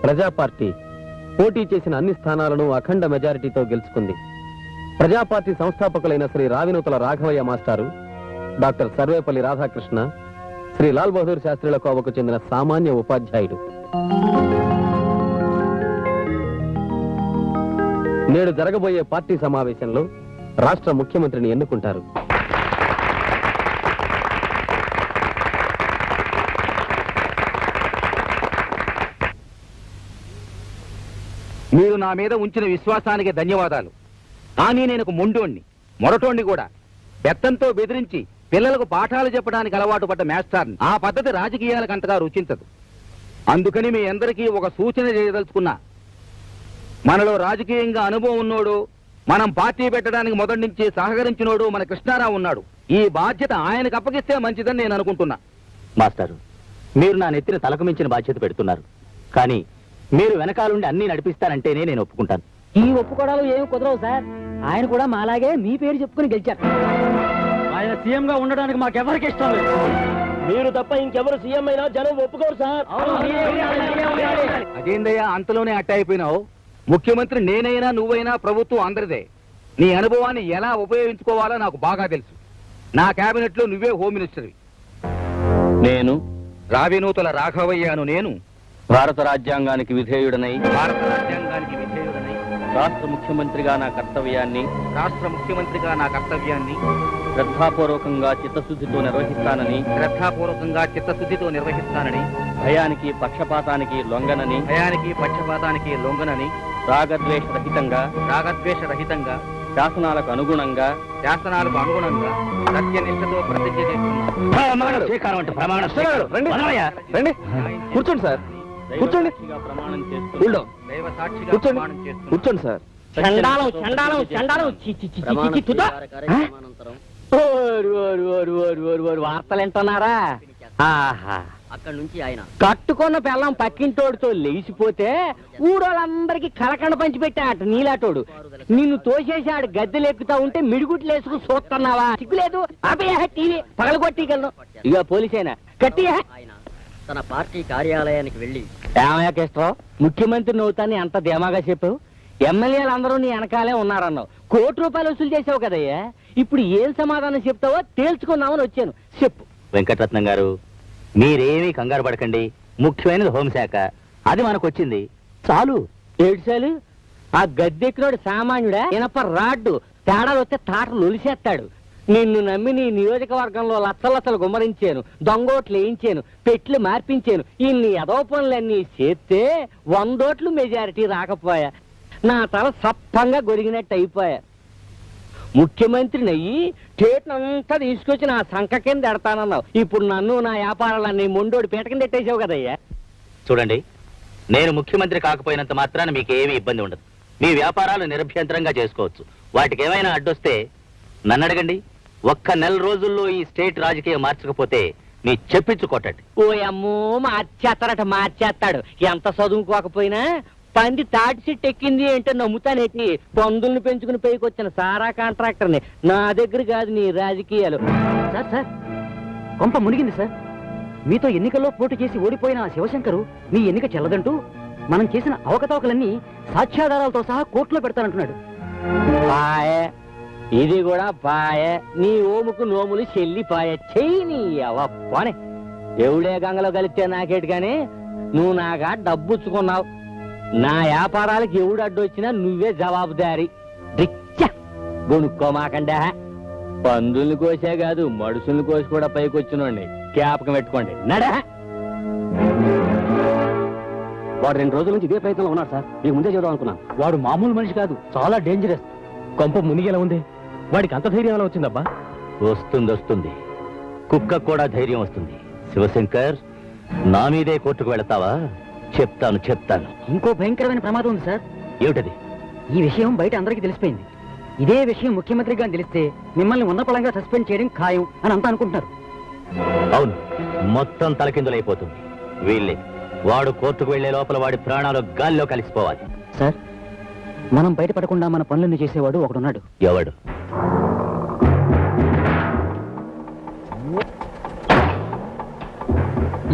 ప్రజా పార్టీ పోటీ చేసిన అన్ని స్థానాలను అఖండ మెజారిటీతో గెలుచుకుంది. ప్రజా పార్టీ సంస్థాపకులైన శ్రీ రావినూతల రాఘవయ్య మాస్టారు, డాక్టర్ సర్వేపల్లి రాధాకృష్ణ, శ్రీ లాల్ బహదూర్ శాస్త్రిల కోవకు చెందిన సామాన్య ఉపాధ్యాయుడు. నేడు జరగబోయే పార్టీ సమావేశంలో రాష్ట్ర ముఖ్యమంత్రిని ఎన్నుకుంటారు. మీరు నా మీద ఉంచిన విశ్వాసానికి ధన్యవాదాలు. కానీ నేను ఒక మొండోణ్ణి, మొరటోణ్ణి కూడా. బెత్తంతో బెదిరించి పిల్లలకు పాఠాలు చెప్పడానికి అలవాటు పడ్డ మాస్టర్ని. ఆ పద్ధతి రాజకీయాలకు అంతగా రుచించదు. అందుకని మీ అందరికీ ఒక సూచన చేయదలుచుకున్నా. మనలో రాజకీయంగా అనుభవం ఉన్నోడు, మనం పార్టీ పెట్టడానికి మొదటి నుంచి సహకరించినోడు మన కృష్ణారావు ఉన్నాడు. ఈ బాధ్యత ఆయనకు అప్పగిస్తే మంచిదని నేను అనుకుంటున్నా. మాస్టారు, మీరు నా నెత్తిన తలకు మించిన బాధ్యత పెడుతున్నారు. కానీ మీరు వెనకాలండి అన్ని నడిపిస్తానంటేనే నేను ఒప్పుకుంటాను. ఈ ఒప్పుకోవడాలు ఏమి కుదరవు సార్. ఆయన కూడా మాలాగే మీ పేరు చెప్పుకుని గెలిచారు. ఆయన సీఎం గా ఉండడానికి మాకెవరికి ఇష్టం లేదు. మీరు తప్ప ఇంకెవరు సీఎం అయినా జనం ఒప్పుకోరు సార్. అదేందయ్యా అంతలోనే అట్ట అయిపోయినావు? ముఖ్యమంత్రి నేనైనా నువ్వైనా ప్రభుత్వం అందరిదే. నీ అనుభవాన్ని ఎలా ఉపయోగించుకోవాలో నాకు బాగా తెలుసు. నా కేబినెట్ లో నువ్వే హోమ్ మినిస్టర్వి. నేను రావినూతల రాఘవయ్యను. నేను భారత రాజ్యాంగానికి విధేయుడనై భారత రాష్ట్ర ముఖ్యమంత్రిగా నా కర్తవ్యాన్ని శ్రద్ధాపూర్వకంగా చిత్తశుద్ధితో నిర్వహిస్తానని భయానికి పక్షపాతానికి లొంగనని రాగద్వేష రహితంగా శాసనాలకు అనుగుణంగా సత్యనిష్టతో ప్రతిజ్ఞ చేస్తున్నాను. కూర్చోండి సార్, కూర్చోండి. ప్రమాణం చేస్తూ కూర్చోండి సార్. వార్తలు వింటున్నారా? అక్కడి నుంచి ఆయన కట్టుకున్న పిల్లం పక్కింటోడితో లేచిపోతే ఊరోళ్ళందరికీ కలకండ పంచి పెట్టాట. నీలాటోడు నిన్ను తోసేసాడు. గద్దెలెక్కుతా ఉంటే మిడిగుట్లు వేసుకుని చూస్తున్నావా? సిగ్గులేదు? టీవీ పగలగొట్టిగలను. ఇక పోలీసైనా కట్టియా. ఆయన తన పార్టీ కార్యాలయానికి వెళ్లి ఏమయ్యాకేశ్వరరావు, ముఖ్యమంత్రిని అవుతాన్ని అంత ధీమాగా చెప్పావు. ఎమ్మెల్యేలు అందరూ నీ వెనకాలే ఉన్నారన్నావు. ₹1 వసూలు చేసావు కదయ్యా. ఇప్పుడు ఏం సమాధానం చెప్తావో తేల్చుకుందామని వచ్చాను. చెప్పు. వెంకటరత్నం గారు, మీరేమీ కంగారు పడకండి. ముఖ్యమైనది హోంశాఖ, అది మనకొచ్చింది. చాలు. ఏడ్చాలు? ఆ గద్దెక్కినోడు సామాన్యుడా? ఇనప రాడ్డు. తేడాలు వస్తే తాటలు ఒలిసేస్తాడు. నిన్ను నమ్మి నీ నియోజకవర్గంలో లచ్చలచ్చలు గుమ్మరించాను, దొంగోట్లు వేయించాను, పెట్లు మార్పించాను. ఇన్ని ఎదవ పనులన్నీ చేస్తే 100 ఓట్లు మెజారిటీ రాకపోయా. నా తల సప్పంగా గొరిగినట్టు అయిపోయా. ముఖ్యమంత్రిని అయ్యి స్టేట్నంతా తీసుకొచ్చి నా సంఖ కింద ఎడతానన్నావు. ఇప్పుడు నన్ను నా వ్యాపారాలన్నీ మొండోడి పీట కింద ఎట్టేసావు కదయ్యా. చూడండి, నేను ముఖ్యమంత్రి కాకపోయినంత మాత్రాన మీకు ఏమీ ఇబ్బంది ఉండదు. మీ వ్యాపారాలు నిరభ్యంతరంగా చేసుకోవచ్చు. వాటికి ఏమైనా అడ్డొస్తే నన్ను అడగండి. ఒక్క నెల రోజుల్లో ఈ స్టేట్ రాజకీయం మార్చకపోతే మీ చెప్పించుకోటండి. ఓ అమ్మో, మార్చేస్తాడు. ఎంత చదువుకోకపోయినా పంది తాటి సిట్ ఎక్కింది అంటే నమ్ముతానేటి. పందుల్ని పెంచుకుని పైకొచ్చిన సారా కాంట్రాక్టర్ని. నా దగ్గర కాదు నీ రాజకీయాలు. సార్ కొంప మునిగింది సార్. మీతో ఎన్నికల్లో పోటీ చేసి ఓడిపోయిన ఆ శివశంకరు మీ ఎన్నిక చెల్లదంటూ మనం చేసిన అవకతవకలన్నీ సాక్ష్యాధారాలతో సహా కోర్టులో పెడతానంటున్నాడు. పాయే, ఇది కూడా పాయే. నీ ఓముకు నోములు చెల్లిపాయే. చెయ్యి నీ అవనే. ఎవడే గంగలో కలిస్తే నాకేటి గాని నువ్వు నాగా డబ్బుచ్చుకున్నావు. నా వ్యాపారాలకు ఎవడు అడ్డొచ్చినా నువ్వే జవాబుదారి. గొనుక్కోమాకండా. పందుల్ని కోసే కాదు, మడుసుల్ని కోసి కూడా పైకొచ్చినోండి. జ్ఞాపకం పెట్టుకోండి. నడా. వాడు 2 రోజుల నుంచి ఇదే ప్రయత్నంలో ఉన్నాడు సార్. మీకు ముందే చూద్దాం అనుకున్నాను. వాడు మామూలు మనిషి కాదు, చాలా డేంజరస్. కొంప మునిగేలా ఉంది. వాడికి అంత ధైర్యం ఎలా వచ్చిందబ్బా? వస్తుంది. కుక్క కూడా ధైర్యం వస్తుంది. శివశంకర్, నా మీదే కోర్టుకు వెళతావా? చెప్తాను. ఇంకో భయంకరమైన ప్రమాదం ఉంది సార్. ఏమిటది? ఈ విషయం బయట అందరికీ తెలిసిపోయింది. ఇదే విషయం ముఖ్యమంత్రిగా తెలిస్తే మిమ్మల్ని ఉన్నపళంగా సస్పెండ్ చేయడం ఖాయం అని అంతా అనుకుంటున్నారు. అవును, మొత్తం తలకిందులైపోతుంది. వీళ్ళే. వాడు కోర్టుకు వెళ్లే లోపల వాడి ప్రాణాలు గాల్లో కలిసిపోవాలి. సార్, మనం బయటపడకుండా మన పనులన్నీ చేసేవాడు ఒకడున్నాడు. ఎవడు?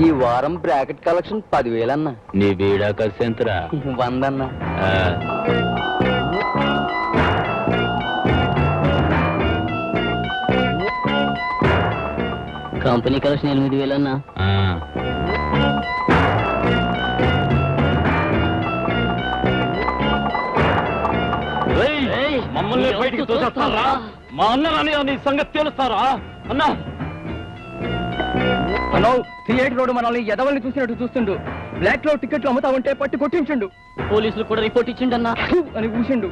ఈ వారం బ్రాకెట్ కలెక్షన్ 10,000 అన్న. నీ బీడా ఖర్చు ఎంతరా 100 అన్న. ఆ, కంపెనీ కలెక్షన్ 8,000 అన్నా. ఆ. మమ్మల్ని బయటికి తోసేస్తారా? మా అన్నని నీ సంగతి తెలుస్తారా అన్నా? అన్నో థియేటర్ రోడ్ మనల్ని ఎదవల్ని చూసినట్టు చూస్తుండు. బ్లాక్ లో టికెట్లు అమ్ముతా ఉంటే పట్టి కొట్టించుండు. పోలీసులు కూడా రిపోర్ట్ ఇచ్చిండన్నా. ఫు అని ఊసిండు.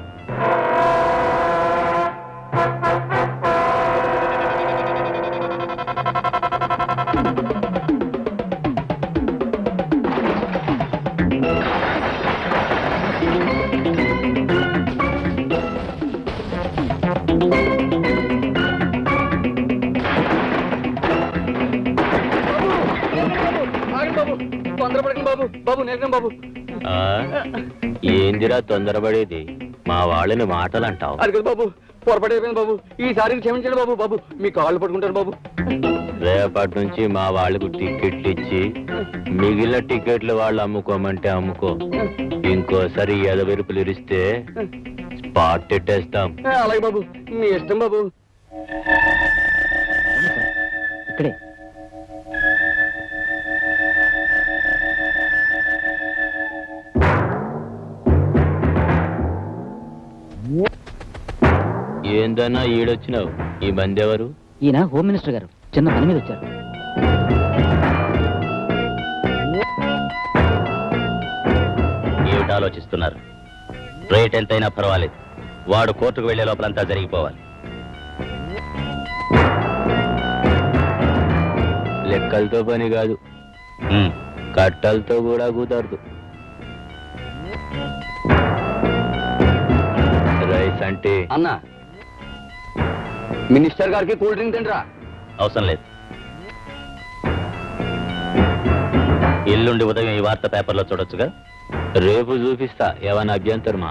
తొందరపడకండి బాబు. బాబు నేర్గం బాబు. ఆ? ఏందిరా తొందరపడేది? మా వాళ్ళని మాటలు అంటావు. అది కదా బాబు, పొరపడైపోయింది బాబు. ఈసారి క్షమించండి బాబు. బాబు మీ కాళ్ళు పట్టుకుంటారు బాబు. రేపటి నుంచి మా వాళ్ళకు టికెట్లు ఇచ్చి మిగిలిన టికెట్లు వాళ్ళు అమ్ముకోమంటే అమ్ముకో. ఇంకోసారి ఎదవెరుపులు ఇరిస్తే స్పాట్ పెట్టేస్తాం. అలాగే బాబు, మీ ఇష్టం బాబు. ఇక్కడే ఏందన్నా ఈడొచ్చినావు? ఈ మంది ఎవరు? ఈయన హోమ్ మినిస్టర్ గారు చిన్న పని మీద వచ్చారు. ఏమిటి ఆలోచిస్తున్నారు? రేట్ ఎంతైనా పర్వాలేదు, వాడు కోర్టుకు వెళ్లే లోపలంతా జరిగిపోవాలి. లెక్కలతో పని కాదు, కట్టలతో కూడా కుదరదు. రైస్ అంటే అన్న, మినిస్టర్ గారికి కూల్ డ్రింక్ తింటరా? అవసరం లేదు. ఎల్లుండి ఉదయం ఈ వార్త పేపర్లో చూడొచ్చుగా? రేపు చూపిస్తా, ఏమైనా అభ్యంతరమా?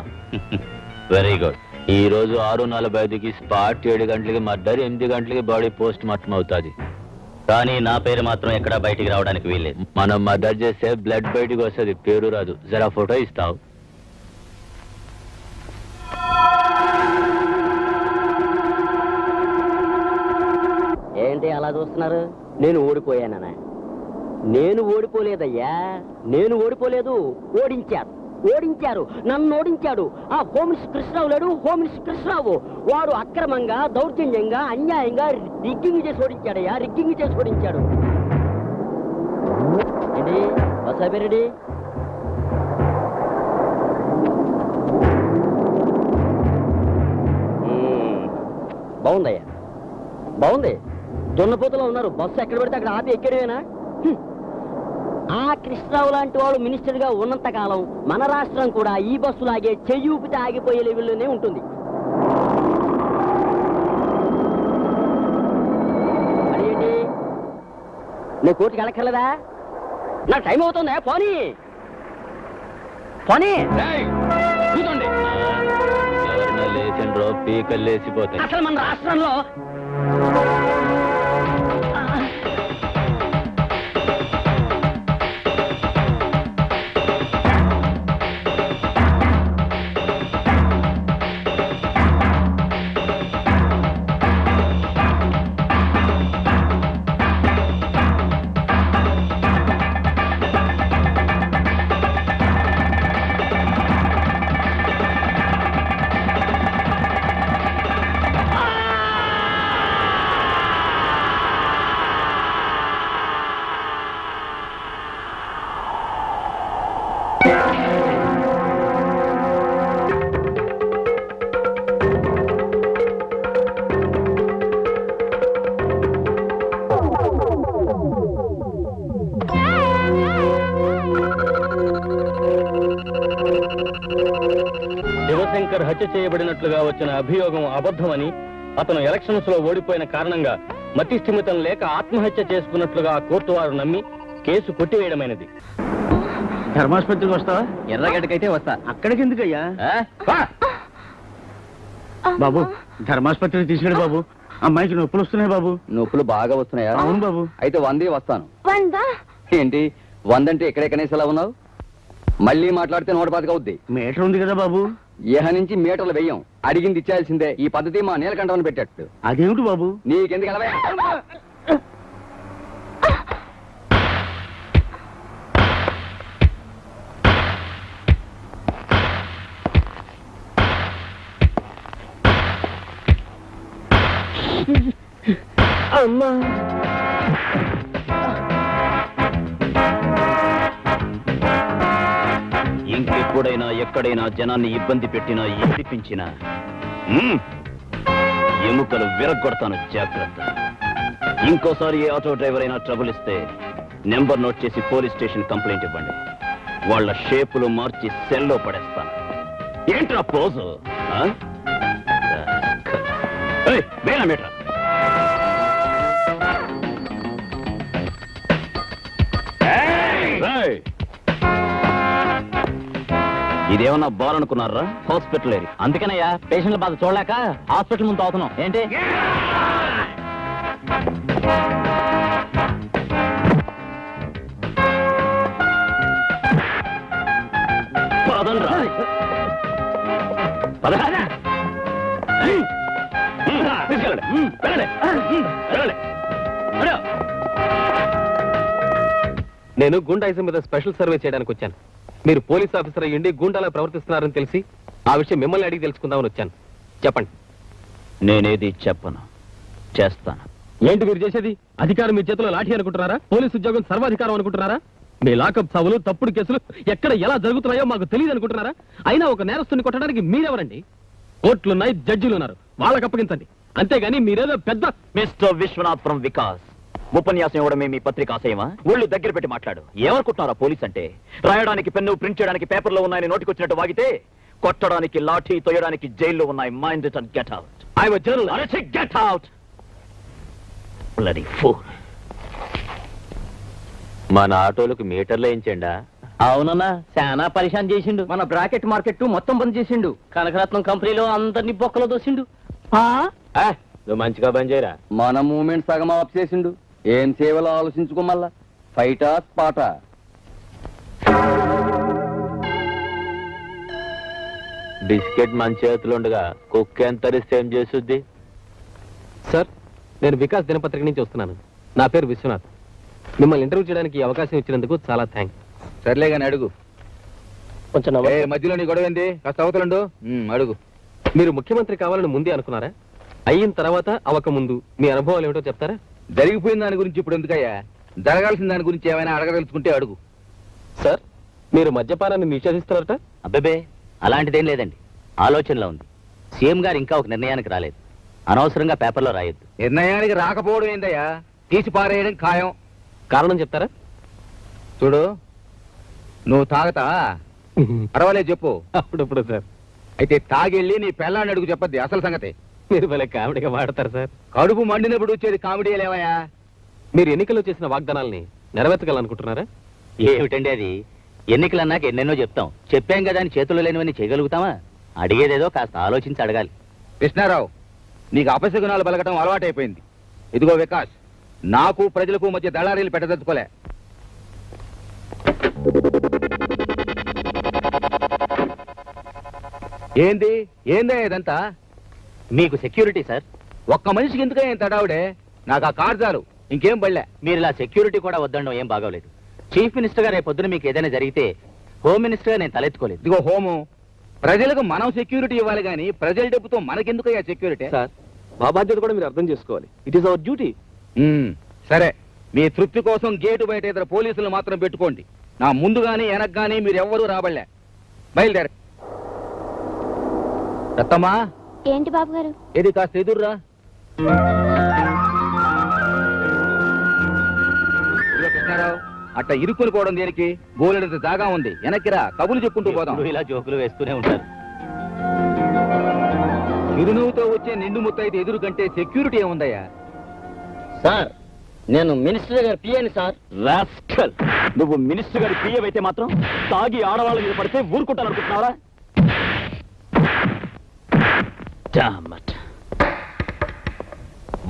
Very good. ఈ రోజు 6:45కి స్పాట్, 7 గంటలకి మర్డర్, 8 గంటలకి బాడీ పోస్ట్ మార్టం అవుతుంది. కానీ నా పేరు మాత్రం ఎక్కడా బయటికి రావడానికి వీల్లేదు. మనం మర్డర్ చేస్తే బ్లడ్ బయటికి వస్తుంది, పేరు రాదు. జరా ఫోటో ఇస్తావు? ఏంటి అలా చూస్తున్నారు? నేను ఓడిపోయానా? నేను ఓడిపోలేదయ్యా, నేను ఓడిపోలేదు. ఓడించారు, నన్ను ఓడించాడు. ఆ హోమ్ మినిస్టర్ కృష్ణరావు లేడు, హోమ్ మినిస్టర్ కృష్ణరావు. వాడు అక్రమంగా, దౌర్జన్యంగా, అన్యాయంగా రిగ్గింగ్ చేసి ఓడించాడయ్యా, రిగ్గింగ్ చేసి ఓడించాడు. ఏంటి వసాబిరెడ్డి? బాగుందయ్యా, బాగుంది. దున్నపోతులో ఉన్నారు, బస్సు ఎక్కడ పెడితే అక్కడ ఆపి ఎక్కడమేనా? ఆ కృష్ణరావు లాంటి వాడు మినిస్టర్ గా ఉన్నంత కాలం మన రాష్ట్రం కూడా ఈ బస్సు లాగే చెయ్యి ఊపితే ఆగిపోయే లెవెల్లోనే ఉంటుంది. అదేంటి, నేను కోర్టుకి వెళ్ళక్కర్లేదా? నా టైం అవుతుందా? పోనీ ఎవరినా లేచండ్రో పీకలు లేచిపోతాయి. అసలు మన రాష్ట్రంలో శివశంకర్ హత్య చేయబడినట్లుగా వచ్చిన అభియోగం అబద్ధమని, అతను ఎలక్షన్స్ లో ఓడిపోయిన కారణంగా మతి స్థిమితం లేక ఆత్మహత్య చేసుకున్నట్లుగా కోర్టు వారు నమ్మి కేసు కొట్టివేయడమైనది. ధర్మాసుపత్రికి వస్తావా? ఎర్రగడ్డకైతే వస్తా. అక్కడికి ఎందుకయ్యా? బాబు ధర్మాసుపత్రికి తీసుకెళ్ళి బాబు. అమ్మాయికి నొప్పులు వస్తున్నాయి బాబు. నొప్పులు బాగా వస్తున్నాయా? అవును బాబు. అయితే 100 వస్తాను. ఏంటి 100 అంటే ఎక్కడే కనేసేలా ఉన్నావు? మళ్ళీ మాట్లాడితే 125 అవుద్ది. మీటర్ ఉంది కదా బాబు. ఇహ నుంచి మీటర్లు వెయ్యం, అడిగింది ఇచ్చేయాల్సిందే. ఈ పద్ధతి మా నీలకంఠమని పెట్టట్టు. అదేమిటి బాబు? నీకెందుకు ఎలా అమ్మా ఇంకెప్పుడైనా ఎక్కడైనా జనాన్ని ఇబ్బంది పెట్టినా ఏడిపించినా ఎముకలు విరగ్గొడతాను, జాగ్రత్త. ఇంకోసారి ఏ ఆటో డ్రైవర్ అయినా ట్రబుల్ ఇస్తే నెంబర్ నోట్ చేసి పోలీస్ స్టేషన్ కంప్లైంట్ ఇవ్వండి. వాళ్ళ షేపులు మార్చి సెల్లో పడేస్తాను. ఏంట్రా పోజు? వేనా మీటర్ ఇదేమన్నా బాల్ అనుకున్నారా? Hospital area. అందుకనయ్యా పేషెంట్ల బాధ చూడలేక హాస్పిటల్ ముందు అవుతున్నాం. ఏంటి? పదండ్రా. పద. తీసుకెళ్ళండి. వెళ్ళండి. వెళ్ళండి. వెళ్ళు. నేను గుండాయిజం మీద స్పెషల్ సర్వే చేయడానికి వచ్చాను. మీరు పోలీస్ ఆఫీసర్ అయ్యండి గూండాలా ప్రవర్తిస్తున్నారని తెలిసి ఆ విషయం మిమ్మల్ని అడిగి తెలుసుకుందామని వచ్చాను. చెప్పండి. నేనేది చెప్పను, చేస్తాను. ఏంటి మీరు చేసేది? అధికారం మీ చేతిలో లాఠీ అనుకుంటున్నారా? పోలీస్ ఉద్యోగం సర్వాధికారం అనుకుంటున్నారా? మీ లాకప్ సావులు, తప్పుడు కేసులు ఎక్కడ ఎలా జరుగుతున్నాయో మాకు తెలియదు అనుకుంటున్నారా? అయినా ఒక నేరస్తుని కొట్టడానికి మీరెవరండి? కోర్టులున్నాయి, జడ్జిలు ఉన్నారు, వాళ్ళకి అప్పగించండి. అంతేగాని మీరేదో పెద్ద మిస్టర్ విశ్వనాథ్ ఫ్రమ్ వికాస్. ఉపన్యాసం ఇవ్వడమే మీ పత్రిక ఆశయమా? ఒళ్ళు దగ్గర పెట్టి మాట్లాడు. ఏమనుకుంటున్నారా పోలీస్ అంటే? రాయడానికి పెన్ను, ప్రింట్ చేయడానికి పేపర్లో ఉన్నాయని నోటికొచ్చినట్టు వాగితే, కొట్టడానికి లాఠీ, తొయ్యడానికి జైల్లో ఉన్నాయి. Mind it and get out. I was journalist. Get out. Bloody fool. మన ఆటోలకు మీటర్లు వేయించండా? అవునన్నా, చాలా పరిశాన్ చేసిండు. మన బ్రాకెట్ మార్కెట్ మొత్తం బంద్ చేసిండు. కనకరత్నం కంపెనీలో అందరినీ బొక్కలో దోసిండు. నువ్వు మంచిగా బంద్ చేయరా. మన మూమెంట్ సగం ఆఫ్ చేసిండు. ఏం సేవలో ఆలోచించుకోమల్లా. ఫైటా పాట. బిస్కెట్ మన చేతులు ఉండగా కుక్క ఎంత ఏం చేస్తుంది? సార్, నేను వికాస్ దినపత్రిక నుంచి వస్తున్నాను. నా పేరు విశ్వనాథ్. మిమ్మల్ని ఇంటర్వ్యూ చేయడానికి ఈ అవకాశం ఇచ్చినందుకు చాలా థ్యాంక్స్. సర్లే కానీ అడుగు. కొంచెం మధ్యలో నీ గొడవ ఏంది? కాస్త అవతలండు. అడుగు. మీరు ముఖ్యమంత్రి కావాలని ముందే అనుకున్నారా? అయిన తర్వాత అవక ముందు మీ అనుభవాలు ఏమిటో చెప్తారా? జరిగిపోయిన దాని గురించి ఇప్పుడు ఎందుకయ్యా? జరగాల్సిన దాని గురించి ఏమైనా అడగదలుచుకుంటే అడుగు. సార్, మీరు మద్యపానాన్ని నిషేధిస్తున్నారట? అబ్బేబే, అలాంటిదేం లేదండి. ఆలోచనలో ఉంది. సీఎం గారు ఇంకా ఒక నిర్ణయానికి రాలేదు. అనవసరంగా పేపర్లో రాయొద్దు. నిర్ణయానికి రాకపోవడం ఏందయ్యా? తీసి పారేయడం ఖాయం. కారణం చెప్తారా? చూడు, నువ్వు తాగతా? పర్వాలేదు, చెప్పు. అప్పుడప్పుడు సార్. అయితే తాగెళ్ళి నీ పెళ్ళాన్ని అడుగు, చెప్పద్ది అసలు సంగతి. మీరు భలే కామెడీగా మాడతారు సార్. కడుపు మండినప్పుడు వచ్చేది కామెడీ లేవయ్యా. మీరు ఎన్నికల్లో చేసిన వాగ్దానాల్ని నెరవేర్చగలనుకుంటున్నారా? ఏమిటండి అది? ఎన్నికలన్నాక ఎన్నెన్నో చెప్తాం. చెప్పాం కదా అని చేతుల్లో లేనివన్నీ చేయగలుగుతామా? అడిగేదేదో కాస్త ఆలోచించి అడగాలి. కృష్ణారావు, నీకు అపశకునాలు బలగటం అలవాటైపోయింది. ఇదిగో వికాస్, నాకు ప్రజలకు మధ్య దళారీలు పెట్టదలుచుకోలే. ఏందే ఇదంతా? మీకు సెక్యూరిటీ సార్. ఒక్క మనిషికి ఎందుకే ఇంత తడావుడే? నాకు ఆ కార్ చాలు, ఇంకేం బళ్ళే. మీరు ఇలా సెక్యూరిటీ కూడా వద్దండం ఏం బాగోలేదు. చీఫ్ మినిస్టర్ గా రేపు పొద్దున మీకు ఏదైనా జరిగితే హోమ్ మినిస్టర్ గా నేను తలెత్తుకోలేదు. ఇదిగో హోము, ప్రజలకు మనం సెక్యూరిటీ ఇవ్వాలి కానీ ప్రజల డబ్బుతో మనకెందుకయ్యా సెక్యూరిటీ? సార్, మా బాధ్యత కూడా మీరు అర్థం చేసుకోవాలి. It is our duty. సరే, మీ తృప్తి కోసం గేటు బయట ఇద్దరు పోలీసులు మాత్రం పెట్టుకోండి. నా ముందు గాని వెనక్ గాని మీరు ఎవ్వరూ రాబడలే. బయలుదేర. రత్తమ్మా, ఏంటి బాబు గారు? ఏది కాస్త ఎదుర్రా. కృష్ణారావు, అట్ట ఇరుక్కుని పోవడం దేనికి? బోలెడంత జాగా ఉంది, వెనక్కిరా, కబులు చెప్పుకుంటూ పోదాం. ఎప్పుడూ ఇలా జోకులు వేస్తూనే ఉంటారు. చిరునవ్వుతో వచ్చే నిండు ముత్తైతే ఎదురు కంటే సెక్యూరిటీ ఏముందయ్యా? సార్, నేను మినిస్టర్ గారు పియ్యని సార్. రాస్కల్, నువ్వు మినిస్టర్ గారి పియ్య అయితే మాత్రం తాగి ఆడవాళ్ళ మీద పడితే ఊరుకుంటాననుకుంటున్నావా?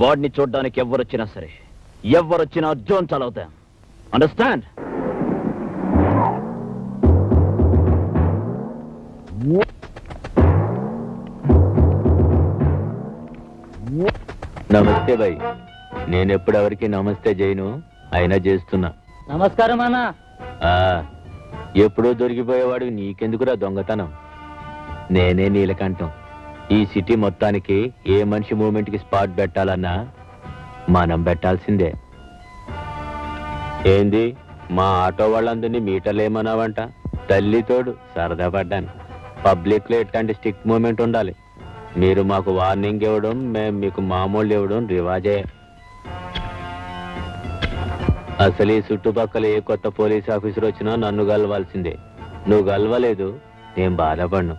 వాడిని చూడ్డానికి ఎవరొచ్చినా సరే, ఎవరొచ్చినా జోన్ చాలవుతాం. అండర్స్టాండ్? నమస్తే భాయ్. నేనెప్పుడు ఎవరికి నమస్తే చేయను, అయినా చేస్తున్నా. నమస్కారం అన్న. ఆ, ఎప్పుడో దొరికిపోయేవాడు నీకెందుకురా దొంగతనం? నేనే నీలకంఠం. ఈ సిటీ మొత్తానికి ఏ మనిషి మూమెంట్ కి స్పాట్ పెట్టాలన్నా మనం పెట్టాల్సిందే. ఏంది మా ఆటో వాళ్ళందరినీ మీటర్లేమన్నావంట? తల్లితోడు సరదా పడ్డాను. పబ్లిక్ లో ఎట్లాంటి స్టిక్ మూమెంట్ ఉండాలి. మీరు మాకు వార్నింగ్ ఇవ్వడం, మేము మీకు మామూలు ఇవ్వడం రివాజే. అసలు ఈ చుట్టుపక్కల ఏ కొత్త పోలీస్ ఆఫీసర్ వచ్చినా నన్ను గెలవాల్సిందే. నువ్వు గెలవలేదు, నేను బాధపడను.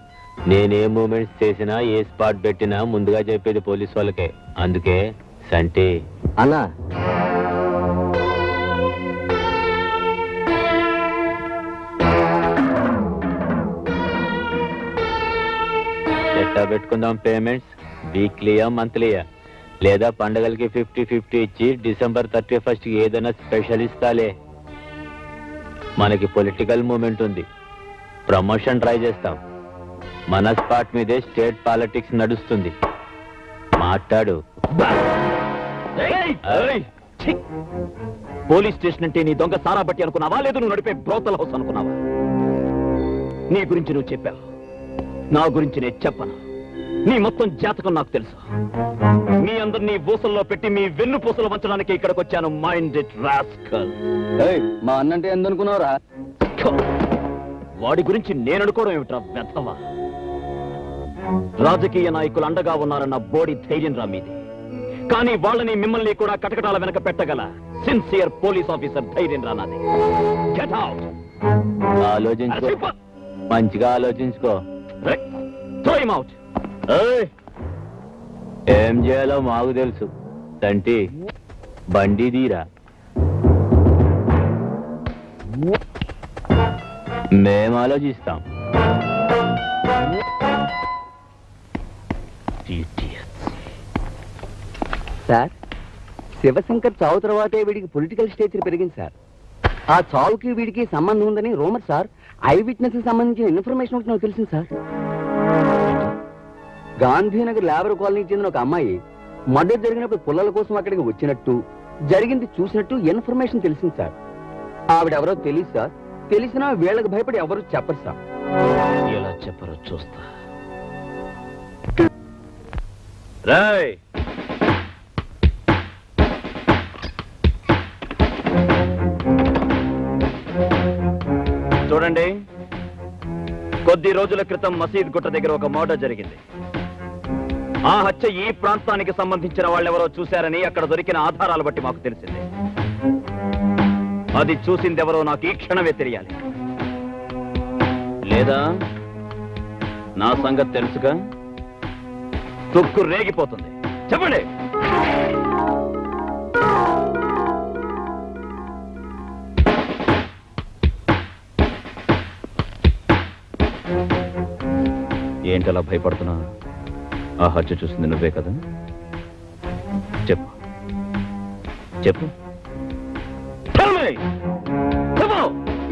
నేనే మూమెంట్స్ చేసినా, ఏ స్పాట్ పెట్టినా ముందుగా చెప్పేది పోలీస్ వాళ్ళకే. అందుకే సంటి అన్నా, ఎట్టా పెట్టుకుందాం పేమెంట్స్? వీక్లీయా, మంత్లీయా? లేదా పండగలకి 50-50 ఇచ్చి డిసెంబర్ 31st ఏదైనా స్పెషల్ ఇస్తాలే. మనకి పొలిటికల్ మూమెంట్ ఉంది, ప్రమోషన్ ట్రై చేస్తాం. మన స్పాట్ మీదే స్టేట్ పాలిటిక్స్ నడుస్తుంది. మాట్లాడు. పోలీస్ స్టేషన్ అంటే నీ దొంగ సారా బట్టి అనుకున్నావా, లేదు నువ్వు నడిపే బ్రోతల్ హౌస్ అనుకున్నావా? నీ గురించి నువ్వు చెప్పావు, నా గురించి నేను చెప్పను. నీ మొత్తం జాతకం నాకు తెలుసు. మీ అందరినీ ఊసల్లో పెట్టి మీ వెన్ను పూసలు వంచడానికి ఇక్కడికి వచ్చాను. Minded rascal. మా అన్నంటే ఎందుకున్నావురా? వాడి గురించి నేను అనుకోవడం ఏమిట్రా వ్యర్థమా? రాజకీయ నాయకులు అండగా ఉన్నారన్న బోడి ధైర్యం రా మీది. కానీ వాళ్ళని మిమ్మల్ని కూడా కటకటాల వెనక పెట్టగల సిన్సియర్ పోలీస్ ఆఫీసర్ ధైర్యం రా నాది. Get out. ఆలోచించుకో, మంచిగా ఆలోచించుకో. Throw him out. ఏం చేయాలో మాకు తెలుసు. తంటి బండి తీరా, మేము ఆలోచిస్తాం. సార్, శివశంకర్ చావు తర్వాతే వీడికి పొలిటికల్ స్టేచర్ పెరిగింది సార్. ఆ చావుకి వీడికి సంబంధం ఉందని రూమర్ సార్. ఐ విట్నెస్ కి సంబంధించిన ఇన్ఫర్మేషన్ ఒకటి నాకు తెలిసింది సార్. గాంధీనగర్ లేబర్ కాలనీకి చెందిన ఒక అమ్మాయి మర్డర్ జరిగినప్పుడు పుల్లల కోసం అక్కడికి వచ్చినట్టు, జరిగింది చూసినట్టు ఇన్ఫర్మేషన్ తెలిసింది సార్. ఆవిడెవరో తెలియదు సార్. తెలిసినా వీళ్ళకి భయపడి ఎవరు చెప్పరు సార్. ఎలా చెప్పరో చూస్తా. రాయ్, చూడండి, కొద్ది రోజుల క్రితం మసీద్ గుట్ట దగ్గర ఒక మర్డర్ జరిగింది. ఆ హత్య ఈ ప్రాంతానికి సంబంధించిన వాళ్ళెవరో చూశారని అక్కడ దొరికిన ఆధారాలు బట్టి మాకు తెలిసింది. అది చూసిందెవరో నాకు ఈ క్షణమే తెలియాలి. లేదా నా సంగతి తెలుసుగా, తుక్కు రేగిపోతుంది. చెప్పండి. ఏంటలా భయపడుతున్నా? ఆ హత్య చూసింది నువ్వే కదా? చెప్పు చెప్పు.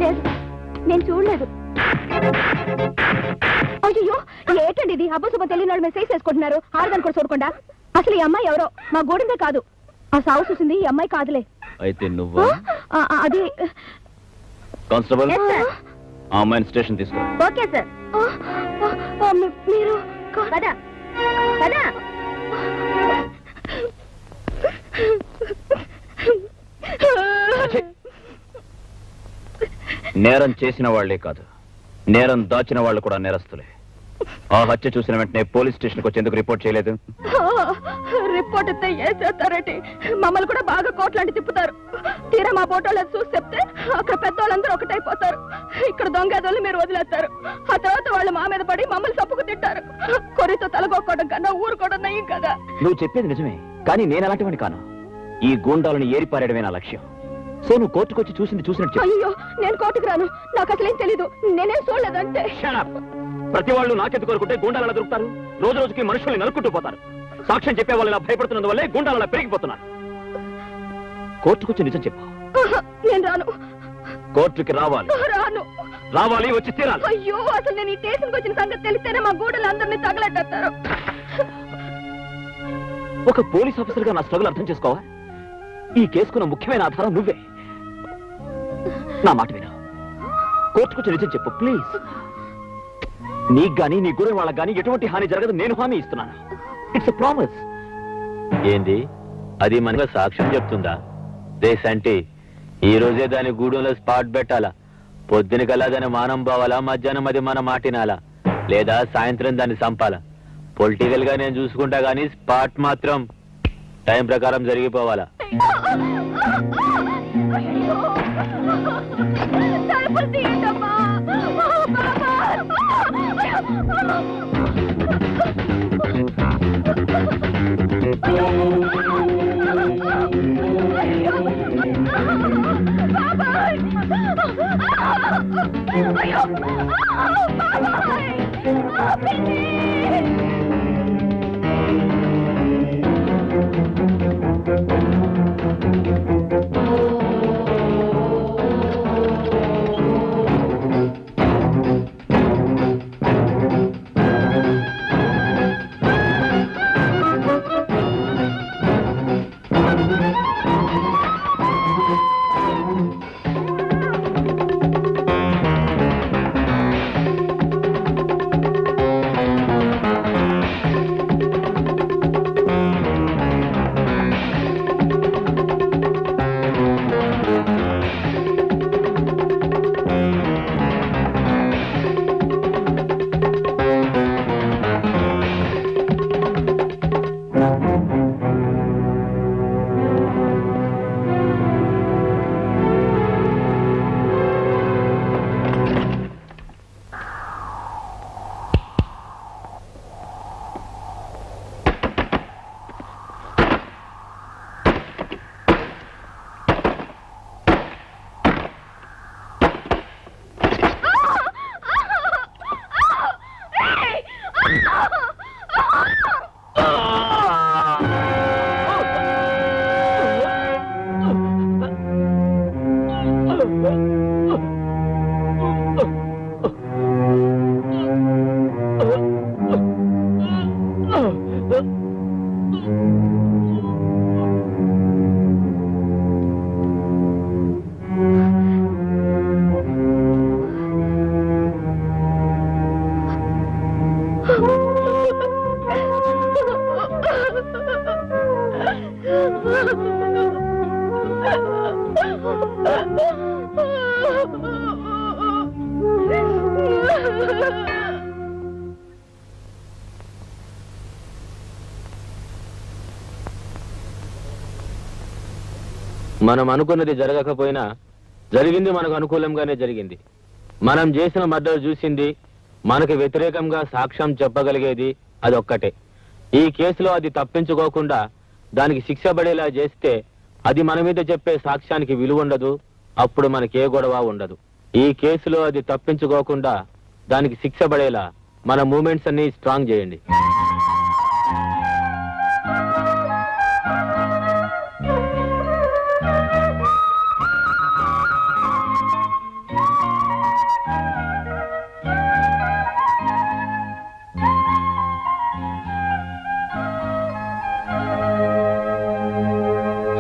లేదు, నేను చూడలేదు. అయ్యో, ఏంటండి ఇది? అబ్బసుబ్బ తెలియని వాళ్ళు మెసేజ్ చేసుకుంటున్నారు. ఆడదాని కూడా చూడకుండా. అసలు ఈ అమ్మాయి ఎవరో మా గూడెందే కాదు. ఆ సాగు చూసింది ఈ అమ్మాయి కాదులే. అయితే నువ్వు అది కానిస్టేబుల్, ఆ అమ్మాయిని స్టేషన్ తీసుకో. Okay sir. మీరు కదా కదా నేరం చేసిన వాళ్లే కాదు, నేరం దాచిన వాళ్ళు కూడా నేరస్తులే. ఆ హత్య చూసిన వెంటనే పోలీస్ స్టేషన్కి వచ్చేందుకు రిపోర్ట్ చేయలేదు? రిపోర్ట్ ఇస్తే ఏం చేస్తారంటే మమ్మల్ని కూడా బాగా కోట్లాంటి తిప్పుతారు. తీరా మా ఫోటోలు చూసి చెప్తే అక్కడ పెద్దవాళ్ళందరూ ఒకటైపోతారు. ఇక్కడ దొంగదోళ్ళు మీరు వదిలేస్తారు. ఆ తర్వాత వాళ్ళు మా మీద పడి మమ్మల్ని తప్పుకు తింటారు. కొరితో తలగొక్కడం కన్నా ఊరుకోవడం నయ్యం కదా. నువ్వు చెప్పేది నిజమే, కానీ నేను అలాంటివని కాను. ఈ గూండాలను ఏరిపారేయడమే నా లక్ష్యం. సో నువ్వు కోర్టుకొచ్చి చూసినట్టు చెప్పు. అయ్యో, నేను కోర్టుకు రాను. నాకు అసలేం తెలీదు. నేనేం చూడలేదంటే. ప్రతి వాళ్ళు నాకెందుకు కోరుకుంటే గూండాలు ఎలా దొరుకుతారు? రోజు రోజుకి మనుషుల్ని నరుక్కుంటూ పోతారు. సాక్ష్యం చెప్పే వాళ్ళు ఇలా భయపడుతున్నందువల్లే గూండాలు అలా పెరిగిపోతున్నారు. కోర్టుకొచ్చి నిజం చెప్పు. నేను రాను. కోర్టుకి రావాలి, రాను. రావాలి, వచ్చి తీరాలి. అయ్యో, అసలు నేను ఈ స్టేషన్కి వచ్చిన సంగతి తెలిస్తేనే మా గూడలు అందరినీ తగలెట్టేస్తారు. ఒక పోలీస్ ఆఫీసర్ గా నా స్ట్రగుల్ అర్థం చేసుకోవా? ఈ కేసుకున్న ముఖ్యమైన ఆధారం నువ్వే. నా మాట వినా, కోర్టుకు నిజం చెప్పు ప్లీజ్. నీకు గానీ నీ గురి వాళ్ళకి గానీ ఎటువంటి హాని జరగదు, నేను హామీ ఇస్తున్నాను. It's promise. ఏంది అది మనగా సాక్ష్యం చెప్తుందా? దేశంటే ఈ రోజే దాని గూడెంలో స్పాట్ పెట్టాలా? పొద్దున కల్లా దాన్ని మానం పోవాలా? మధ్యాహ్నం అది మన మాటినాలా? లేదా సాయంత్రం దాన్ని చంపాలా? పొలిటికల్ గా నేను చూసుకుంటా గానీ స్పాట్ మాత్రం టైం ప్రకారం జరిగిపోవాలా? తలుపులు తీయండమ్మా. మనం అనుకున్నది జరగకపోయినా జరిగింది మనకు అనుకూలంగానే జరిగింది. మనం చేసిన మర్డర్ చూసింది, మనకు వ్యతిరేకంగా సాక్ష్యం చెప్పగలిగేది అదొక్కటే. ఈ కేసులో అది తప్పించుకోకుండా దానికి శిక్ష పడేలా చేస్తే అది మన మీద చెప్పే సాక్ష్యానికి విలువ ఉండదు, అప్పుడు మనకే గొడవ ఉండదు. ఈ కేసులో అది తప్పించుకోకుండా దానికి శిక్ష పడేలా మన మూమెంట్స్ అన్ని స్ట్రాంగ్ చేయండి.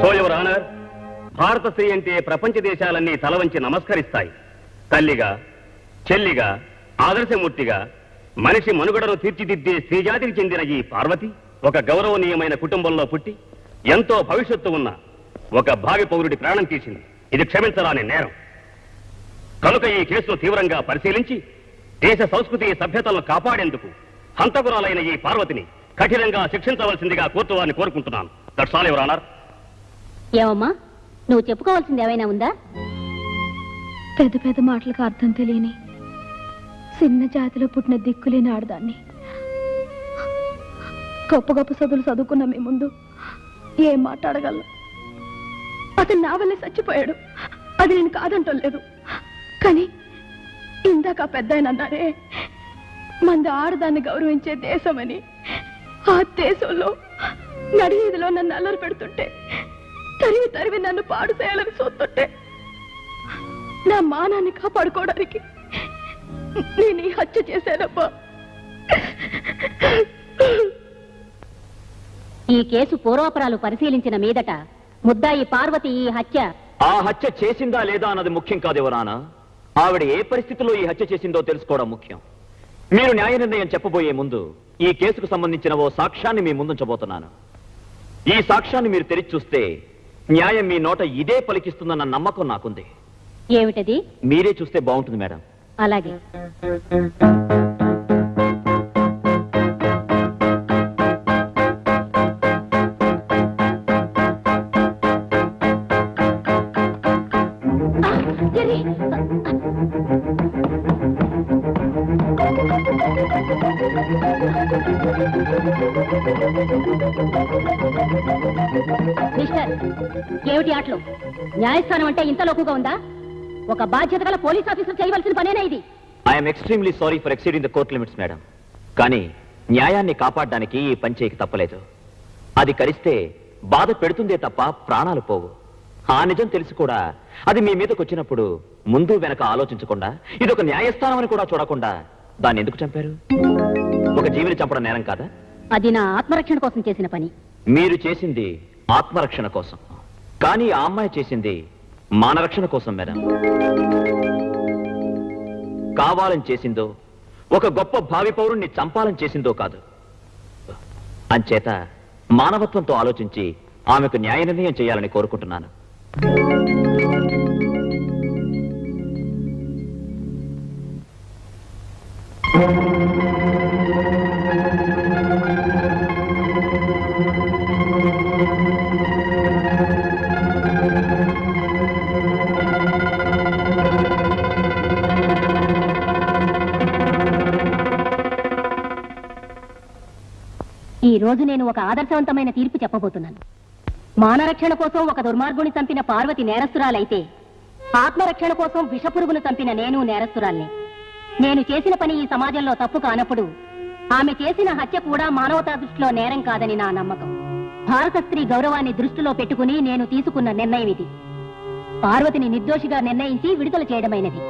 సో యువర్ ఆనర్, భారత స్త్రీ అంటే ప్రపంచ దేశాలన్నీ తలవంచి నమస్కరిస్తాయి. తల్లిగా, చెల్లిగా, ఆదర్శమూర్తిగా మనిషి మనుగడను తీర్చిదిద్దే స్త్రీజాతికి చెందిన ఈ పార్వతి ఒక గౌరవనీయమైన కుటుంబంలో పుట్టి ఎంతో భవిష్యత్తు ఉన్న ఒక భావి పౌరుడి ప్రాణం తీసింది. ఇది క్షమించరాని నేరం. కనుక ఈ కేసును తీవ్రంగా పరిశీలించి దేశ సంస్కృతి సభ్యతలను కాపాడేందుకు హంతకురాలైన ఈ పార్వతిని కఠినంగా శిక్షించవలసిందిగా కోర్టు వారిని కోరుకుంటున్నాను. That's all your honour. ఏమమ్మా, నువ్వు చెప్పుకోవాల్సింది ఏమైనా ఉందా? పెద్ద పెద్ద మాటలకు అర్థం తెలియని చిన్న జాతిలో పుట్టిన దిక్కులేని ఆడదాన్ని. గొప్ప గొప్ప చదువులు చదువుకున్న మీ ముందు ఏం మాట్లాడగలను? అతను నా వల్లే చచ్చిపోయాడు, అది నేను కాదంటలేదు. కానీ ఇందాక పెద్ద అన్నారే, మంది ఆడదాన్ని గౌరవించే దేశమని. ఆ దేశంలో నడివీధిలో నన్ను అల్లరి పెడుతుంటే తరివి తరివి నన్ను పాడు చేయాలని చూస్తుంటే నా మానాన్ని కాపాడుకోవడానికి నేను ఈ హత్య చేశానబ్బా. ఈ కేసు పూర్వాపరాలు పరిశీలించిన మీదట ముద్దాయి పార్వతి ఈ హత్య ఆ హత్య చేసిందా లేదా అన్నది ముఖ్యం కాదు ఎవరానా. ఆవిడ ఏ పరిస్థితిలో ఈ హత్య చేసిందో తెలుసుకోవడం ముఖ్యం. మీరు న్యాయ నిర్ణయం చెప్పబోయే ముందు ఈ కేసుకు సంబంధించిన ఓ సాక్ష్యాన్ని మీ ముందుంచబోతున్నాను. ఈ సాక్ష్యాన్ని మీరు తెరిచి చూస్తే న్యాయం మీ నోట ఇదే పలికిస్తుందన్న నమ్మకం నాకుంది. ఏమిటది? మీరే చూస్తే బాగుంటుంది మేడం. అలాగే. మిస్టర్, ఏమిటి ఆటలు? న్యాయస్థానం అంటే ఇంత లోకుగా ఉందా? ఒక బాధ్యత గల పోలీస్ ఆఫీసర్ చేయవలసిన పనేనా ఇది? I'm extremely sorry for exceeding the court limits madam. కానీ న్యాయాన్ని కాపాడడానికి ఈ పని చేయక తప్పలేదు. అది కరిస్తే బాధ పెడుతుందే తప్ప ప్రాణాలు పోవు. ఆ నిజం తెలిసి కూడా అది మీ మీదకి వచ్చినప్పుడు ముందు వెనక ఆలోచించకుండా ఇదొక న్యాయస్థానం అని కూడా చూడకుండా దాన్ని ఎందుకు చంపారు? ఒక జీవిని చంపడం నేరం కాదా? అది నా ఆత్మరక్షణ కోసం చేసిన పని. మీరు చేసింది ఆత్మరక్షణ కోసం, కానీ ఆ అమ్మాయి చేసింది మానరక్షణ కోసం మేడం. కావాలని చేసిందో, ఒక గొప్ప భావి పౌరుణ్ణి చంపాలని చేసిందో కాదు. అంచేత మానవత్వంతో ఆలోచించి ఆమెకు న్యాయ నిర్ణయం చేయాలని కోరుకుంటున్నాను. ఈ రోజు నేను ఒక ఆదర్శవంతమైన తీర్పు చెప్పబోతున్నాను. మానరక్షణ కోసం ఒక దుర్మార్గుని చంపిన పార్వతి నేరస్తురాలైతే, ఆత్మరక్షణ కోసం విషపురుగును చంపిన నేను నేరస్తురాల్ని. నేను చేసిన పని ఈ సమాజంలో తప్పు కానప్పుడు ఆమె చేసిన హత్య కూడా మానవతా దృష్టిలో నేరం కాదని నా నమ్మకం. భారత స్త్రీ గౌరవాన్ని దృష్టిలో పెట్టుకుని నేను తీసుకున్న నిర్ణయం ఇది. పార్వతిని నిర్దోషిగా నిర్ణయించి విడుదల చేయడమైనది.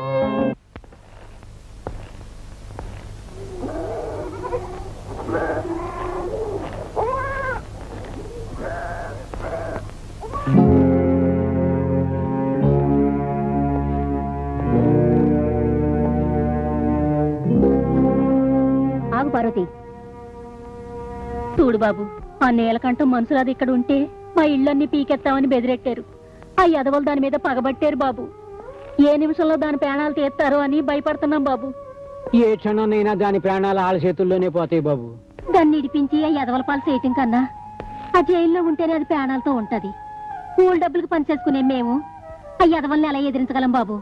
ఆగు పార్వతి. చూడు బాబు, ఆ నేలకంఠం మనుషులది ఇక్కడ ఉంటే మా ఇళ్ళన్నీ పీకెత్తామని బెదిరెట్టారు. ఆ యదవలు దాని మీద పగబట్టారు బాబు. ఏ నిమిషంలో దాని ప్రాణాలు తీస్తారో అని భయపడుతున్నాం బాబు. ఏ క్షణంనైనా దాని ప్రాణాలు ఆళ్ళ చేతుల్లోనే పోతాయి బాబు. దాన్ని ఇడిపించి ఆ యదవల పాలు చేయటం కన్నా ఆ జైల్లో ఉంటేనే అది ప్రాణాలతో ఉంటది. కూల్ డబ్బులకు పనిచేసుకునే మేము ఆ యదవల్ని అలా ఎదిరించగలం బాబు.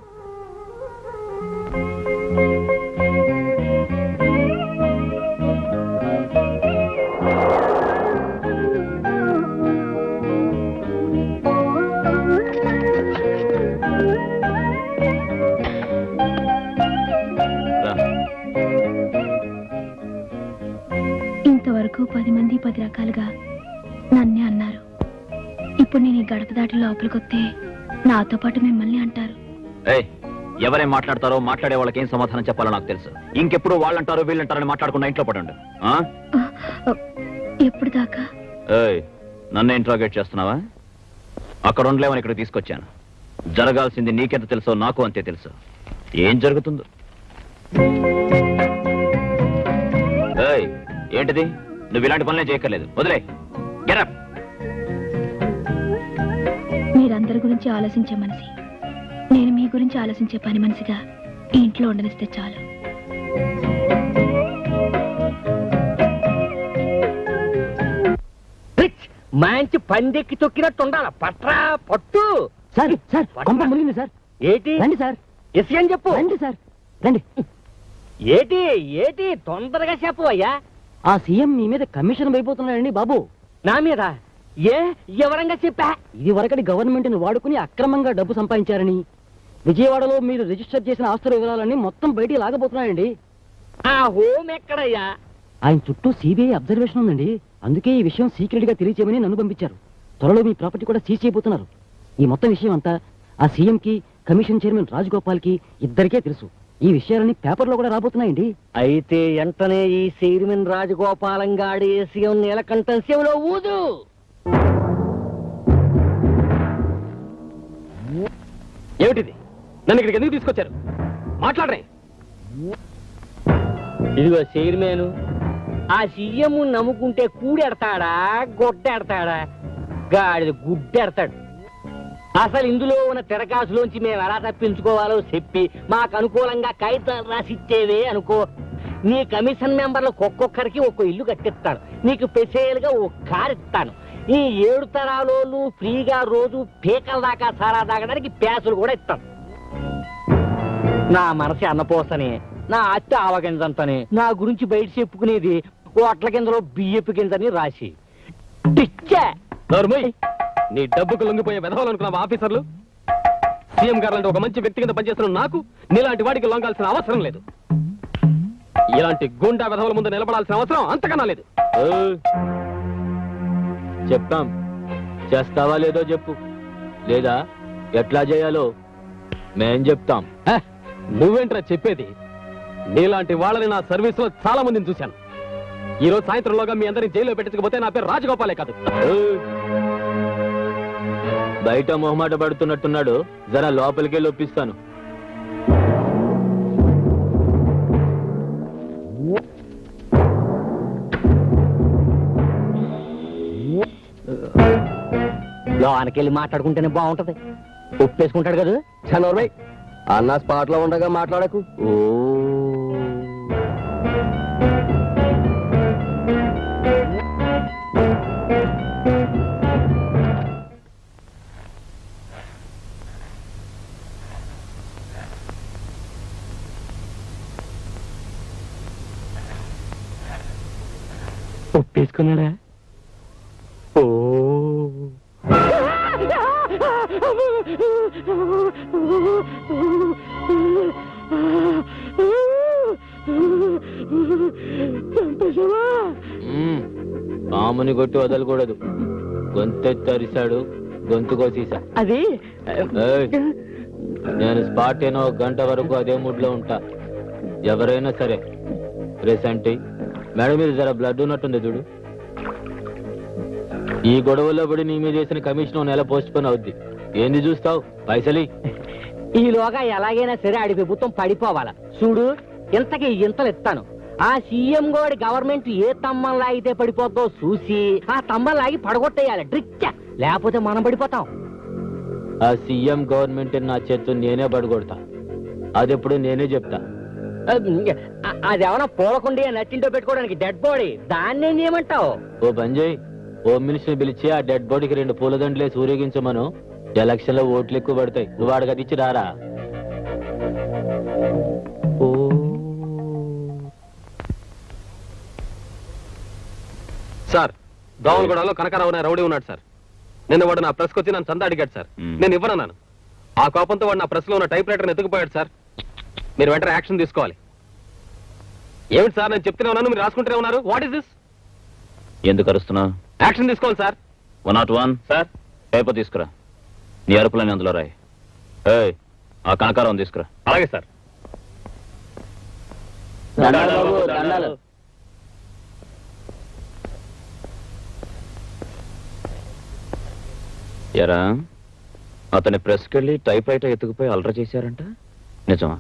ఇంతవరకు 10 మంది 10 రకాలుగా నన్నే అన్నారు. ఇప్పుడు నేను ఈ గడప దాటి లోపలికొస్తే నాతో పాటు మిమ్మల్ని అంటారు. ఎవరేం మాట్లాడతారో మాట్లాడే వాళ్ళకి ఏం సమాధానం చెప్పాలో నాకు తెలుసు. ఇంకెప్పుడు వాళ్ళంటారో వీళ్ళంటారని మాట్లాడకుండా ఇంట్లో పడండి. ఎప్పుడు దాకా? నన్ను ఇంట్రాగేట్ చేస్తున్నావా? అక్కడ ఉండలేవని ఇక్కడ తీసుకొచ్చాను. జరగాల్సింది నీకెంత తెలుసో నాకు అంతే తెలుసు. ఏం జరుగుతుందో. ఏంటిది? నువ్వు ఇలాంటి పనులే చేయక్కర్లేదు. వదిలే. Get up. మీరందరి గురించి ఆలోచించే మనిషి, నేను మీ గురించి ఆలోచించే పని మనిషిగా ఈ ఇంట్లో ఉండనిస్తే చాలు. మంచి పందెక్కి తొక్కినట్టు ఉండాల. పట్రా పట్టు. సార్ సార్ కొంప మునిగింది సార్. ఏటి రండి సార్. ఎస్ అని చెప్పు. రండి సార్ రండి. ఏటి ఏటి తొందరగా చెప్పు అయ్యా. ఆ సీఎం మీ మీద కమిషన్ అయిపోతున్నాడండి బాబు. నా మీద ఏ ఎవరంగా చెప్పా? ఇది వరకటి గవర్నమెంట్ ని వాడుకుని అక్రమంగా డబ్బు సంపాదించారని, విజయవాడలో మీరు రిజిస్టర్ చేసిన ఆస్తుల వివరాలన్నీ మొత్తం బయటికి లాగబోతున్నాయండి. ఆ హోమ్ ఎక్కడయ్యా? ఆయన చుట్టూ సిబిఐ అబ్జర్వేషన్ ఉందండి. అందుకే ఈ విషయం సీక్రెట్ గా తెలియచేయమని నన్ను పంపించారు. త్వరలో మీ ప్రాపర్టీ కూడా సీజ్ చేయబోతున్నారు. ఈ మొత్తం విషయం అంతా ఆ సీఎంకి, కమిషన్ చైర్మన్ రాజగోపాల్కి ఇద్దరికే తెలుసు. ఈ విషయాలన్నీ పేపర్లో కూడా రాబోతున్నాయండి. అయితే వెంటనే ఈ చైర్మన్ రాజగోపాలం గాడి సీఎం నీలకంఠం సీఎంలో ఊదు. ఏమిటిది? నన్ను ఇక్కడికి ఎందుకు తీసుకొచ్చారు? మాట్లాడరే. ఇదిగో చైర్మన్, ఆ సీఎం నమ్ముకుంటే కూడెడతాడా గొడ్డెడతాడా? గాడిద గుడ్డెడతాడు. అసలు ఇందులో ఉన్న తిరకాసులోంచి మేము ఎలా తప్పించుకోవాలో చెప్పి మాకు అనుకూలంగా కాగితాలు రాసిచ్చేవే అనుకో, నీ కమిషన్ మెంబర్లకు ఒక్కొక్కరికి ఒక్కో ఇల్లు కట్టిస్తాను, నీకు స్పెషల్ గా ఒక కారు ఇస్తాను, ఈ 7 తరాలు ఫ్రీగా రోజు పీకల దాకా సారా తాగడానికి ప్యాసులు కూడా ఇస్తాను. నా మనసు అన్నపోసనే, నా అత్త ఆవగింజంతనే, నా గురించి బయట చెప్పుకునేది ఓట్ల గింజలో బియ్యపు గింజని రాసి టిచ్చా. నోర్మోయ్, నీ డబ్బుకు లొంగిపోయే వెధవాలనుకున్నావు ఆఫీసర్లు. సీఎం గారు లాంటి ఒక మంచి వ్యక్తి కింద పనిచేస్తున్న నాకు నీలాంటి వాడికి లొంగాల్సిన అవసరం లేదు. ఇలాంటి గుండా వెధవల ముందు నిలబడాల్సిన అవసరం అంతకన్నా లేదు. చెప్తాం, చేస్తావా లేదో చెప్పు, లేదా ఎట్లా చేయాలో మేం చెప్తాం. నువ్వేంట్రా చెప్పేది? నీలాంటి వాళ్ళని నా సర్వీస్ లో చాలా మందిని చూశాను. ఈ రోజు సాయంత్రంలోగా మీ అందరిని జైల్లో పెట్టించకపోతే నా పేరు రాజగోపాలే కాదు. బయట మొహమాట పడుతున్నట్టున్నాడు, జరా లోపలికి ఒప్పిస్తాను. లోనకెళ్ళి మాట్లాడుకుంటేనే బాగుంటది. ఒప్పేసుకుంటాడు కదా. చనోర్మై, అన్న స్పాట్ లో ఉండగా మాట్లాడకు. ఓ ఒప్పేసుకున్నాడా? ఓ పాముని కొట్టి వదలకూడదు. గొంతెత్తరిశాడు, గొంతు కోసేసా. అది నేను స్పాట్ అయినా 1 గంట వరకు అదే మూడ్ లో ఉంటా. ఎవరైనా సరే రేసంటి మేడం మీద జర బ్లడ్ ఉన్నట్టుంది చూడు. ఈ గొడవలో పడి నీ మీద చేసిన కమిషన్ నెల పోస్ట్ పోన్ అవుద్ది. ఏంది చూస్తావు? పైసలి ఈలోగా ఎలాగైనా సరే ఆడి ప్రభుత్వం పడిపోవాలా చూడు. ఇంతకి ఇంతలు ఇస్తాను. ఆ సీఎం గోడి గవర్నమెంట్ ఏ తమ్మం లాగితే పడిపోద్దో చూసి ఆ తమ్మం లాగి పడగొట్టేయాలి డ్రిచ్చా, లేకపోతే మనం పడిపోతాం. ఆ సీఎం గవర్నమెంట్ నా చేత్తు నేనే పడగొడతా. అదెప్పుడు నేనే చెప్తా. అదేమన్నా పూలకుండి నచ్చింటో పెట్టుకోవడానికి డెడ్ బాడీ, దాన్ని ఏం చేయమంటావు? ఓ బంజయ్, హోమ్ మినిస్టర్ పిలిచి ఆ డెడ్ బాడీకి 2 పూలదండలేసి ఊరేగించమను. ఎలక్షన్ లో ఓట్లు ఎక్కువ పడతాయి. నువ్వు వాడికి అది ఇచ్చి రారా. సార్, దోమలగూడలో కనకారావు అనే రౌడీ ఉన్నాడు సార్. నిన్న వాడు నా ప్రెస్కి వచ్చి నన్ను చందా అడిగాడు సార్. నేను ఇవ్వనన్నాను. ఆ కోపంతో వాడు నా ప్రెస్ లో ఉన్న టైప్ రైటర్ ఎత్తుకుపోయాడు సార్. మీరు వెంటనే యాక్షన్ తీసుకోవాలి. ఏమిటి సార్, నేను చెప్తూనే ఉన్నాను, మీరు రాసుకుంటూనే ఉన్నారు. What is this? ఎందుకు అరుస్తున్నావు? యాక్షన్ తీసుకోవాలి సార్. 101 సార్, పేపర్ తీసుకురా. నీ అరుపులని అందులో రాయి. ఏయ్, ఆ కనకారం తీసుకురా. అలాగే సార్. దండాలు బాబు, దండాలు. ఎరా, అతని ప్రెస్కి వెళ్ళి టైప్ రైటర్ ఎత్తుకుపోయి అల్ట్రా చేశారంట, నిజమా?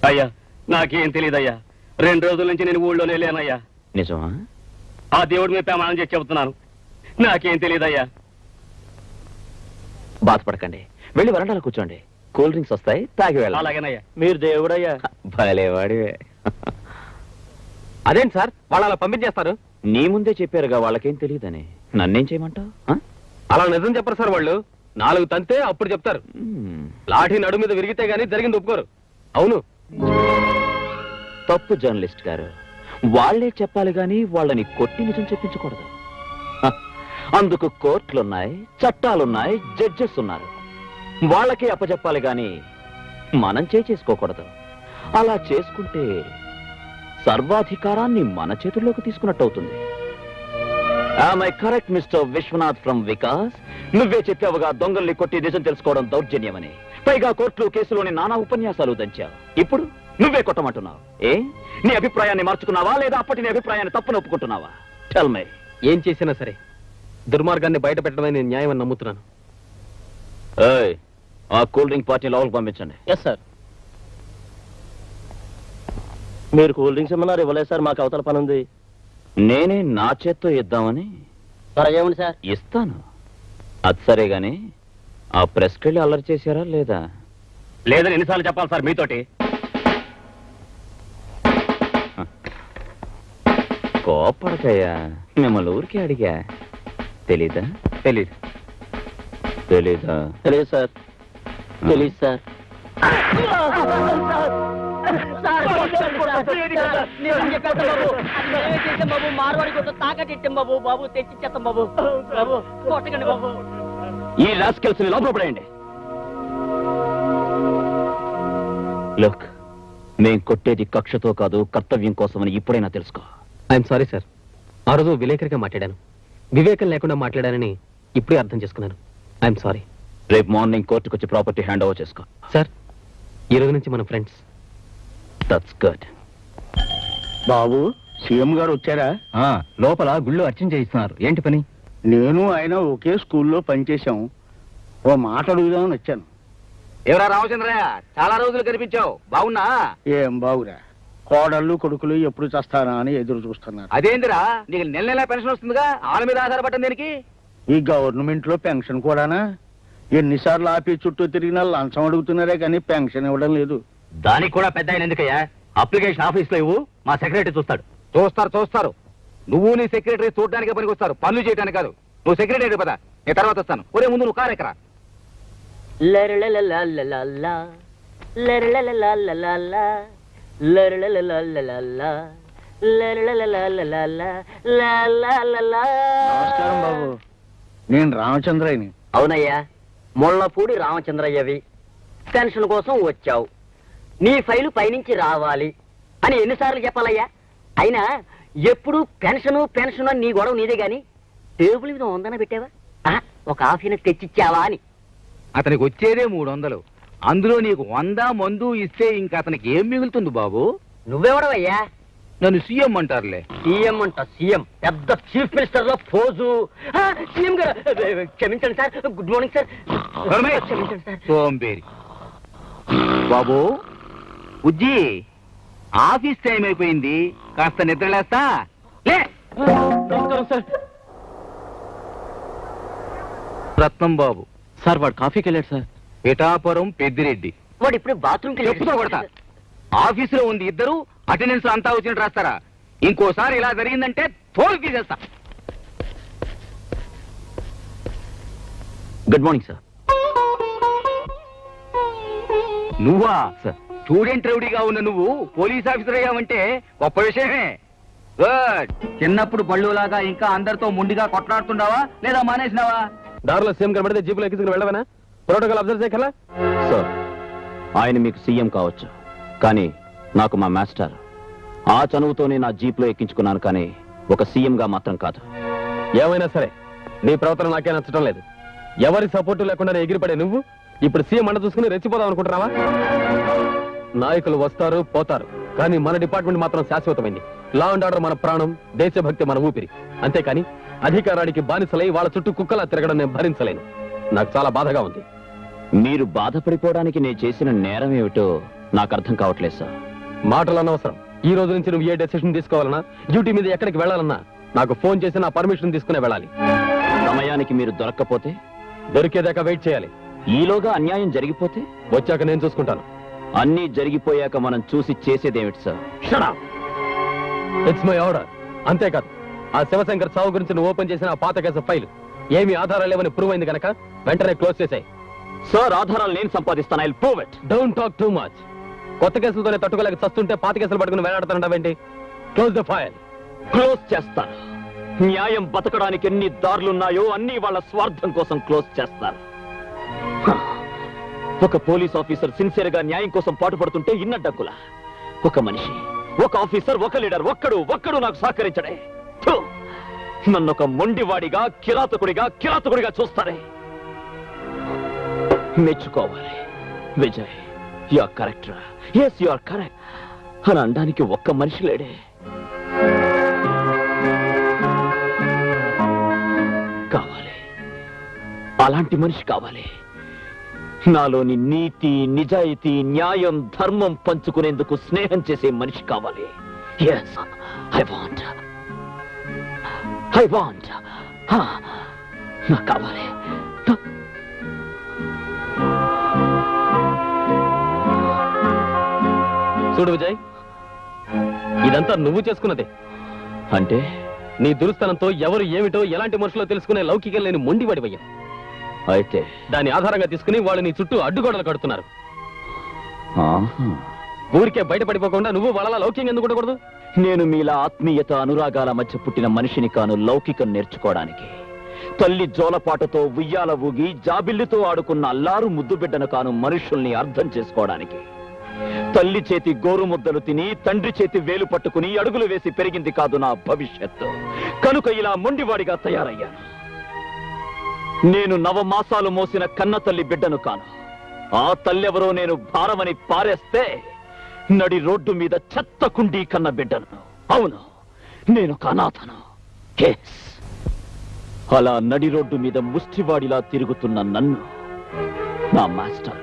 అయ్యా, నాకేం తెలియదయ్యా. 2 రోజుల నుంచి నేను ఊళ్ళోనే లేనయ్యా. నిజమా? ఆ దేవుడి మీద ప్రమాణం చేసి చెబుతున్నాను, నాకేం తెలియదయ్యా. బాధపడకండి, వెళ్ళి వరండాలో కూర్చోండి. కూల్ డ్రింక్స్ వస్తాయి, తాగి వెళ్ళాలి. అలాగేనయ్యా. మీరు దేవుడయ్యా. భలేవాడివే. అదేంటి సార్, వాళ్ళు అలా పంపించేస్తారు? నీ ముందే చెప్పారుగా వాళ్ళకేం తెలియదని. నన్నేం చేయమంటావు? అలా నిజం చెప్పరు సార్. వాళ్ళు 4 తంతే అప్పుడు చెప్తారు. లాఠీ నడు మీద విరిగితే గానీ జరిగింది ఒప్పుకోరు. అవును. తప్పు జర్నలిస్ట్ గారు, వాళ్లే చెప్పాలి గాని వాళ్ళని కొట్టి నిజం చెప్పించకూడదు. హ, అందుకు కోర్టులున్నాయి, చట్టాలున్నాయి, జడ్జెస్ ఉన్నారు. వాళ్ళకే అప్పచెప్పాలి గాని మనం చేసుకోకూడదు. అలా చేసుకుంటే సర్వాధికారాన్ని మన చేతుల్లోకి తీసుకున్నట్టు అవుతుంది. I correct Mister Vishwanath from Vikas? నువ్వే చెప్పావుగా దొంగల్ని కొట్టి నిజం తెలుసుకోవడం దౌర్జన్యమని. పైగా కోర్టులు కేసులోని నానా ఉపన్యాసాలు దంచావు. ఇప్పుడు నువ్వే కొట్టమంటున్నావు. నీ అభిప్రాయాన్ని మార్చుకున్నావా లేదా అప్పటి నీ అభిప్రాయాన్ని తప్పును ఒప్పుకుంటున్నావా? Tell me. ఏం చేసినా సరే దుర్మార్గాన్ని బయట పెట్టడమే నేను న్యాయం అని నమ్ముతున్నాను. ఆ కూల్ డ్రింక్ పార్టీ లోపలికి పంపించండి. Yes sir. మీరు కూల్ డ్రింక్స్ ఏమన్నారు? ఇవ్వలేదు సార్, మాకు అవతల పని ఉంది. నేనే నా చేత్తో ఇద్దామని. త్వరగా ఇవ్వండి సార్. ఇస్తాను. అది సరే గాని ఆ ప్రెస్కి వెళ్ళి అల్లరి చేశారా లేదా? లేదని ఎన్నిసార్లు చెప్పాలి సార్ మీతోటి? కోపడకయ్యా, మిమ్మల్ని ఊరికి అడిగా. తెలీదా? తెలీదు. తెలీదా? తెలియదు సార్. తెలియదు సార్. ఈ రాస్కెల్స్ ని లోపల పడేయండి. లోక్, మేం కొట్టేది కక్షతో కాదు, కర్తవ్యం కోసమని ఇప్పుడైనా తెలుసుకో. I'm sorry sir. ఆ రోజు విలేకరిగా మాట్లాడాను. వివేకం లేకుండా మాట్లాడానని ఇప్పుడే అర్థం చేసుకున్నాను. I'm sorry. రేపు మార్నింగ్ కోర్టుకు వచ్చి ప్రాపర్టీ హ్యాండ్ ఓవర్ చేసుకో. సార్, ఈ రోజు నుంచి మనం friends. That's good. Babu, CM గారు వచ్చారా? లోపల గుళ్ళు అర్చన చేయిస్తున్నారు. ఏంటి పని? నేను ఆయన ఒకే స్కూల్లో పనిచేశాం. ఓ మాట అడుగుదామని వచ్చాను. ఎవరా రామచంద్రయ్య, చాలా రోజులు కనిపించావు. బాగున్నా? ఏం బాగురా, కోడళ్ళు కొడుకులు ఎప్పుడు చస్తానా అని ఎదురు చూస్తున్నారు. అదేందిరా, నీకు నెల నెల పెన్షన్ వస్తుందిగా, వాళ్ళ మీద ఆధారపడ్డం దేనికి? ఈ గవర్నమెంట్ లో పెన్షన్ కూడానా? ఎన్నిసార్లు ఆఫీస్ చుట్టూ తిరిగినా లంచం అడుగుతున్నారే కానీ పెన్షన్ ఇవ్వడం లేదు. దానికి కూడా పెద్ద ఆయన ఎందుకయ్యా? అప్లికేషన్ ఆఫీస్ లో ఇవ్వు, మా సెక్రటరీ చూస్తాడు. చూస్తారు. నువ్వు నీ సెక్రటరీ చూడడానికి పనికి వస్తారు, పనులు చేయడానికి కాదు. నువ్వు సెక్రటరీ పదా, నేను తర్వాత వస్తాను. ఒరే ముందు నువ్వు కారు ఎక్కరా. నమస్కారం బాబు, నేను రామచంద్రయ్యని. అవునయ్యా, ముళ్ళపూడి రామచంద్రయ్యవి. పెన్షన్ కోసం వచ్చావు. నీ ఫైలు పైనుంచి రావాలి అని ఎన్నిసార్లు చెప్పాలయ్యా? అయినా ఎప్పుడు పెన్షన్ అని నీ గొడవ నీదే గాని టేబుల్ మీద 100 పెట్టావా? ఒక ఆఫీని తెచ్చిచ్చావా అని. అతనికి వచ్చేదే 300. అందులో నీకు 100 మందు ఇస్తే ఇంకా అతనికి ఏం మిగులుతుంది బాబు? నువ్వెవడవయ్యా? నన్ను సీఎం అంటారులే. సీఎం అంట, సీఎం పెద్ద చీఫ్ మినిస్టర్ లో పోజు. సీఎం గారు క్షమించండి సార్. Good morning sir. క్షమించండి సార్. సోంబేరి బాబు. ఉజ్జి, ఆఫీస్ టైం అయిపోయింది, కాస్త నిద్రలేస్తా. లే. రత్నం బాబు సార్, వాడు కాఫీకి వెళ్ళాడు సార్. పిఠాపురం పెద్దిరెడ్డి. వాడు ఇప్పుడు బాత్రూమ్కి చెప్పుతో కొడతా. ఆఫీసులో ఉంది ఇద్దరు, అటెండెన్స్ అంతా వచ్చినట్టు రాస్తారా? ఇంకోసారి ఇలా జరిగిందంటే తోలు తీసేస్తా. Good morning sir. నువ్వా? స్టూడెంట్ రౌడీగా ఉన్న నువ్వు పోలీస్ ఆఫీసర్ అయ్యావంటే గొప్ప విషయమే. గుడ్. చిన్నప్పుడు బళ్ళులాగా ఇంకా అందరితో ముండిగా కొట్లాడుతుండవా లేదా మానేసినావా? దారిలో సీఎం కనబడితే జీపులో ఎక్కించుకుని వెళ్ళవనా? ప్రోటోకాల్ అబ్జర్వ్ చేయగల సార్, ఆయన మీకు సీఎం కావచ్చు, కానీ నాకు మా మాస్టర్. ఆ చనువుతోనే నా జీప్లో ఎక్కించుకున్నాను, కానీ ఒక సీఎంగా మాత్రం కాదు. ఏమైనా సరే నీ ప్రవర్తన నాకే నచ్చడం లేదు. ఎవరి సపోర్టు లేకుండా ఎగిరిపడే నువ్వు ఇప్పుడు సీఎం అండ చూసుకుని రెచ్చిపోదాం అనుకుంటున్నావా? నాయకులు వస్తారు పోతారు, కానీ మన డిపార్ట్మెంట్ మాత్రం శాశ్వతమైంది. లా అండ్ ఆర్డర్ మన ప్రాణం, దేశభక్తి మన ఊపిరి. అంతేకాని అధికారానికి బానిసలై వాళ్ళ చుట్టూ కుక్కలా తిరగడం నేను భరించలేను. నాకు చాలా బాధగా ఉంది. మీరు బాధపడిపోవడానికి నేను చేసిన నేరం ఏమిటో నాకు అర్థం కావట్లేదు సార్. మాటలు అనవసరం. ఈ రోజు నుంచి నువ్వు ఏ డెసిషన్ తీసుకోవాలన్నా, డ్యూటీ మీద ఎక్కడికి వెళ్ళాలన్నా నాకు ఫోన్ చేసి నా పర్మిషన్ తీసుకునే వెళ్ళాలి. సమయానికి మీరు దొరక్కపోతే? దొరికేదాకా వెయిట్ చేయాలి. ఈలోగా అన్యాయం జరిగిపోతే? వచ్చాక నేను చూసుకుంటాను. అన్నీ జరిగిపోయాక మనం చూసి చేసేదేమిటి sir? Shut up. It's my order. అంతేకాదు, ఆ శివశంకర్ చావు గురించి నువ్వు ఓపెన్ చేసిన ఆ పాత కేసు ఫైల్ ఏమీ ఆధారాలు లేవని ప్రూవ్ అయింది కనుక వెంటనే క్లోజ్ చేసాయి. సార్, ఆధారాలు నేను సంపాదిస్తాను. I will prove it. Don't talk too much. కొత్త కేసులతోనే తట్టుకోలేక చస్తుంటే పాత కేసులు పట్టుకుని వేలాడుతానంటావేంటి? Close the file. క్లోజ్ చేస్తారు. న్యాయం బతకడానికి ఎన్ని దారులున్నాయో అన్ని వాళ్ళ స్వార్థం కోసం క్లోజ్ చేస్తారు. ఒక పోలీస్ ఆఫీసర్ సిన్సియర్ గా న్యాయం కోసం పాటుపడుతుంటే ఇన్నడ్డక్కులా. ఒక మనిషి, ఒక ఆఫీసర్, ఒక లీడర్, ఒక్కడు నాకు సహకరించడే. నన్నొక మొండివాడిగా కిరాతకుడిగా చూస్తారే. మెచ్చుకోవాలి Vijay, you are correct. Yes, you are correct అని అనడానికి ఒక్క మనిషి లేడే. కావాలి, అలాంటి మనిషి కావాలి. నాలోని నీతి, నిజాయితీ, న్యాయం, ధర్మం పంచుకునేందుకు స్నేహం చేసే మనిషి కావాలి. ఎస్, ఐ వాంట్ నాకు కావాలి. చూడు విజయ్, ఇదంతా నువ్వు చేసుకున్నదే. అంటే నీ దురుస్తనంతో ఎవరు ఏమిటో ఎలాంటి మనుషులో తెలుసుకునే లౌకికం లేని మొండివాడివయ్యా. అయితే దాన్ని ఆధారంగా తీసుకుని వాళ్ళు నీ చుట్టూ అడ్డుగోడలు కడుతున్నారు. ఆహా. ఊరికే బయటపడిపోకుండా నువ్వు వాళ్ళ లౌక్యం ఎందుకు ఉండకూడదు? నేను మీలా ఆత్మీయత, అనురాగాల మధ్య పుట్టిన మనిషిని కాను లౌకికం నేర్చుకోవడానికి. తల్లి జోలపాటతో ఉయ్యాల ఊగి జాబిల్లితో ఆడుకున్న అల్లారు ముద్దు బిడ్డను కాను మనుషుల్ని అర్థం చేసుకోవడానికి. తల్లి చేతి గోరు ముద్దలు తిని తండ్రి చేతి వేలు పట్టుకుని అడుగులు వేసి పెరిగింది కాదు నా భవిష్యత్తు. కనుక ఇలా మొండివాడిగా తయారయ్యాను. నేను నవమాసాలు మోసిన కన్న తల్లి బిడ్డను కాను. ఆ తల్లెవరో నేను భారమని పారేస్తే నడి రోడ్డు మీద చెత్త కుండీ కన్న బిడ్డను. అవును, నేను అనాథను. ఎస్, అలా నడి రోడ్డు మీద ముష్టివాడిలా తిరుగుతున్న నన్ను నా master,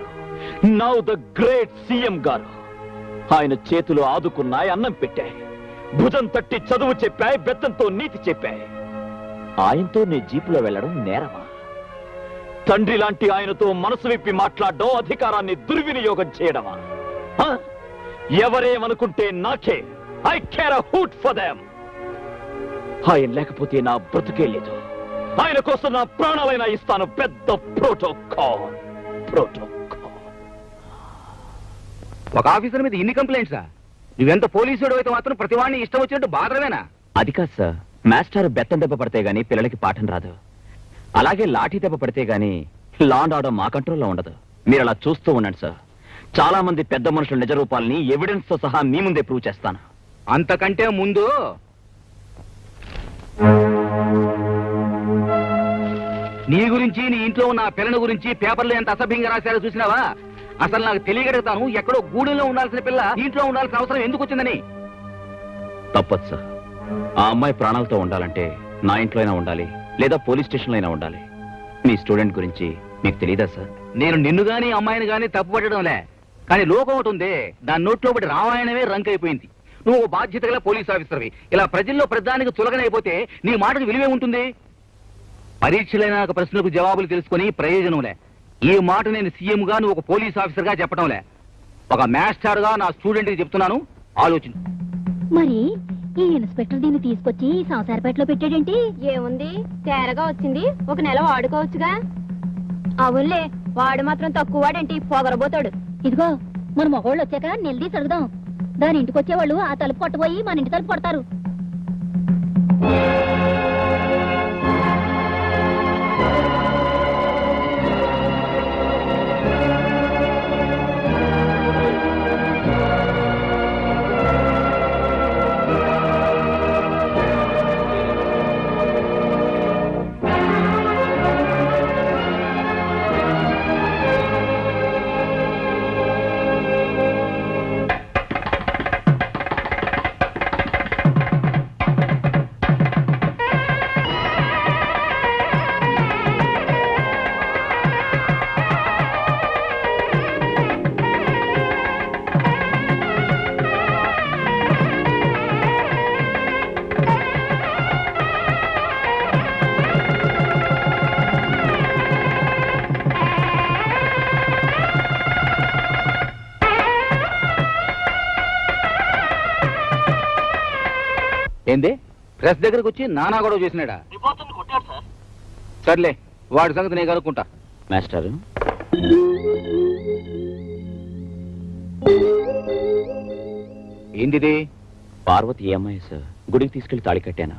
now the great CM గారు, ఆయన చేతులు ఆదుకున్నాయి, అన్నం పెట్టాయి, భుజం తట్టి చదువు చెప్పాయి, బెత్తంతో నీతి చెప్పాయి. ఆయనతో నీ జీపులో వెళ్ళడం నేరమా? తండ్రి లాంటి ఆయనతో మనసు విప్పి మాట్లాడడం, అధికారాన్ని దుర్వినియోగం చేయడమా? ఎవరేమనుకుంటే నాకే. I care a hoot for them. ఆయన లేకపోతే నా బ్రతుకే లేదు. ఆయన కోసం నా ప్రాణాలైనా ఇస్తాను. పెద్ద ప్రోటోకాల్. ఒక ఆఫీసర్ మీద ఇన్ని కంప్లైంట్సా? నువ్వెంత పోలీసుడు అయితే మాత్రం ప్రతివాడిని ఇష్టం వచ్చినట్టు బాధరవేనా? అది కాదు సార్, మాస్టర్ బెత్తం దెబ్బ పడితే గానీ పిల్లలకి పాఠం రాదు. అలాగే లాఠీ దెబ్బ పడితే గానీ లా అండ్ ఆర్డర్ మా కంట్రోల్లో ఉండదు. మీరు అలా చూస్తూ ఉండండి సార్. చాలా మంది పెద్ద మనుషుల నిజ రూపాలని ఎవిడెన్స్ తో సహా మీ ముందే ప్రూవ్ చేస్తాను. అంతకంటే ముందు నీ గురించి, నీ ఇంట్లో ఉన్న పిల్లల గురించి పేపర్లో ఎంత అసభ్యంగా రాశారో చూసినావా? అసలు నాకు తెలియగలుగుతాను, ఎక్కడో గూడెంలో ఉండాల్సిన పిల్ల ఇంట్లో ఉండాల్సిన అవసరం ఎందుకు వచ్చిందని. తప్పదు సార్. ఆ అమ్మాయి ప్రాణాలతో ఉండాలంటే నా ఇంట్లో అయినా ఉండాలి, లేదా పోలీస్ స్టేషన్లో అయినా ఉండాలి. మీ స్టూడెంట్ గురించి మీకు తెలియదా సార్? నేను నిన్ను గాని అమ్మాయిని గాని తప్పు పట్టడంలే, కానీ లోకం ఒకటి ఉంది, దాని నోట్లో బట్టి రామాయణమే రంక్ అయిపోయింది. నువ్వు బాధ్యత గల పోలీస్ ఆఫీసర్వి. ఇలా ప్రజల్లో ప్రధానికి చులకనైపోతే నీ మాటకు విలువే ఉంటుంది? పరీక్షలైన ప్రశ్నలకు జవాబులు తెలుసుకుని ప్రయోజనంలే. ఈ మాట నేను సీఎం గా, నువ్వు ఒక పోలీస్ ఆఫీసర్ గా చెప్పడంలే, ఒక మాస్టర్ గా నా స్టూడెంట్ కి చెప్తున్నాను, ఆలోచించు. మరి ఈ ఇన్స్పెక్టర్ దీన్ని తీసుకొచ్చి సంసారపేటలో పెట్టాడేంటి? ఏముంది, తేరగా వచ్చింది, ఒక నెల వాడుకోవచ్చుగా. అవునులే, వాడు మాత్రం తక్కువ వాడేంటి, పొగరబోతాడు. ఇదిగో, మన మగవాళ్ళు వచ్చాక నిలదీసి అడుగుదాం. దాని ఇంటికి వచ్చేవాళ్ళు ఆ తలుపు కొట్టబోయి మన ఇంటి తలుపు కొడతారు. ఏంది, ప్రెస్ దగ్గరకు వచ్చి నానా గొడవ చేసినాడా? సర్లే, వాడి సంగతి నేను కనుక్కుంటా. మాస్టర్, ఏంటిది? పార్వతి ఏమై సార్, గుడికి తీసుకెళ్లి తాళి కట్టాను.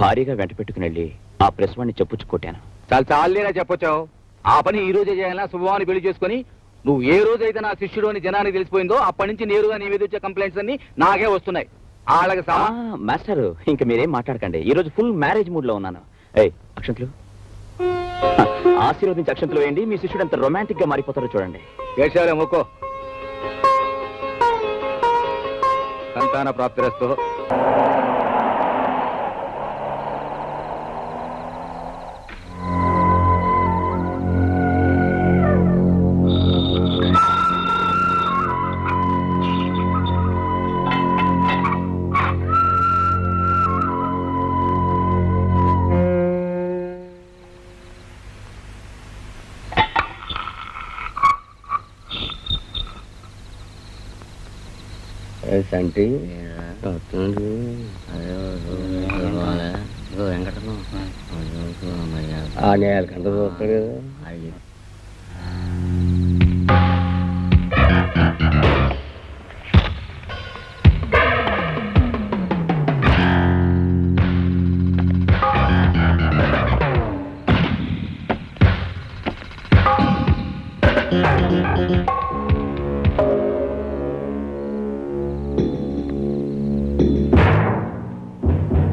భారీగా వెంట పెట్టుకుని వెళ్ళి ఆ ప్రెస్ వాడిని చెప్పుచ్చు కొట్టాను. చాలా చాలేనా చెప్పొచ్చావు? ఆ పని ఈ రోజే చేయాలా? శుభవాన్ని పెళ్లి చేసుకుని నువ్వు ఏ రోజైతే నా శిష్యుడు అని జనానికి తెలిసిపోయిందో అప్పటి నుంచి నేరుగా నీ మీద వచ్చే కంప్లైంట్స్ అన్ని నాకే వస్తున్నాయి. వాళ్ళకి మాస్టర్ ఇంకా మీరేం మాట్లాడకండి ఈ రోజు ఫుల్ మ్యారేజ్ మూడ్ లో ఉన్నాను. ఏయ్ అక్షంతులు ఆశీర్వదించి అక్షంతులు వేయండి. మీ శిష్యుడు ఎంత రొమాంటిక్ గా మారిపోతారో చూడండి. వేసాలే మొక్కో. సంతాన ప్రాప్తిరస్తు. సంటి ఆ నేల కంట చూస్తాడు కదా.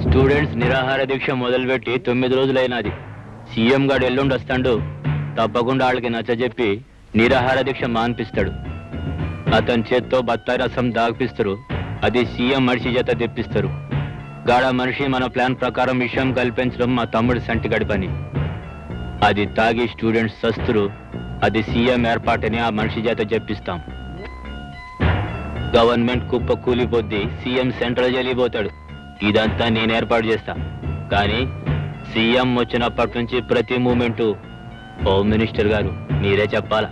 స్టూడెంట్స్ నిరాహార దీక్ష మొదలుపెట్టి 9 రోజులైనది. సీఎం గారు ఎల్లుండి వస్తాడు. తప్పకుండా వాళ్ళకి నచ్చజెప్పి నిరాహార దీక్ష మాన్పిస్తాడు. అతని చేత్తో బత్తాయి రసం దాగిపిస్తారు. అది సీఎం మనిషి చేత తెప్పిస్తారు. గాడ మనిషి మన ప్లాన్ ప్రకారం విషయం కల్పించడం మా తమ్ముడు సంటిగడి పని. అది తాగి స్టూడెంట్స్ సస్తురు. అది సీఎం ఏర్పాటని ఆ మనిషి చేత చెప్పిస్తాం. గవర్నమెంట్ కుప్ప కూలిపోద్ది. సీఎం సెంట్రల్ జైలు పోతాడు. ఇదంతా నేను ఏర్పాటు చేస్తా. కానీ సీఎం వచ్చినప్పటి నుంచి ప్రతి మూమెంటు హోమ్ మినిస్టర్ గారు మీరే చెప్పాలా.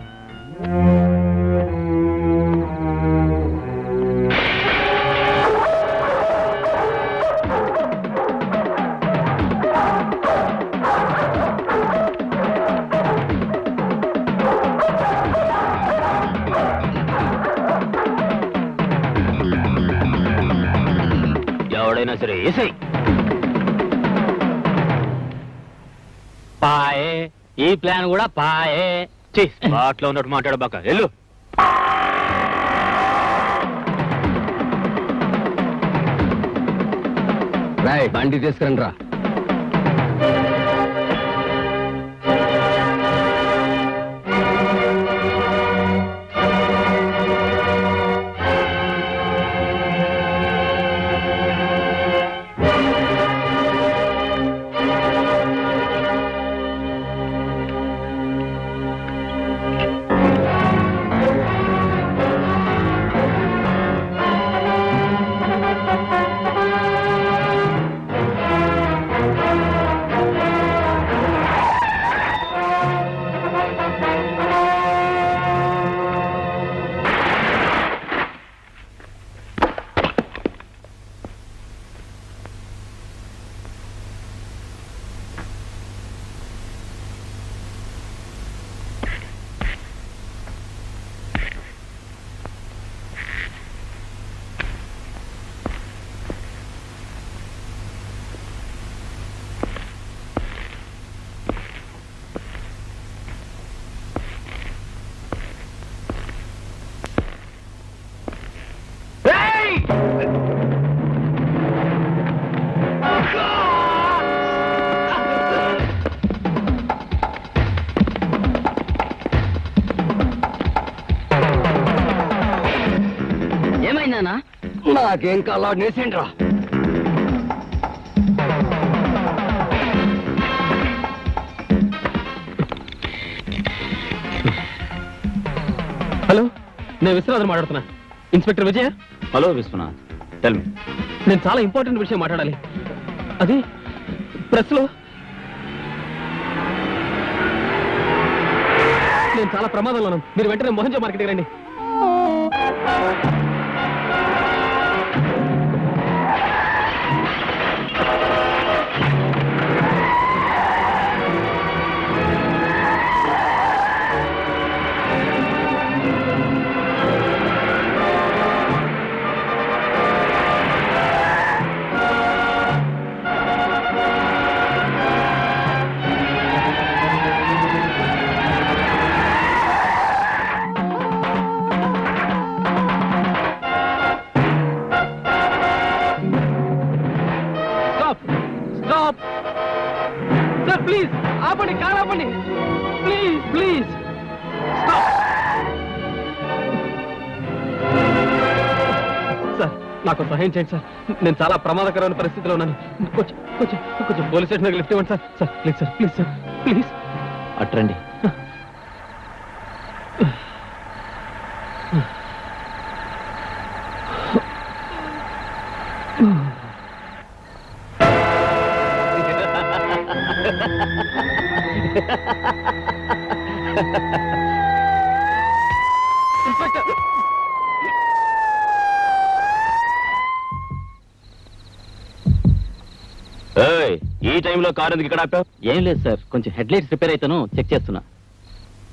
ఎవడైనా సరే ఏసై పాయే. ఈ ప్లాన్ కూడా పాయే. స్పాట్లో ఉన్నట్టు మాట్లాడబాక వెళ్ళు. రాయ్ బండి తీసుకురండి రా. ఏమైందా? నాకేం కాలా నేసేంట్రా. హలో, నేను విశ్వనాథన్ మాట్లాడుతున్నా. Inspector Vijaya. Hello Viswanath, tell me. నేను చాలా ఇంపార్టెంట్ విషయం మాట్లాడాలి. అది ప్రెస్ లో నేను చాలా ప్రమాదంలో ఉన్నాను. మీరు వెంటనే మోహన్జో మార్కెట్కి రండి. ప్లీజ్ ఆపండి, కారు ఆపండి, ప్లీజ్ ప్లీజ్. సార్ నాకు సహాయం చేయండి సార్, నేను చాలా ప్రమాదకరమైన పరిస్థితిలో ఉన్నాను. కొంచెం కొంచెం కొంచెం పోలీస్ స్టేషన్ లిఫ్ట్ ఇవ్వండి sir. Sir please sir, please sir, please. అట్రండి. ఇన్స్పెక్టర్, ఈ టైంలో కారు ఎందుకు ఇక్కడ ఆపావు? ఏం లేదు సార్, కొంచెం హెడ్ లైట్స్ రిపేర్ అయితేను చెక్ చేస్తున్నా.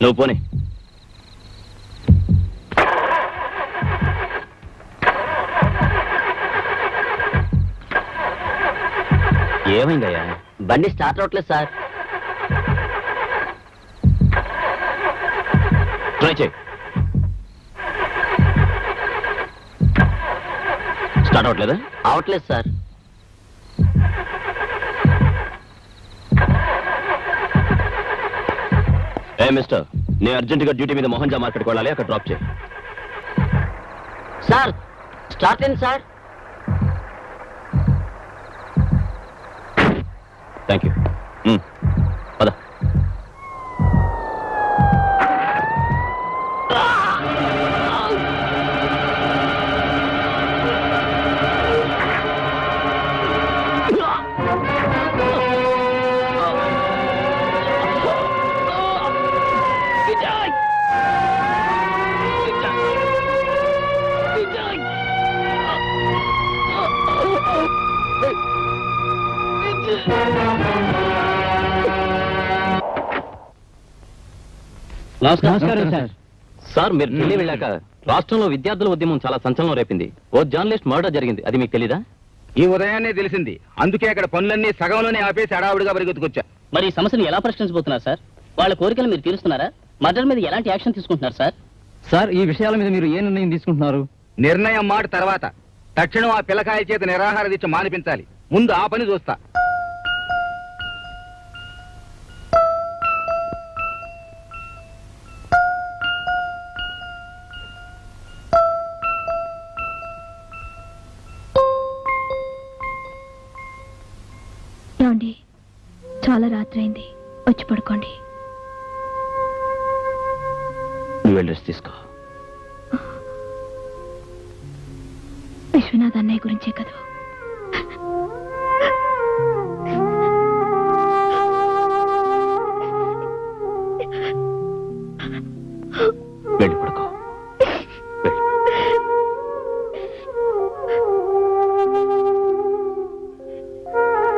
నువ్వు పోనీ. ఏమైందయ్యా? బండి స్టార్ట్ అవట్లేదు సార్. ట్రై చేయి. స్టార్ట్ అవ్వట్లేదా? అవట్లేదు సార్. ఏ మిస్టర్, నేను అర్జెంటుగా డ్యూటీ మీద మోహన్జా మార్కెట్కి వెళ్ళాలి, అక్కడ డ్రాప్ చేయి. సార్ స్టార్ట్ అయింది సార్. Thank you. పద. నమస్కారం సార్. సార్ మీరు ఢిల్లీ వెళ్ళాక రాష్ట్రంలో విద్యార్థుల ఉద్యమం చాలా సంచలనం రేపింది. ఓ జర్నలిస్ట్ మర్డర్ జరిగింది, అది మీకు తెలీదా? ఈ ఉదయాన్నే తెలిసింది. అందుకే అక్కడ పనులన్నీ సగంలోనే ఆపేసి హడావుడిగా పరిగెత్తుకొచ్చా. మరి ఈ సమస్యను ఎలా పరిష్కరించబోతున్నారు సార్? వాళ్ళ కోరికలు మీరు తీరుస్తున్నారా? మర్డర్ మీద ఎలాంటి యాక్షన్ తీసుకుంటున్నారు సార్? సార్ ఈ విషయాల మీద మీరు ఏ నిర్ణయం తీసుకుంటున్నారు? నిర్ణయం మాట తర్వాత. తక్షణం ఆ పిల్లకాయల చేత నిరాహార దీక్ష మానిపించాలి. ముందు ఆ పని చూస్తా. ఏమండి, చాలా రాత్రి అయింది, వచ్చి పడుకోండి. నువ్వు వెళ్ళి రెస్ట్ తీసుకో. విశ్వనాథ్ అన్నయ్య గురించే కదా. వెళ్ళి పడుకో.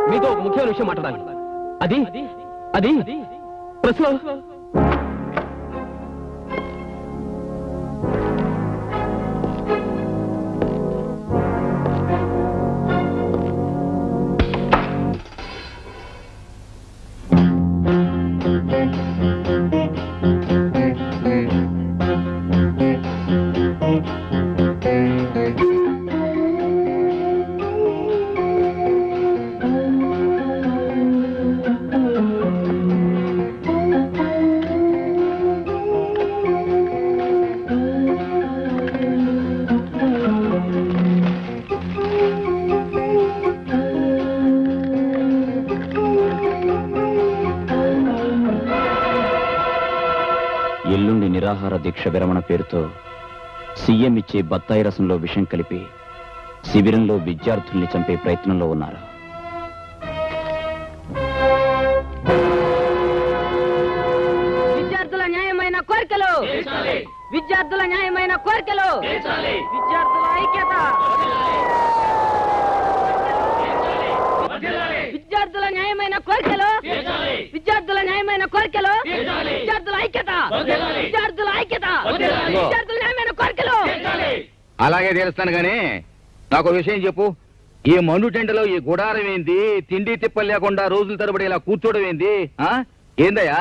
మీతో ఒక ముఖ్యమైన విషయం మాట్లాడాలి. అది అది ప్రెస్లో ఎల్లుండి నిరాహార దీక్ష విరమణ పేరుతో సీఎం ఇచ్చే బత్తాయి రసంలో విషం కలిపి శిబిరంలో విద్యార్థుల్ని చంపే ప్రయత్నంలో ఉన్నారు. విద్యార్థుల న్యాయమైన కోరికలు, విద్యార్థుల న్యాయమైన కోరికలు, విద్యార్థుల ఐక్యత, విద్యార్థుల న్యాయమైన కోరికలు, విద్యార్థుల న్యాయమైన కోరికలు, విద్యార్థుల ఐక్యత, విద్యార్థుల ఐక్యత, విద్యార్థుల న్యాయమైన కోరికలు. అలాగే తెలుస్తాను గానీ నాకు విషయం చెప్పు. ఈ మండు టెంటలో ఈ గుడారం ఏంది? తిండి తిప్పలు లేకుండా రోజుల తరబడి ఇలా కూర్చోవడం ఏంది? ఏందయ్యా?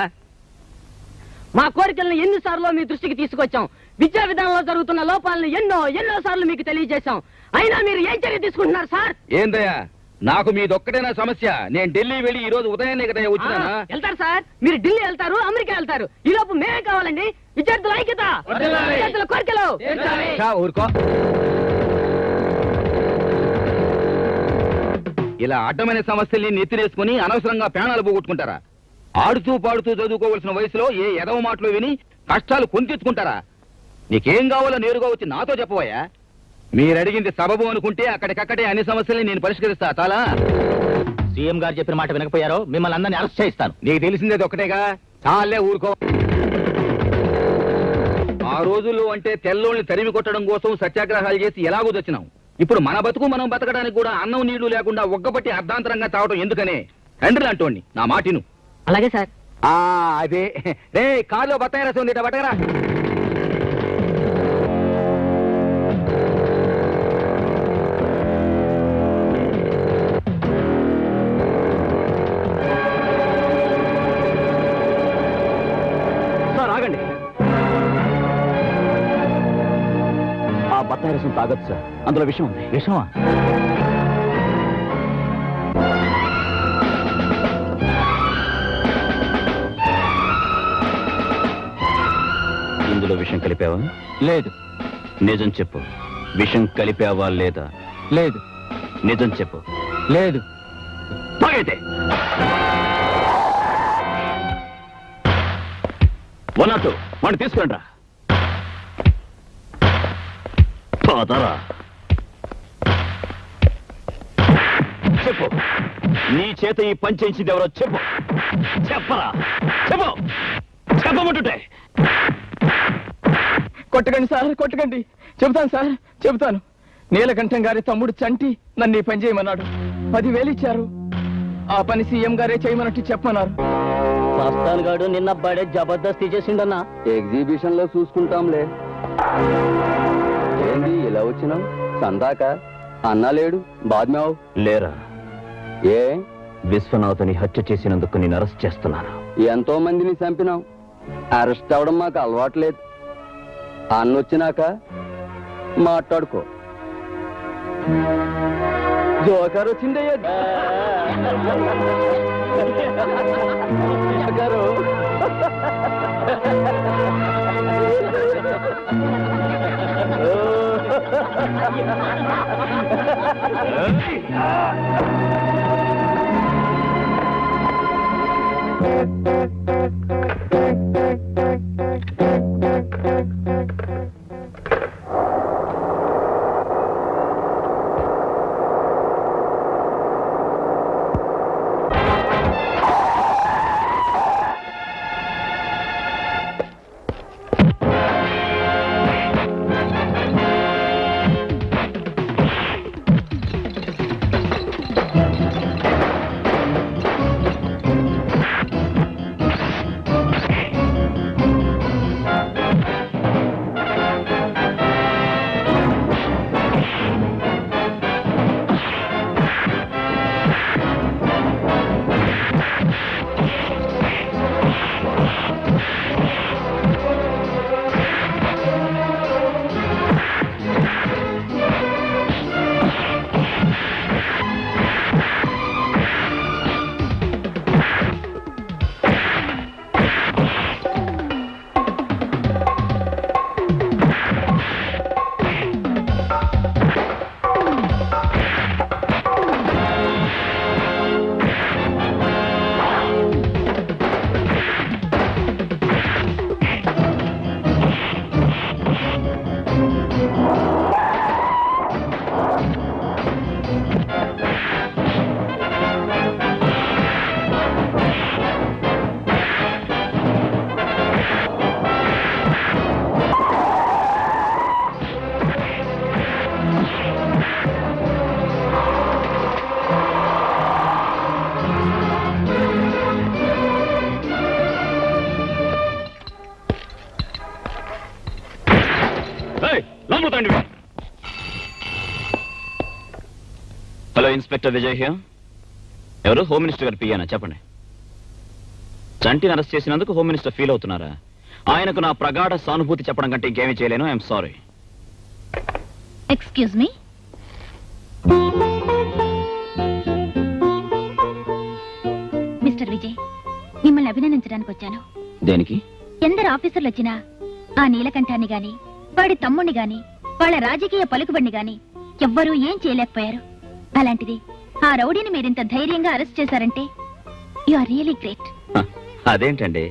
మా కోరికలను ఎన్నిసార్లు మీ దృష్టికి తీసుకొచ్చాం. విద్యా విధానంలో జరుగుతున్న లోపాలను ఎన్నో సార్లు మీకు తెలియజేశాం. అయినా మీరు ఏం చర్య తీసుకుంటున్నారు సార్? ఏందయ్యా నాకు మీదొక్కటేనా సమస్య? నేను ఢిల్లీ వెళ్ళి ఈ రోజు ఉదయాన్నే కదా వచ్చినానా? వెళ్తారు సార్, మీరు ఢిల్లీ వెళ్తారు, అమెరికా వెళ్తారు. ఈ లోపు మేమే కావాలండి. విద్యార్థుల ఐక్యత, విద్యార్థుల కోరికలు. చా, ఊరుకో. ఇలా అడ్డమైన సమస్యల్ని నెత్తినేసుకుని అనవసరంగా ప్రాణాలు పోగొట్టుకుంటారా? ఆడుతూ పాడుతూ చదువుకోవలసిన వయసులో ఏ ఎదవ మాటలు విని కష్టాలు కొని తెచ్చుకుంటారా? నీకేం కావాలో నేరుగా వచ్చి నాతో చెప్పబోయా. మీరు అడిగింది సబబు అనుకుంటే అక్కడికక్కడే అన్ని సమస్యల్ని నేను పరిష్కరిస్తా. చాలా సీఎం గారు చెప్పిన మాట వినకపోయారో మిమ్మల్ని అందరినీ అరెస్ట్ చేయిస్తాను. నీకు తెలిసిందేది ఒకటేగా, చాలే ఊరుకో. ఆ రోజుల్లో అంటే తెల్లోళ్ళని తరిమి కొట్టడం కోసం సత్యాగ్రహాలు చేసి ఎలాగో తెచ్చినాం. ఇప్పుడు మన బతుకు మనం బతకడానికి కూడా అన్నం నీళ్లు లేకుండా ఒక్కబట్టి అర్ధాంతరంగా తావటం ఎందుకనే? తండ్రి అంటోండి, నా మాటిను. అలాగే సార్. అదే రే, కారులో బత్తాయి రసం ఉంది, బట్టగరా. సార్ ఆగండి. ఆ బత్తాయి రసం తాగొచ్చు సార్, అందులో విషయం ఉంది. విషమా? ఇందులో విషం కలిపావా? లేదు. నిజం చెప్పు, విషం కలిపావా లేదా? లేదు. నిజం చెప్పు. లేదు. తాగైతే 102 వాడిని తీసుకురండి రా. పోతారా? చెప్పు, నీ చేత ఈ పని చేయించింది ఎవరో చెప్పు. చెప్పరా? చెప్పు, చెప్పమంటుంటే. కొట్టకండి సార్, కొట్టకండి. చెబుతాను సార్, చెబుతాను. నీలకంఠం గారి తమ్ముడు చంటి నన్ను ఈ పని చేయమన్నాడు. 10,000 ఇచ్చారు. ఆ పని సీఎం గారే చేయమన్నట్టు చెప్పమన్నారు. మస్తాన్ గాడు నిన్న బడే జబర్దస్తి చేసిండన్నా. ఎగ్జిబిషన్ లో చూసుకుంటాంలే. ఏంది ఇలా వచ్చినాం? సందాక అన్నా లేడు, బాద్మావు లేరా? ఏ విశ్వనాథుని హత్య చేసినందుకు నేను అరెస్ట్ చేస్తున్నాను. ఎంతో మందిని చంపినాం. అరెస్ట్ అవడం మాకు అలవాట్లేదు. అన్నొచ్చినాక మాట్లాడుకో. జోకర్ వచ్చిందయ్యా. Joker. Hello, inspector Vijay here. ఎవరు? హోమ్ మినిస్టర్ గారు పియ్యానా? చెప్పండి. చంటిని అరెస్ట్ చేసినందుకు హోమ్ మినిస్టర్ ఫీల్ అవుతున్నారా? ఆయనకు నా ప్రగాఢ సానుభూతి చెప్పడం కంటే ఇంకేమీ చేయలేను. I'm sorry. Excuse me. Mister Vijay, మిమ్మల్ని అభినందించడానికి వచ్చాను. దేనికి? ఎందరు ఆఫీసర్లు వచ్చినా ఆ నీలకంఠాన్ని గాని వాడి తమ్ముణ్ణి గాని వాళ్ళ రాజకీయ పలుకుబడిని గాని ఎవ్వరూ ఏం చేయలేకపోయారు. అలాంటిది ఆ రౌడీని మీరింత ధైర్యంగా అరెస్ట్ చేశారంటే యు ఆర్ రియలీ గ్రేట్. అదేంటండి,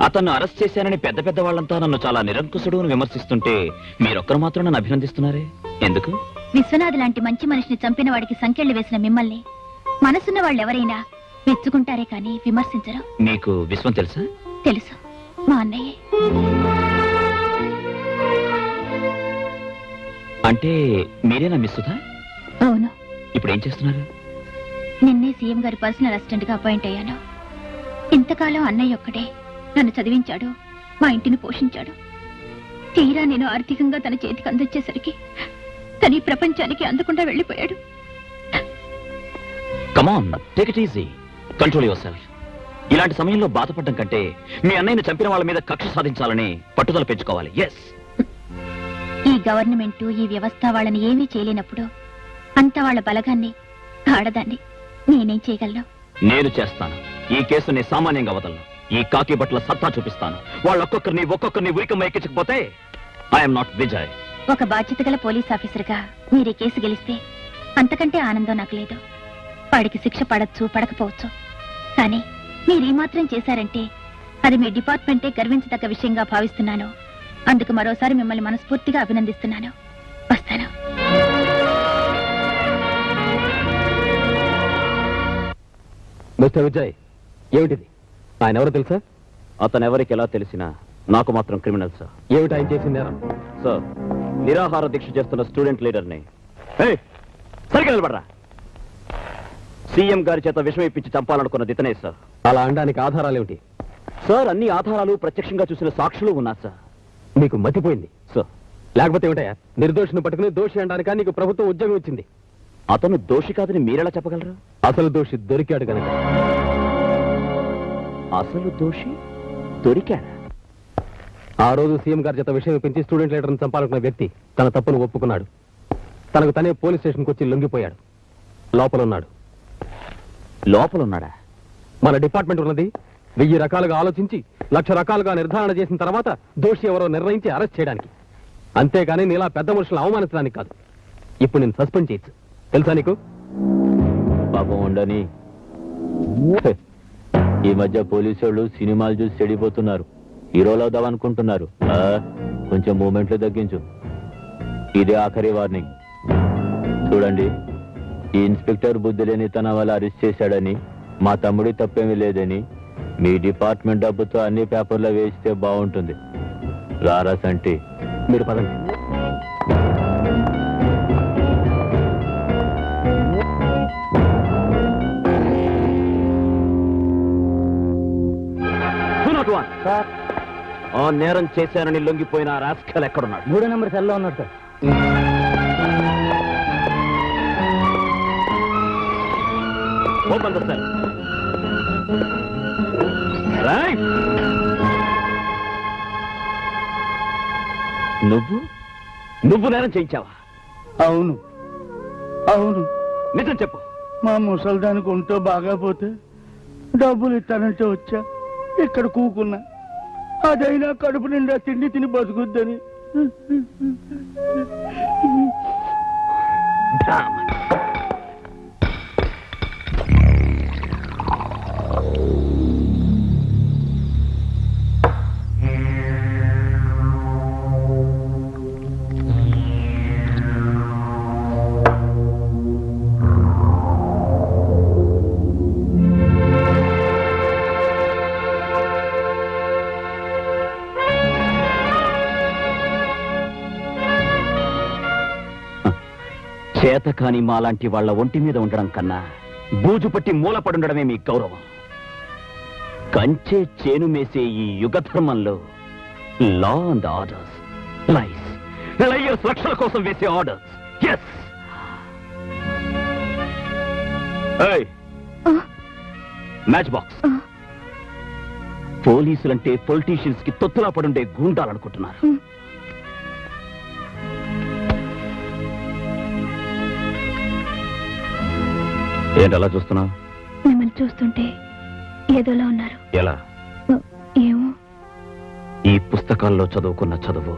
అతన్ని అరెస్ట్ చేశానని పెద్ద పెద్ద వాళ్ళంతా నన్ను చాలా నిరంకుశుడు అని విమర్శిస్తుంటే మీరొక్కరు మాత్రం నన్ను అభినందిస్తున్నారే, ఎందుకు? విశ్వనాథ్ లాంటి మంచి మనిషిని చంపిన వాడికి సంకెళ్లు వేసిన మిమ్మల్ని మనసున్న వాళ్ళెవరైనా మెచ్చుకుంటారే కానీ విమర్శించరు. మీకు విశ్వం తెలుసా? తెలుసు, మా అన్నయ్యే. అంటే మీరేనా మిస్ సుధా? అవును. ఇప్పుడు ఏం చేస్తున్నారు? నిన్నే సీఎం గారి పర్సనల్ అసిస్టెంట్ గా అపాయింట్ అయ్యాను. ఇంతకాలం అన్నయ్య ఒక్కడే నన్ను చదివించాడు, మా ఇంటిని పోషించాడు. తీరా నేను ఆర్థికంగా తన చేతికి అందొచ్చేసరికి తన ఈ ప్రపంచానికి అందకుండా వెళ్ళిపోయాడు. Come on, take it easy, control yourself. ఇలాంటి సమయంలో బాధపడడం కంటే మీ అన్నయ్యని చంపిన వాళ్ళ మీద కక్ష సాధించాలని పట్టుదల పెంచుకోవాలి. ఎస్, ఈ గవర్నమెంట్ ఈ వ్యవస్థ వాళ్ళని ఏమీ చేయలేనప్పుడు అంత వాళ్ళ బలగాన్ని ఆడదాన్ని నేనేం చేయగలను? నేను చేస్తాను. ఈ కేసుని సామాన్యంగా వదలను. ఈ కాకి బట్టల సత్తా చూపిస్తాను. ఒక్కొక్కరిని ఉరికమ్మ ఎక్కించకపోతే ఐఎమ్ నాట్ విజయ్. ఒక బాధ్యత గల పోలీస్ ఆఫీసర్గా మీరే కేసు గెలిస్తే అంతకంటే ఆనందం నాకు లేదు. వాడికి శిక్ష పడచ్చు పడకపోవచ్చు, కానీ మీరే మాత్రం చేశారంటే అది మీ డిపార్ట్మెంటే గర్వించదగ్గ విషయంగా భావిస్తున్నాను. అందుకు మరోసారి మిమ్మల్ని మనస్ఫూర్తిగా అభినందిస్తున్నాను. వస్తాను. మిస్టర్ విజయ్, ఏమిటిది? ఆయన ఎవరో తెలుసా? అతను ఎవరికి ఎలా తెలిసినా నాకు మాత్రం క్రిమినల్ సార్. ఏమిటి ఆయన చేసింది? సార్, నిరాహార దీక్ష చేస్తున్న స్టూడెంట్ లీడర్ని సరిగ్గా నిలబడరా, సీఎం గారి చేత విషం ఇప్పించి చంపాలనుకున్నది ఇతనే సార్. అలా అనడానికి ఆధారాలు ఏమిటి? సార్, అన్ని ఆధారాలు ప్రత్యక్షంగా చూసిన సాక్షులు ఉన్నారు సార్. నీకు మతిపోయింది సార్, లేకపోతే ఏమిటయా? నిర్దోషిని పట్టుకుని దోషి అనడానికా నీకు ప్రభుత్వం ఉద్యోగం ఇచ్చింది? అతను దోషి కాదని మీరెలా చెప్పగలరు? అసలు దోషి దొరికాడు కనుక. అసలు దోషి దొరికాడా? ఆ రోజు సీఎం గారి చేత విషయం ఇప్పించి స్టూడెంట్ లీడర్ని చంపాలనుకున్న వ్యక్తి తన తప్పును ఒప్పుకున్నాడు. తనకు తనే పోలీస్ స్టేషన్కి వచ్చి లొంగిపోయాడు. లోపలున్నాడు. లోపలున్నాడా? మన డిపార్ట్మెంట్ ఉన్నది 1000 రకాలుగా ఆలోచించి 1,00,000 రకాలుగా నిర్ధారణ చేసిన తర్వాత దోషి ఎవరో నిర్ణయించి అరెస్ట్ చేయడానికి, అంతేగాని నీలా పెద్ద మనుషులను అవమానించడానికి కాదు. ఇప్పుడు నేను సస్పెండ్ చేయొచ్చు, తెలుసా నీకు? పాపం ఉండని. ఈ మధ్య పోలీసు వాళ్ళు సినిమాలు చూసి చెడిపోతున్నారు. హీరోలు అవుదామనుకుంటున్నారు. కొంచెం మూమెంట్లు తగ్గించు. ఇదే ఆఖరి వార్నింగ్. చూడండి, ఈ ఇన్స్పెక్టర్ బుద్ధి లేని తన వల్ల అరెస్ట్ చేశాడని, మా తమ్ముడి తప్పేమీ లేదని మీ డిపార్ట్మెంట్ డబ్బుతో అన్ని పేపర్లో వేస్తే బాగుంటుంది. రారా సంటి, మీరు పదండి. ఆ నేరం చేశానని లొంగిపోయిన రాస్కల్ ఎక్కడున్నాడు? 3వ నెంబర్ సెల్లో ఉన్నాడు సార్. Open the cell. నువ్వు నేరం చేయించావా? అవును అవును, నిజం చెప్పు. మా ముసల్దానికి ఒంటో బాగా పోతే డబ్బులు ఇస్తానంటే వచ్చా, ఇక్కడ కూకున్నా. అదైనా కడుపు నిండా తిండి తిని బతుకుద్దని. చేత కాని మాలాంటి వాళ్ళ ఒంటి మీద ఉండడం కన్నా బూజు పట్టి మూలపడుండడమే మీ గౌరవం. కంచే చేను మేసే ఈ యుగ ధర్మంలో లా అండ్ ఆర్డర్స్, లైస్ లక్షల కోసం వేసే ఆర్డర్స్. Yes, match box. పోలీసులంటే పొలిటీషియన్స్ కి తొత్తులా పడుండే గూండాలనుకుంటున్నారు. ఏంటి అలా చూస్తున్నావు? మిమ్మల్ని చూస్తుంటే ఏదోలా ఉన్నారు. ఎలా? ఏమో. ఈ పుస్తకాల్లో చదువుకున్న చదువు,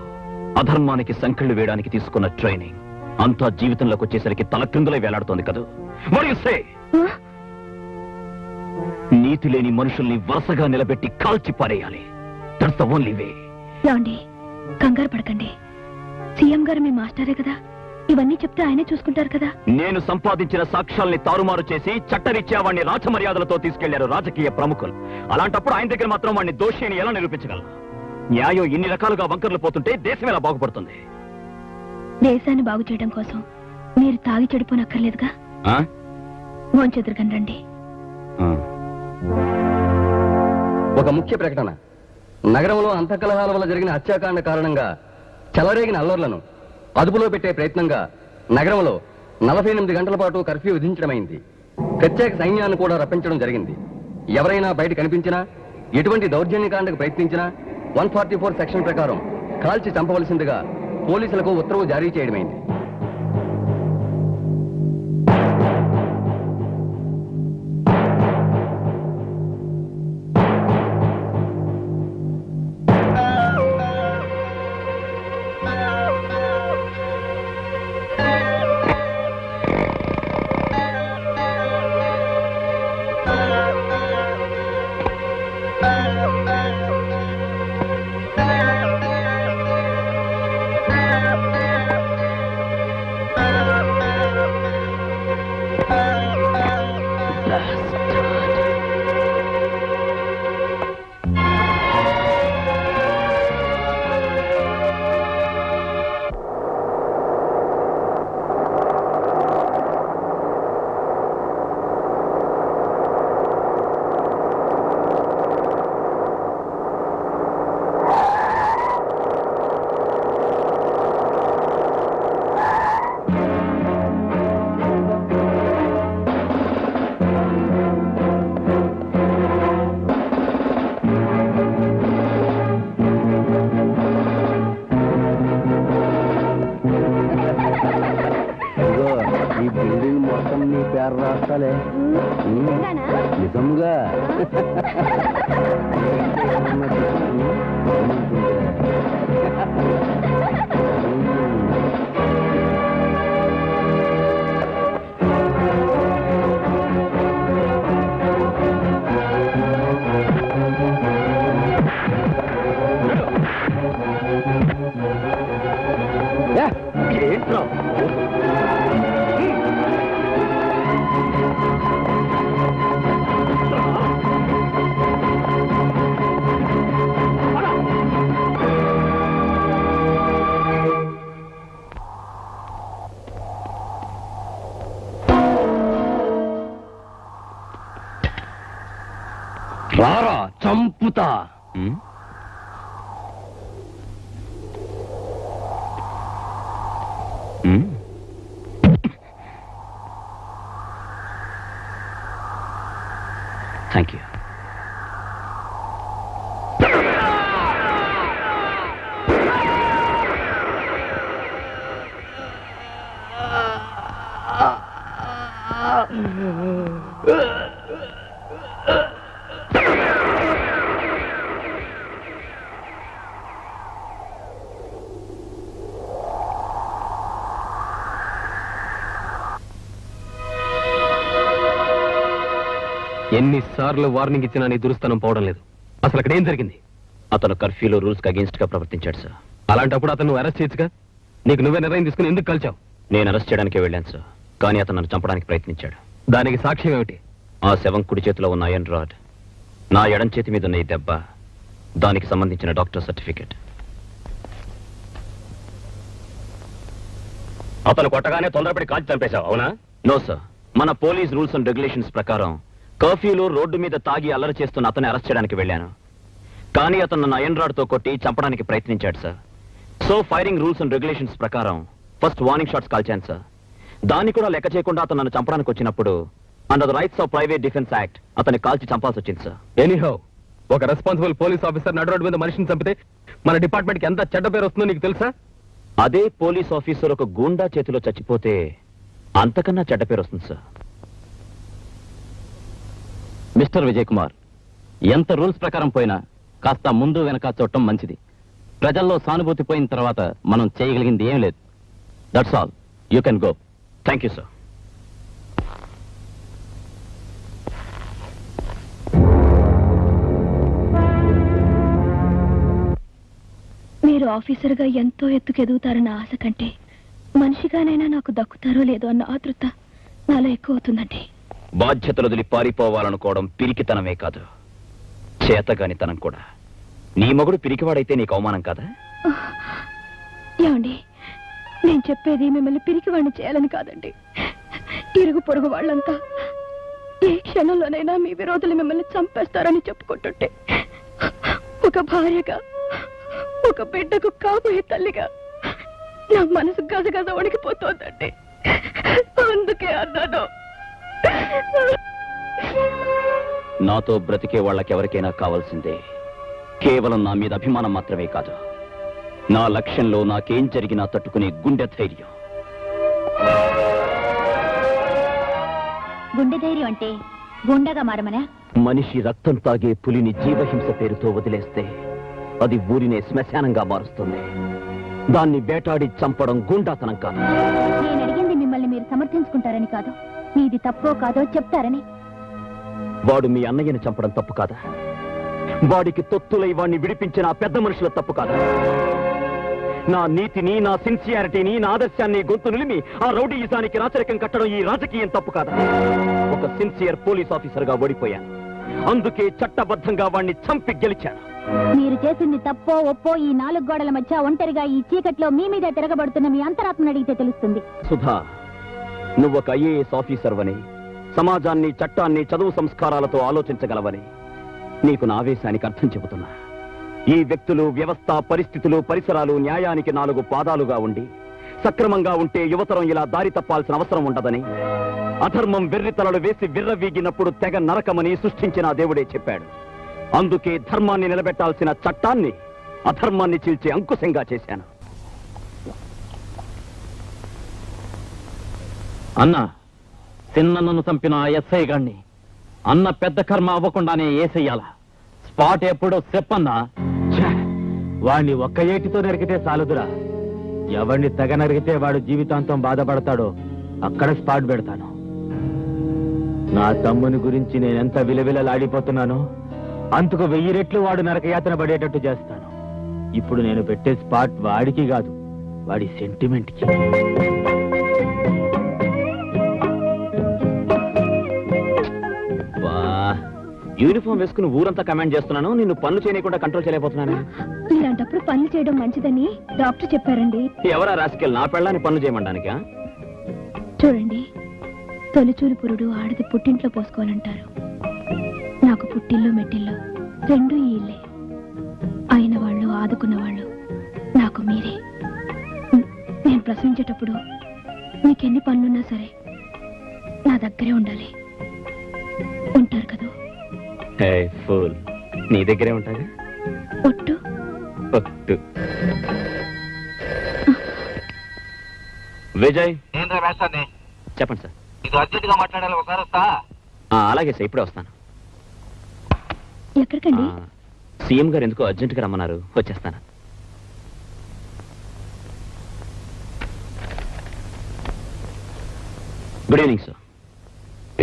అధర్మానికి సంకెళ్ళు వేయడానికి తీసుకున్న ట్రైనింగ్ అంతా జీవితంలోకి వచ్చేసరికి తలక్రిందులై వేలాడుతోంది కదా. What do you say? నీతి లేని మనుషుల్ని వరుసగా నిలబెట్టి కాల్చి పారేయాలి. That's the only way. ఏమండి, కంగారు పడకండి. సీఎం గారు మీ మాస్టరే కదా, ఇవన్నీ చెప్తే ఆయనే చూసుకుంటారు కదా. నేను సంపాదించిన సాక్ష్యాల్ని తారుమారు చేసి చట్టరీత్యా వాడిని రాజమర్యాదలతో తీసుకెళ్లారు రాజకీయ ప్రముఖులు. అలాంటప్పుడు ఆయన దగ్గర మాత్రం వాడిని దోషి అని ఎలా నిరూపించగలరు? న్యాయం ఇన్ని రకాలుగా వంకర్లు పోతుంటే దేశం ఎలా బాగుపడుతుంది? దేశాన్ని బాగు చేయడం కోసం మీరు తాగి చెడిపోనక్కర్లేదుగా. భోంచెదురుగని రండి. ఒక ముఖ్య ప్రకటన. నగరంలో అంతఃకలహాల వల్ల జరిగిన హత్యాకాండ కారణంగా చెలరేగిన అల్లర్లను అదుపులో పెట్టే ప్రయత్నంగా నగరంలో 48 గంటల పాటు కర్ఫ్యూ విధించడమైంది. ప్రత్యేక సైన్యాన్ని కూడా రప్పించడం జరిగింది. ఎవరైనా బయట కనిపించినా, ఎటువంటి దౌర్జన్యకాండకు ప్రయత్నించినా 144 సెక్షన్ ప్రకారం కాల్చి చంపవలసిందిగా పోలీసులకు ఉత్తర్వు జారీ చేయడమైంది. ఈ బిల్డింగ్ మొత్తం నీ పేరు రాస్తాలే. నిజంగా ఏంట్రా? రారా చంపుతా. Thank you. ఎన్నిసార్లు వార్నింగ్ ఇచ్చినా నీ దురుస్తనం పోవడం లేదు. అసలు అక్కడ ఏం జరిగింది? అతను కర్ఫ్యూలో రూల్స్ కి అగేన్స్ట్ గా ప్రవర్తించాడు సార్. అలాంటప్పుడు అతను అరెస్ట్ చేయొచ్చుగా. నీకు నువ్వే నిర్ణయం తీసుకుని ఎందుకు కలిచావు? నేను అరెస్ట్ చేయడానికే వెళ్ళాను సార్, కానీ అతను నన్ను చంపడానికి ప్రయత్నించాడు. దానికి సాక్ష్యం ఏమిటి? ఆ శవం కుడి చేతిలో ఉన్న ఐరన్ రాడ్, నా ఎడం చేతి మీద ఉన్న ఈ దెబ్బ, దానికి సంబంధించిన డాక్టర్ సర్టిఫికెట్. అతను కొట్టగానే తొందరపడి కాల్చి చంపేశావు, అవునా? నో సార్, మన పోలీస్ రూల్స్ అండ్ రెగ్యులేషన్స్ ప్రకారం కర్ఫ్యూలో రోడ్డు మీద తాగి అల్లరి చేస్తున్న అతన్ని అరెస్ట్ చేయడానికి వెళ్ళాను. కానీ అతను నన్ను ఐరన్ రాడ్ తో కొట్టి చంపడానికి ప్రయత్నించాడు sir. So firing rules and regulations ప్రకారం ఫస్ట్ వార్నింగ్ షాట్స్ కాల్చాను సార్. దాన్ని కూడా లెక్క చేయకుండా అతను నన్ను చంపడానికి వచ్చినప్పుడు under the rights of private defence act అతన్ని కాల్చి చంపాల్సి వచ్చింది సార్. ఎనీహౌ, ఒక రెస్పాన్సిబుల్ పోలీస్ ఆఫీసర్ నడు రోడ్డు మీద మనిషిని చంపితే మన డిపార్ట్మెంట్ కి ఎంత చెడ్డ పేరు వస్తుందో నీకు తెలుసా? అదే పోలీస్ ఆఫీసర్ ఒక గూండా చేతిలో చచ్చిపోతే అంతకన్నా చెడ్డ పేరు వస్తుంది సార్. మిస్టర్ విజయ్ కుమార్, ఎంత రూల్స్ ప్రకారం పోయినా కాస్త ముందు వెనక చూడటం మంచిది. ప్రజల్లో సానుభూతి పోయిన తర్వాత మనం చేయగలిగింది ఏం లేదు. That's all. You can go. Thank you sir. మీరు ఆఫీసర్గా ఎంతో ఎత్తుకెదుగుతారన్న ఆశ కంటే మనిషిగానైనా నాకు దక్కుతారో లేదో అన్న ఆతృత నాలో ఎక్కువ అవుతుందండి. బాధ్యతలు వదిలి పారిపోవాలనుకోవడం పిరికితనమే కాదు, చేతగానితనం కూడా. నీ మగుడు పిరికివాడైతే నీకు అవమానం కాదా? ఏమండి, నేను చెప్పేది మిమ్మల్ని పిరికివాడిని చేయాలని కాదండి. ఇరుగు పొరుగు వాళ్ళంతా ఏ క్షణంలోనైనా మీ విరోధులు మిమ్మల్ని చంపేస్తారని చెప్పుకుంటుంటే ఒక భార్యగా, ఒక బిడ్డకు కాబోయే తల్లిగా నా మనసు గజగజ వణికిపోతోందండి. అందుకే అన్నాను. నాతో బ్రతికే వాళ్ళకెవరికైనా కావాల్సిందే కేవలం నా మీద అభిమానం మాత్రమే కాదు, నా లక్ష్యంలో నాకేం జరిగినా తట్టుకునే గుండె ధైర్యం. గుండె ధైర్యం అంటే గుండెగా మారమనా? మనిషి రక్తం తాగే పులిని జీవహింస పేరుతో వదిలేస్తే అది ఊరినే శ్మశానంగా మారుస్తుంది. దాన్ని వేటాడి చంపడం గుండాతనం కాదు. నేను అడిగింది మిమ్మల్ని మీరు సమర్థించుకుంటారని కాదు, మీది తప్పో కాదో చెప్తారని. వాడు మీ అన్నయ్యని చంపడం తప్పు కాదా? వాడికి తొత్తులై వాడిని విడిపించిన ఆ పెద్ద మనుషుల తప్పు కాదా? నా నీతిని, నా సిన్సియారిటీని, నా ఆదర్శాన్ని గొంతు నిలిమి ఆ రౌడీయిజానికి రాచరికం కట్టడం ఈ రాజకీయం తప్పు కాదా? ఒక సిన్సియర్ పోలీస్ ఆఫీసర్ గా ఓడిపోయాను, అందుకే చట్టబద్ధంగా వాడిని చంపి గెలిచాను. మీరు చేసింది తప్పో ఒప్పో ఈ 4 గోడల మధ్య ఒంటరిగా ఈ చీకట్లో మీ మీద తిరగబడుతున్న మీ అంతరాత్మను అడిగితే తెలుస్తుంది. సుధా, నువ్వొక ఐఏఎస్ ఆఫీసర్ వని, సమాజాన్ని, చట్టాన్ని, చదువు సంస్కారాలతో ఆలోచించగలవని నీకు నా ఆవేశానికి అర్థం చెబుతున్నా. ఈ వ్యక్తులు, వ్యవస్థ, పరిస్థితులు, పరిసరాలు న్యాయానికి 4 పాదాలుగా ఉండి సక్రమంగా ఉంటే యువతరం ఇలా దారి తప్పాల్సిన అవసరం ఉండదని, అధర్మం వెర్రితలలు వేసి విర్రవీగినప్పుడు తెగ నరకమని సృష్టించిన దేవుడే చెప్పాడు. అందుకే ధర్మాన్ని నిలబెట్టాల్సిన చట్టాన్ని అధర్మాన్ని చీల్చే అంకుశంగా చేశాను. అన్న, చిన్నను చంపిన ఆ ఎస్ఐ గారిని అన్న పెద్ద కర్మ అవ్వకుండానే ఏసెయ్యాల. స్పాట్ ఎప్పుడో చెప్పన్నా. వాడిని ఒక్క ఏటితో నరికితే చాలుదురా. ఎవరిని తెగ నరికితే వాడు జీవితాంతం బాధపడతాడో అక్కడ స్పాట్ పెడతాను. నా తమ్ముని గురించి నేనెంత విలవిలలాడిపోతున్నానో అందుకు 1000 రెట్లు వాడు నరకయాతన పడేటట్టు చేస్తాను. ఇప్పుడు నేను పెట్టే స్పాట్ వాడికి కాదు, వాడి సెంటిమెంట్కి. యూనిఫామ్ వేసుకుని ఊరంతా కమాండ్ చేస్తున్నాను, నిన్ను పనులు చేయకుండా కంట్రోల్ చేయలేకపోతున్నాను. ఇలాంటప్పుడు పనులు చేయడం మంచిదని డాక్టర్ చెప్పారండి. ఎవరా రాసుకెళ్ళి నా పెళ్ళాన్ని పనులు చేయమంటానికా? చూడండి, తొలిచూలు పురుడు ఆడది పుట్టింట్లో పోసుకోవాలంటారు. నాకు పుట్టిల్లు మెట్టిల్లు 2 ఈ ఇల్లే. అయిన వాళ్ళు, ఆదుకున్న వాళ్ళు నాకు మీరే. నేను ప్రసవించేటప్పుడు మీకెన్ని పనులున్నా సరే నా దగ్గరే ఉండాలి. ఉంటారు కదా? ఫూల్, నీ దగ్గరే ఉంటాగా. ఒట్టు. ఒట్టు. విజయ్, చెప్పండి సార్. ఇది అర్జెంట్ గా మాట్లాడాలి, ఒకసారి వస్తా. అలాగే సార్, ఇప్పుడే వస్తాను. ఎక్కడికండి? సీఎం గారు ఎందుకో అర్జెంట్ గా రమ్మన్నారు, వచ్చేస్తాను. Good evening sir.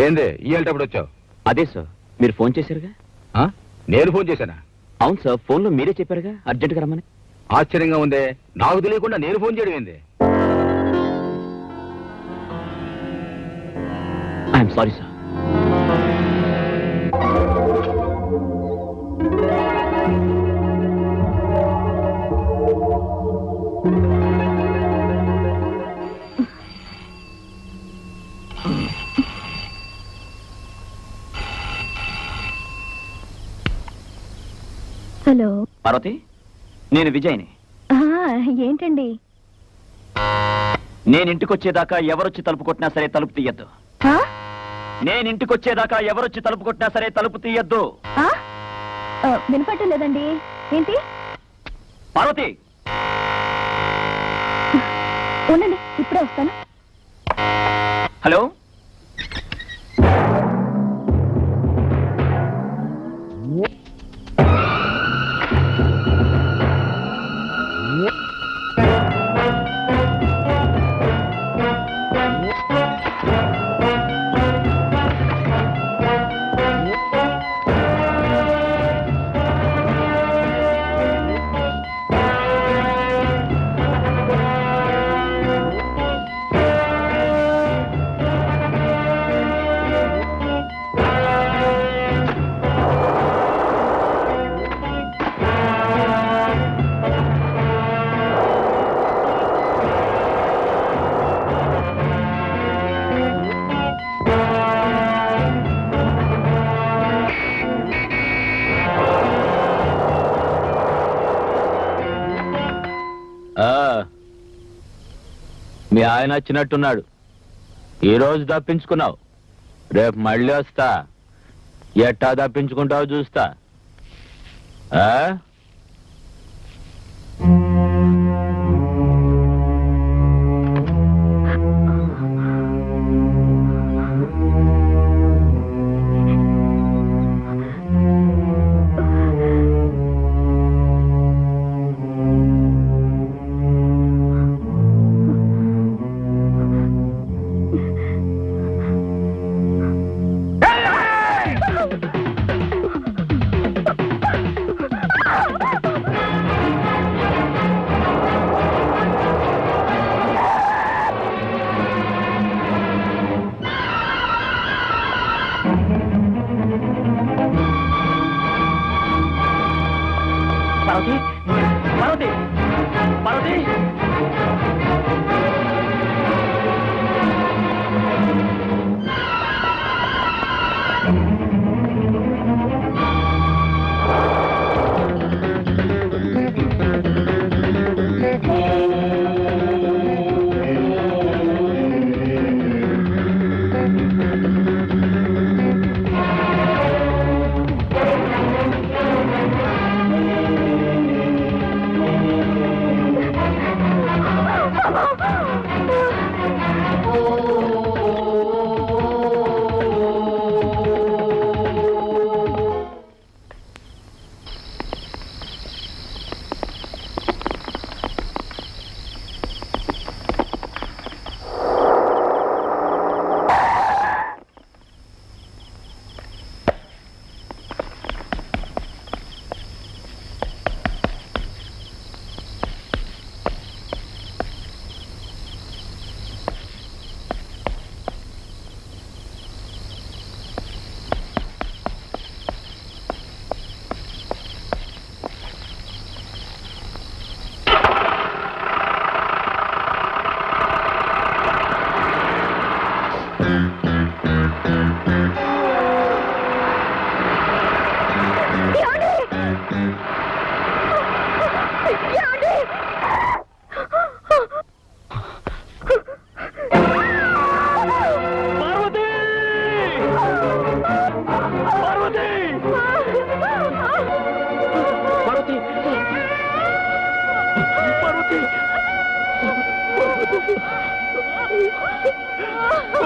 ఏందే ఇయ్యేటప్పుడు వచ్చావు? అదే సార్, మీరు ఫోన్ చేశారుగా. నేను ఫోన్ చేశానా? అవును సార్, ఫోన్లో మీరే చెప్పారుగా అర్జెంట్ గా రమ్మని. ఆశ్చర్యంగా ఉందే, నాకు తెలియకుండా నేను ఫోన్ చేయడం ఏంది? I'm sorry sir. Hello Parvati, నేను విజయ్ని. ఏంటండి? నేను ఇంటికొచ్చేదాకా ఎవరొచ్చి తలుపు కొట్టినా సరే తలుపు తీయద్దు. నేను ఇంటికొచ్చేదాకా ఎవరొచ్చి తలుపు కొట్టినా సరే తలుపు తీయద్దు. వినపట్టం లేదండి. ఏంటి? పార్వతి, ఉండండి, ఇప్పుడే వస్తాను. హలో. మీ ఆయన వచ్చినట్టున్నాడు. ఈ రోజు తప్పించుకున్నావు, రేపు మళ్ళీ వస్తా. ఎట్టా తప్పించుకుంటావు చూస్తా. ఆ? పార్వతి, పార్వతి,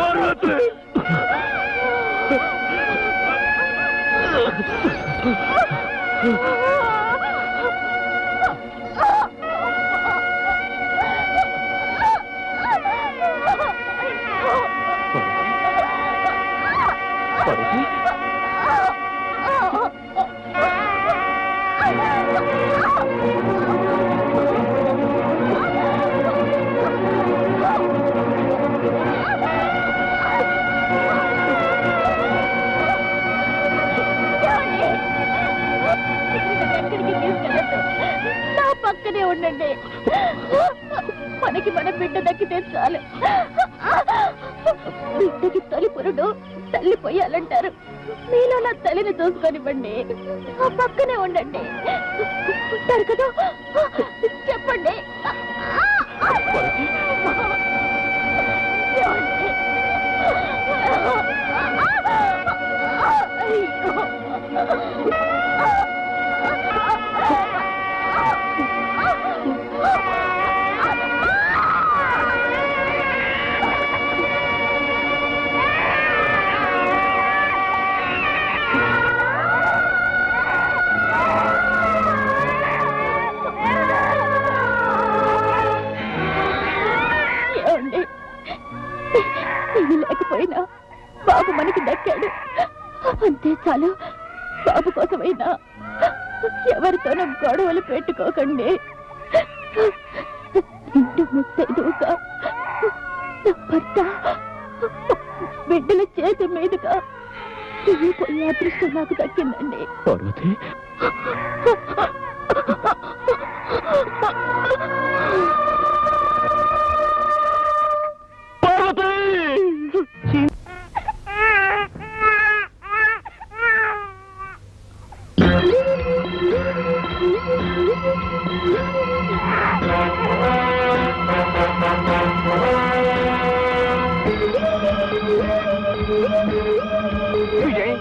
పార్వతి. నా పక్కనే ఉండండి. మనకి మన బిడ్డ దక్కితే చాలు. బిడ్డకి తొలి పురుడు తల్లి పోయాలంటారు. మీలో నా తల్లిని చూసుకొనివ్వండి. ఆ పక్కనే ఉండండి. ఉంటారు కదా, చెప్పండి. ఇది లేకపోయినా బాబు మనకి దక్కాడు, అంతే చాలు. బాబు కోసమైనా ఎవరితోనూ గొడవలు పెట్టుకోకండి. ఇంటి ముత్తైదుగా నా భర్త బిడ్డల చేతి మీదుగా పోయే అదృష్టం నాకు దక్కిందండి. పార్వతి, పార్వతి విజయ్,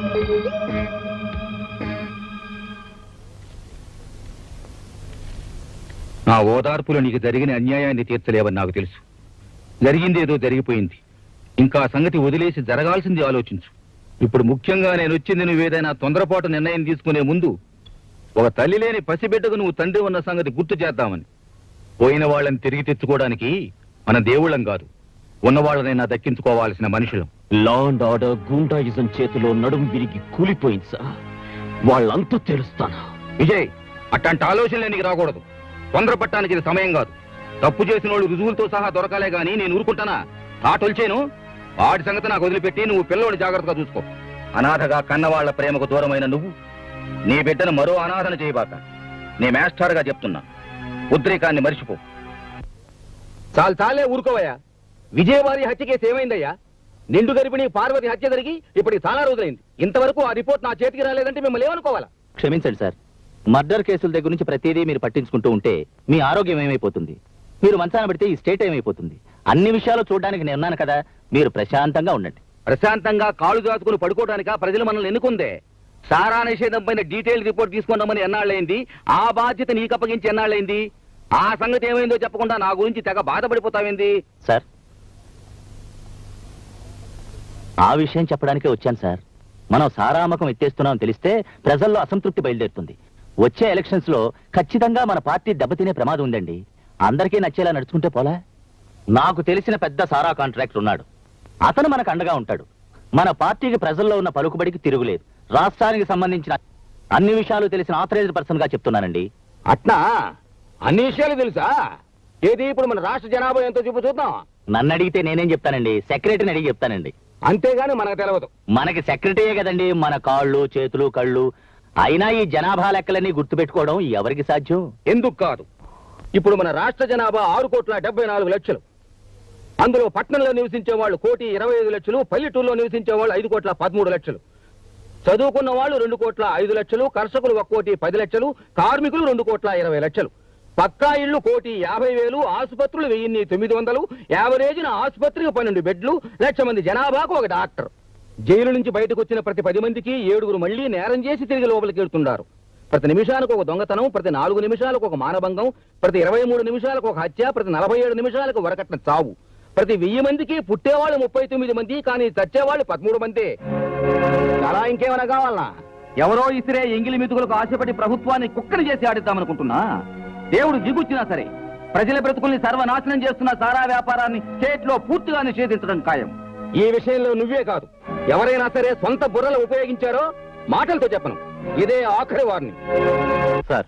నా ఓదార్పులో నీకు జరిగిన అన్యాయాన్ని తీర్చలేవని నాకు తెలుసు. జరిగింది ఏదో జరిగిపోయింది. ఇంకా ఆ సంగతి వదిలేసి జరగాల్సింది ఆలోచించు. ఇప్పుడు ముఖ్యంగా నేను వచ్చింది నువ్వేదైనా తొందరపాటు నిర్ణయం తీసుకునే ముందు ఒక తల్లి లేని పసిబిడ్డకు నువ్వు తండ్రి ఉన్న సంగతి గుర్తు చేద్దామని. పోయిన వాళ్ళని తిరిగి తెచ్చుకోవడానికి మన దేవుళ్ళం కాదు, ఉన్నవాళ్ళనైనా దక్కించుకోవాల్సిన మనుషులం. లా అండ్ ఆర్డర్ గూండాయిజం చేతిలో నడుము విరిగి కూలిపోయింది సార్. వాళ్ళంతా తెలుస్తానా? విజయ్, అట్లాంటి ఆలోచనలే నీకు రాకూడదు. తొందరపట్టడానికి ఇది సమయం కాదు. తప్పు చేసిన వాళ్ళు రుజువులతో సహా దొరకాలే గాని నేను ఊరుకుంటానా? తాటొల్చేను. వాడి సంగతి నాకు వదిలిపెట్టి నువ్వు పిల్లోని జాగ్రత్తగా చూసుకో. అనాథగా కన్నవాళ్ల ప్రేమకు దూరమైన నువ్వు నీ బిడ్డను మరో అనాథన చేయబాక. నీ మాస్టర్గా చెప్తున్నా, ఉద్రేకాన్ని మర్చిపో. చాలే ఊరుకోవయ్యా. విజయవారి హత్య కేసు ఏమైందయ్యా? నిండు గర్భిణి పార్వతి హత్య జరిగి ఇప్పటికి చాలా రోజులైంది. ఇంతవరకు ఆ రిపోర్ట్ నా చేతికి రాలేదంటే మిమ్మల్ని ఏమనుకోవాలా? క్షమించండి సార్, మర్డర్ కేసుల దగ్గర నుంచి ప్రతిదీ మీరు పట్టించుకుంటూ ఉంటే మీ ఆరోగ్యం ఏమైపోతుంది? మీరు మంచాన పడితే ఈ స్టేట్ ఏమైపోతుంది? అన్ని విషయాలు చూడడానికి నేను ఉన్నాను కదా, మీరు ప్రశాంతంగా ఉండండి. ప్రశాంతంగా కాళ్ళు దాచుకుని పడుకోవడానిక ప్రజలు మనల్ని ఎన్నుకుందే? సారా నిషేధం పైన డీటెయిల్ రిపోర్ట్ తీసుకున్నామని ఎన్నాళ్ళైంది? ఆ బాధ్యత నీకు అప్పగించి ఎన్నాళ్ళైంది? ఆ సంగతి ఏమైందో చెప్పకుండా నా గురించి తెగ బాధపడిపోతావేంది? సార్, ఆ విషయం చెప్పడానికే వచ్చాను సార్. మనం సారామకం ఎత్తేస్తున్నామని తెలిస్తే ప్రజల్లో అసంతృప్తి బయలుదేరుతుంది. వచ్చే ఎలక్షన్స్ లో ఖచ్చితంగా మన పార్టీ దెబ్బతినే ప్రమాదం ఉందండి. అందరికీ నచ్చేలా నడుచుకుంటే పోలా? నాకు తెలిసిన పెద్ద సారా కాంట్రాక్టర్ ఉన్నాడు. అతను మనకు అండగా ఉంటాడు. మన పార్టీకి ప్రజల్లో ఉన్న పలుకుబడికి తిరుగులేదు. రాష్ట్రానికి సంబంధించిన అన్ని విషయాలు తెలిసిన ఆథరైజ్డ్ పర్సన్ గా చెప్తున్నానండి. అట్నా? అన్ని విషయాలు తెలుసా? ఏది ఇప్పుడు మన రాష్ట్ర జనాభా ఎంతో చూపు చూద్దాం. నన్ను అడిగితే నేనేం చెప్తానండి? సెక్రటరీని అడిగి చెప్తానండి. అంతేగాని మనకు తెలియదు. మనకి సెక్రటరీయే కదండి మన కాళ్ళు చేతులు కళ్ళు. అయినా ఈ జనాభా లెక్కలన్నీ గుర్తుపెట్టుకోవడం ఎవరికి సాధ్యం? ఎందుకు కాదు? ఇప్పుడు మన రాష్ట్ర జనాభా 6,74,00,000. అందులో పట్టణంలో నివసించే వాళ్ళు 1,25,00,000, పల్లెటూరులో నివసించే వాళ్ళు 5,13,00,000. చదువుకున్న వాళ్ళు 2,05,00,000, కర్షకులు 1,10,00,000, కార్మికులు 2,20,00,000. పక్కా ఇళ్లు 1,50,000, ఆసుపత్రులు 1,900, యావరేజ్న ఆసుపత్రికి 12 బెడ్లు, 1,00,000 మంది జనాభాకు ఒక డాక్టర్. జైలు నుంచి బయటకు వచ్చిన ప్రతి 10 మందికి 7 మళ్లీ నేరం చేసి తిరిగి లోపలికి వెళ్తున్నారు. ప్రతి నిమిషానికి ఒక దొంగతనం, ప్రతి 4 నిమిషాలకు ఒక మానభంగం, ప్రతి 23 నిమిషాలకు ఒక హత్య, ప్రతి 47 నిమిషాలకు వరకట్న చావు. ప్రతి 1000 మందికి పుట్టేవాళ్ళు 39 మంది, కానీ చచ్చేవాళ్ళు 13 మంది. అలా ఇంకేమైనా కావాలనా? ఎవరో ఇసిరే ఎంగిలి మెతుకులకు ఆశపడి ప్రభుత్వాన్ని కుక్కని చేసి ఆడిద్దామనుకుంటున్నా? దేవుడు దిగుచ్చినా సరే ప్రజల బ్రతుకుల్ని సర్వనాశనం చేస్తున్న సారా వ్యాపారాన్ని స్టేట్ లో పూర్తిగా నిషేధించడం ఖాయం. ఈ విషయంలో నువ్వే కాదు, ఎవరైనా సరే సొంత బుర్రలు ఉపయోగించారో మాటలతో చెప్పను. ఇదే ఆఖరి వారిని. సార్,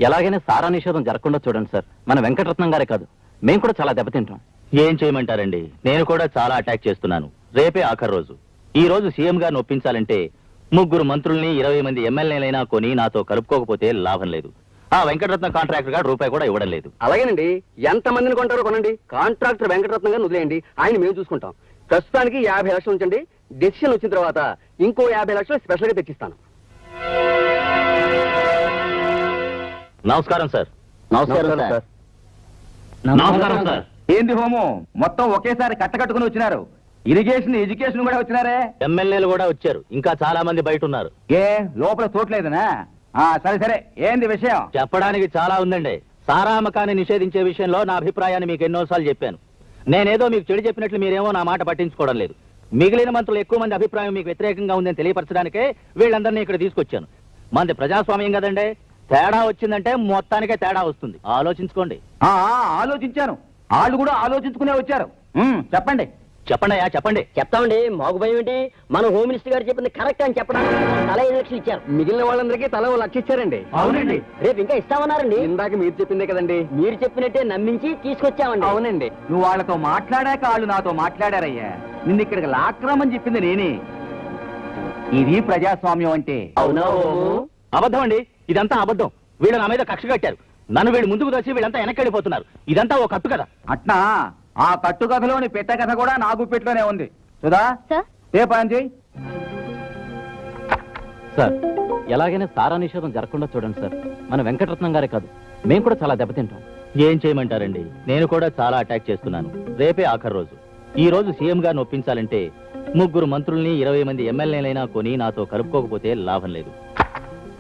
ఎలాగైనా సారా నిషేధం జరగకుండా చూడండి సార్. మన వెంకటరత్నం గారే కాదు, మేము కూడా చాలా దెబ్బతింటాం. ఏం చేయమంటారండి? నేను కూడా చాలా అటాక్ చేస్తున్నాను. రేపే ఆఖరి రోజు. ఈ రోజు సీఎం గారిని ఒప్పించాలంటే 3 మంత్రుల్ని 20 మంది ఎమ్మెల్యేలైనా కొని నాతో కలుపుకోకపోతే లాభం లేదు. ఆ వెంకటరత్నం కాంట్రాక్టర్ గారు రూపాయి కూడా ఇవ్వడం లేదు. అలాగేనండి, ఎంత మందిని కొంటారో కొనండి. కాంట్రాక్టర్ వెంకటరత్నం గారిని వదిలేయండి, ఆయన మేము చూసుకుంటాం. ప్రస్తుతానికి 50 లక్షలు ఉంచండి. డెసిషన్ వచ్చిన తర్వాత ఇంకో 50 లక్షలు స్పెషల్ గా తెచ్చిస్తాను. నమస్కారం సార్. నమస్కారం సార్. నమస్కారం సార్. ఏంది హోమం? మొత్తం ఒకేసారి కట్టకట్టుకుని వచ్చినారు. ఇరిగేషన్, ఎడ్యుకేషన్ కూడా వచ్చినారే. ఎమ్మెల్యేలు కూడా వచ్చారు. ఇంకా చాలా మంది బయట ఉన్నారు. ఏ లోపల చోట్లేదనా? సరే సరే, ఏంది విషయం? చెప్పడానికి చాలా ఉందండి. సారా అమ్మకాన్ని నిషేధించే విషయంలో నా అభిప్రాయాన్ని మీకు ఎన్నోసార్లు చెప్పాను. నేనేదో మీకు చెడు చెప్పినట్లు మీరేమో నా మాట పట్టించుకోవడం లేదు. మిగిలిన మంత్రులు ఎక్కువ మంది అభిప్రాయం మీకు వ్యతిరేకంగా ఉందని తెలియపరచడానికే వీళ్ళందరినీ ఇక్కడ తీసుకొచ్చాను. మంది ప్రజాస్వామ్యం కదండి. తేడా వచ్చిందంటే మొత్తానికే తేడా వస్తుంది. ఆలోచించుకోండి. ఆలోచించాను. వాళ్ళు కూడా ఆలోచించుకునే వచ్చారు. చెప్పండి. చెప్పండి అయ్యా, చెప్పండి. చెప్తామండి, మాకు భయం ఏంటి? మన హోమ్ మినిస్టర్ గారు చెప్పింది కరెక్ట్ అని చెప్పడానికి తల 5 లక్షలు ఇచ్చారు. మిగిలిన వాళ్ళందరికీ తల 1 లక్ష ఇచ్చారండి. అవునండి. రేపు ఇంకా ఇస్తామన్నారండి. ఇందాక మీరు చెప్పిందే కదండి. మీరు చెప్పినట్టే నమ్మించి తీసుకొచ్చామండి. అవునండి. నువ్వు వాళ్ళతో మాట్లాడాక వాళ్ళు నాతో మాట్లాడారయ్యా. నిన్ను ఇక్కడికి లాక్రమని చెప్పింది నేనే. ఇది ప్రజాస్వామ్యం అంటే. అవునా? అబద్ధం అండి, ఇదంతా అబద్ధం. వీళ్ళు నా మీద కక్ష కట్టారు. నన్ను వీళ్ళు ముందుకు తెచ్చి వీళ్ళంతా వెనక్కి ఇదంతా ఓ కట్టు కదా. అట్నా? ఆ కట్టుకథలోని పెట్ట కథ కూడా నా గుప్పెట్లోనే ఉంది. సుధా, ఏ పని చేయి. సార్, ఎలాగైనా సారా నిషేధం జరగకుండా చూడండి సార్. మన వెంకటరత్నం గారే కాదు, మేము కూడా చాలా దెబ్బతింటాం. ఏం చేయమంటారండి? నేను కూడా చాలా అటాక్ చేస్తున్నాను. రేపే ఆఖరి రోజు. ఈ రోజు సీఎం గారిని ఒప్పించాలంటే ముగ్గురు మంత్రుల్ని 20 మంది ఎమ్మెల్యేలైనా కొని నాతో కలుపుకోకపోతే లాభం లేదు.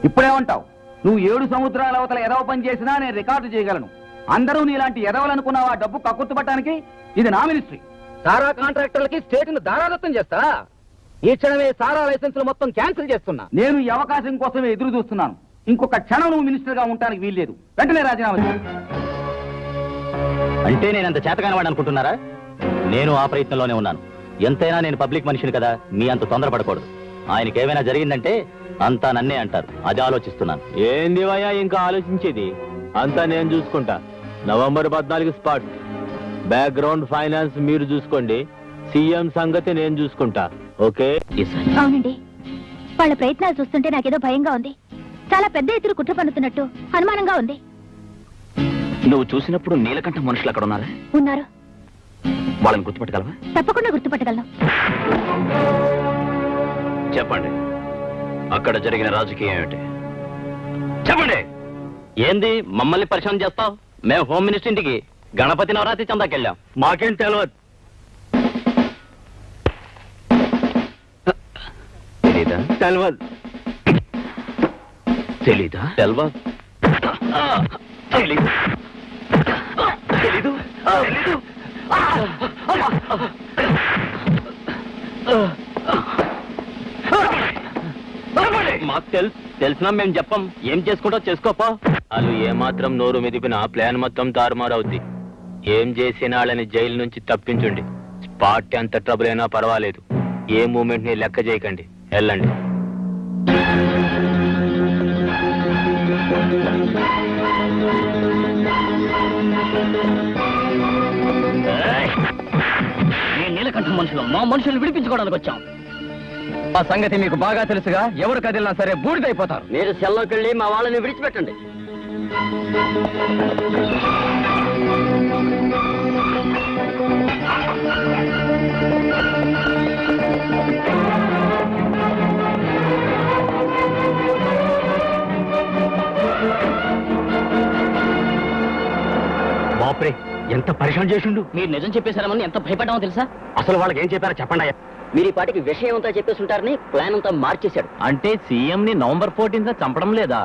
ఇప్పుడేమంటావు? నువ్వు 7 సముద్రాల అవతల ఎదవ పని చేసినా నేను రికార్డు చేయగలను. అందరూ నీలాంటి ఎదవలనుకున్నావు ఆ డబ్బు కక్కుర్తుపట్టడానికి. ఇది నా మినిస్ట్రీ. సారా కాంట్రాక్టర్లకి స్టేట్ ను దారాదత్తం చేస్తా. ఈ క్షణమే సారా లైసెన్సులు మొత్తం క్యాన్సిల్ చేస్తున్నా. నేను ఈ అవకాశం కోసమే ఎదురు చూస్తున్నాను. ఇంకొక క్షణం నువ్వు మినిస్టర్ గా ఉండడానికి వీల్లేదు. వెంటనే రాజీనామా చేయి. అంటే నేనంత చేతకానివాడు అనుకుంటున్నారా? నేను ఆ ప్రయత్నంలోనే ఉన్నాను. ఎంతైనా నేను పబ్లిక్ మనిషిని కదా, మీ అంత తొందరపడకూడదు. ఆయనకి ఏమైనా జరిగిందంటే అంతా నన్నే అంటారు. అది ఆలోచిస్తున్నాను. ఏంది వయ్యా ఇంకా ఆలోచించేది? అంతా నేను చూసుకుంటా. November 14 spot. బ్యాక్గ్రౌండ్ ఫైనాన్స్ మీరు చూసుకోండి. సీఎం సంగతి నేను చూసుకుంటా. ఓకే? అవునండి, వాళ్ళ ప్రయత్నాలు చూస్తుంటే నాకేదో భయంగా ఉంది. చాలా పెద్ద ఎత్తున కుట్ర పన్నుతున్నట్టు అనుమానంగా ఉంది. నువ్వు చూసినప్పుడు నీలకంఠ మనుషులు అక్కడ ఉన్నారా? ఉన్నారు. వాళ్ళని గుర్తుపట్టగలవా? తప్పకుండా గుర్తుపట్టగలను. చెప్పండి, అక్కడ జరిగిన రాజకీయం ఏమిటి? చెప్పండి. ఏంది మమ్మల్ని పరిచయం చేస్తావు? మేము హోమ్ మినిస్టర్ ఇంటికి గణపతి నవరాత్రి చందాకెళ్ళాం. మాకేం తెలియదు. తెలీదా? తెలియదు. తెలీదా? తెలియదు. తెలీదు. తెలీదు. తెలీదు. మాకు తెలిసినా మేము చెప్పం. ఏం చేసుకుంటో చేసుకోపో. వాళ్ళు ఏమాత్రం నోరు మెదిపిన ప్లాన్ మొత్తం తారుమారవుద్ది. ఏం చేసిన వాళ్ళని జైలు నుంచి తప్పించండి. స్పాట్ ఎంత ట్రబుల్ అయినా పర్వాలేదు. ఏ మూమెంట్ ని లెక్క చేయకండి. వెళ్ళండి. నీలకంఠ మనుషులు మా మనుషులు విడిపించుకోవడానికి వచ్చాం. ఆ సంగతి మీకు బాగా తెలుసుగా. ఎవరు కదిలినా సరే బూడిదైపోతారు. మీరు సెల్లోకి వెళ్ళి మా వాళ్ళని విడిచిపెట్టండి. బాప్రే, ఎంత పరిశ్రమ చేసిండు. మీరు నిజం చెప్పేశారమని ఎంత భయపడ్డామో తెలుసా? అసలు వాళ్ళకి ఏం చెప్పారో చెప్పండి. మీరు ఈ పాటికి విషయం అంతా చెప్పేస్తుంటారని ప్లాన్ అంతా మార్చేశాడు. అంటే సీఎం ని నవంబర్ 14 చంపడం లేదా?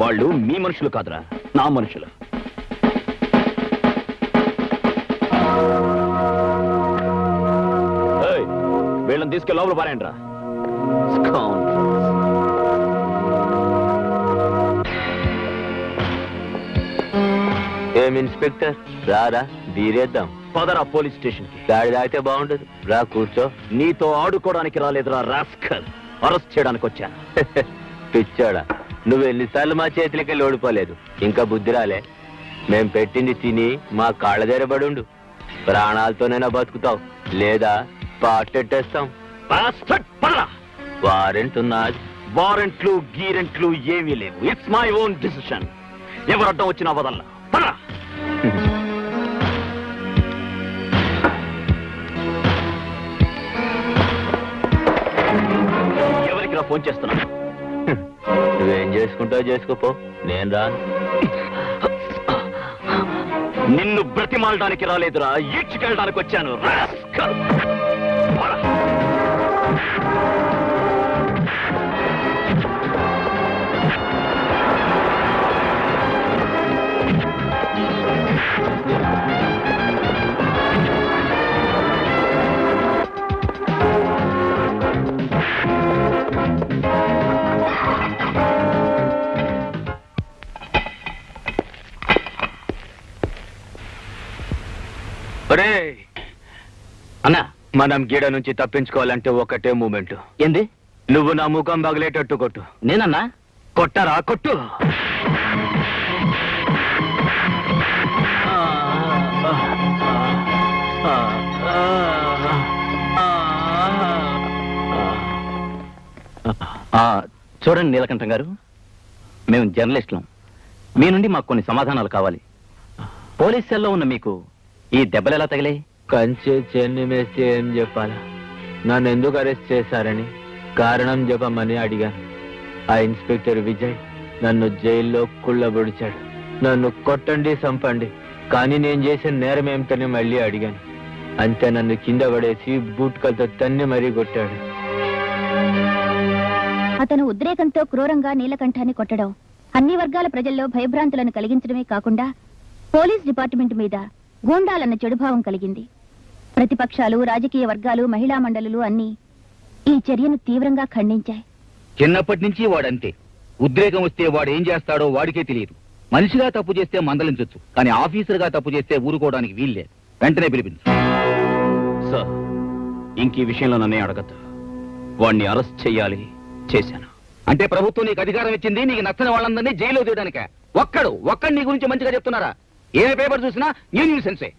వాళ్ళు మీ మనుషులు కాదురా, నా మనుషులు. వీళ్ళని తీసుకెళ్ళి లోపల పారేయండి రా. ఏం ఇన్స్పెక్టర్, రారా బీరేద్దాం. పదరా పోలీస్ స్టేషన్ కి. గాడి దాగితే బాగుంటది. రా కూర్చో. నీతో ఆడుకోవడానికి రాలేదురా రాస్కల్. అరెస్ట్ చేయడానికి వచ్చాను. పిచ్చాడా, నువ్వు ఎన్నిసార్లు మా చేతులకి వెళ్ళి ఓడిపోలేదు. ఇంకా బుద్ధి రాలే. మేం పెట్టింది తిని మా కాళ్ళ దగ్గర పడుండు. ప్రాణాలతోనైనా బతుకుతావు, లేదా పాటెట్టేస్తాం. వారెంట్ ఉన్నది. వారెంట్లు గీరెంట్లు ఏమీ లేవు. It's my own decision. ఎవరు అడ్డం వచ్చినా వదల్లా. పరా. ఎవరికి రా ఫోన్ చేస్తున్నా? నువ్వేం చేసుకుంటావు చేసుకోపో, నేను రాను. నిన్ను బ్రతిమాలడానికి రాలేదురా, ఈడ్చుకెళ్ళడానికి వచ్చాను. రాస్కల్. పరా. అన్నా, మనం గీడ నుంచి తప్పించుకోవాలంటే ఒకటే మూమెంట్. ఏంది? నువ్వు నా ముఖం పగలేటట్టు కొట్టు. నేనన్నా? కొట్టరా, కొట్టు. చూడండి నీలకంఠం గారు, మేము జర్నలిస్టులం. మీ నుండి మాకు కొన్ని సమాధానాలు కావాలి. పోలీస్ సెల్లో ఉన్న మీకు ఈ దెబ్బలు ఎలా తగిలాయి? కంచె చెన్ని మేస్తే ఏం చెప్పాలా? నన్ను ఎందుకు అరెస్ట్ చేశారని కారణం చెప్పమని అడిగాను. ఆ ఇన్స్పెక్టర్ విజయ్ నన్ను జైల్లో కుళ్ళబొడిచాడు. నన్ను కొట్టండి, చంపండి, కానీ నేను చేసిన నేరం ఏమిటని మళ్ళీ అడిగాను. అంతే, నన్ను కింద పడేసి బూట్కలతో తన్ని మరీ కొట్టాడు. అతను ఉద్రేకంతో క్రూరంగా నీలకంఠాన్ని కొట్టడం అన్ని వర్గాల ప్రజల్లో భయభ్రాంతులను కలిగించడమే కాకుండా పోలీస్ డిపార్ట్మెంట్ మీద గూండాలన్న చెడుభావం కలిగింది. ప్రతిపక్షాలు, రాజకీయ వర్గాలు, మహిళా మండలులు అన్నీ ఈ చర్యను తీవ్రంగా ఖండించాయి. చిన్నప్పటి నుంచి వాడంతే. ఉద్రేకం వస్తే వాడు ఏం చేస్తాడో వాడికే తెలియదు. మనిషిగా తప్పు చేస్తే మందలించొచ్చు, కానీ ఆఫీసర్గా తప్పు చేస్తే ఊరుకోవడానికి వీల్లేదు. వెంటనే పిలిపించు. సార్, ఇంక ఈ విషయంలో నన్నే అడగద్దు. వాణ్ణి అరెస్ట్ చెయ్యాలి, చేశాను. అంటే ప్రభుత్వం నీకు అధికారం ఇచ్చింది నీకు నచ్చని వాళ్ళందరినీ జైల్లో తీయడానికే. ఒక్కడు నీ గురించి మంచిగా చెప్తున్నారా? ఏ పేపర్ చూసినా న్యూ సెన్సే.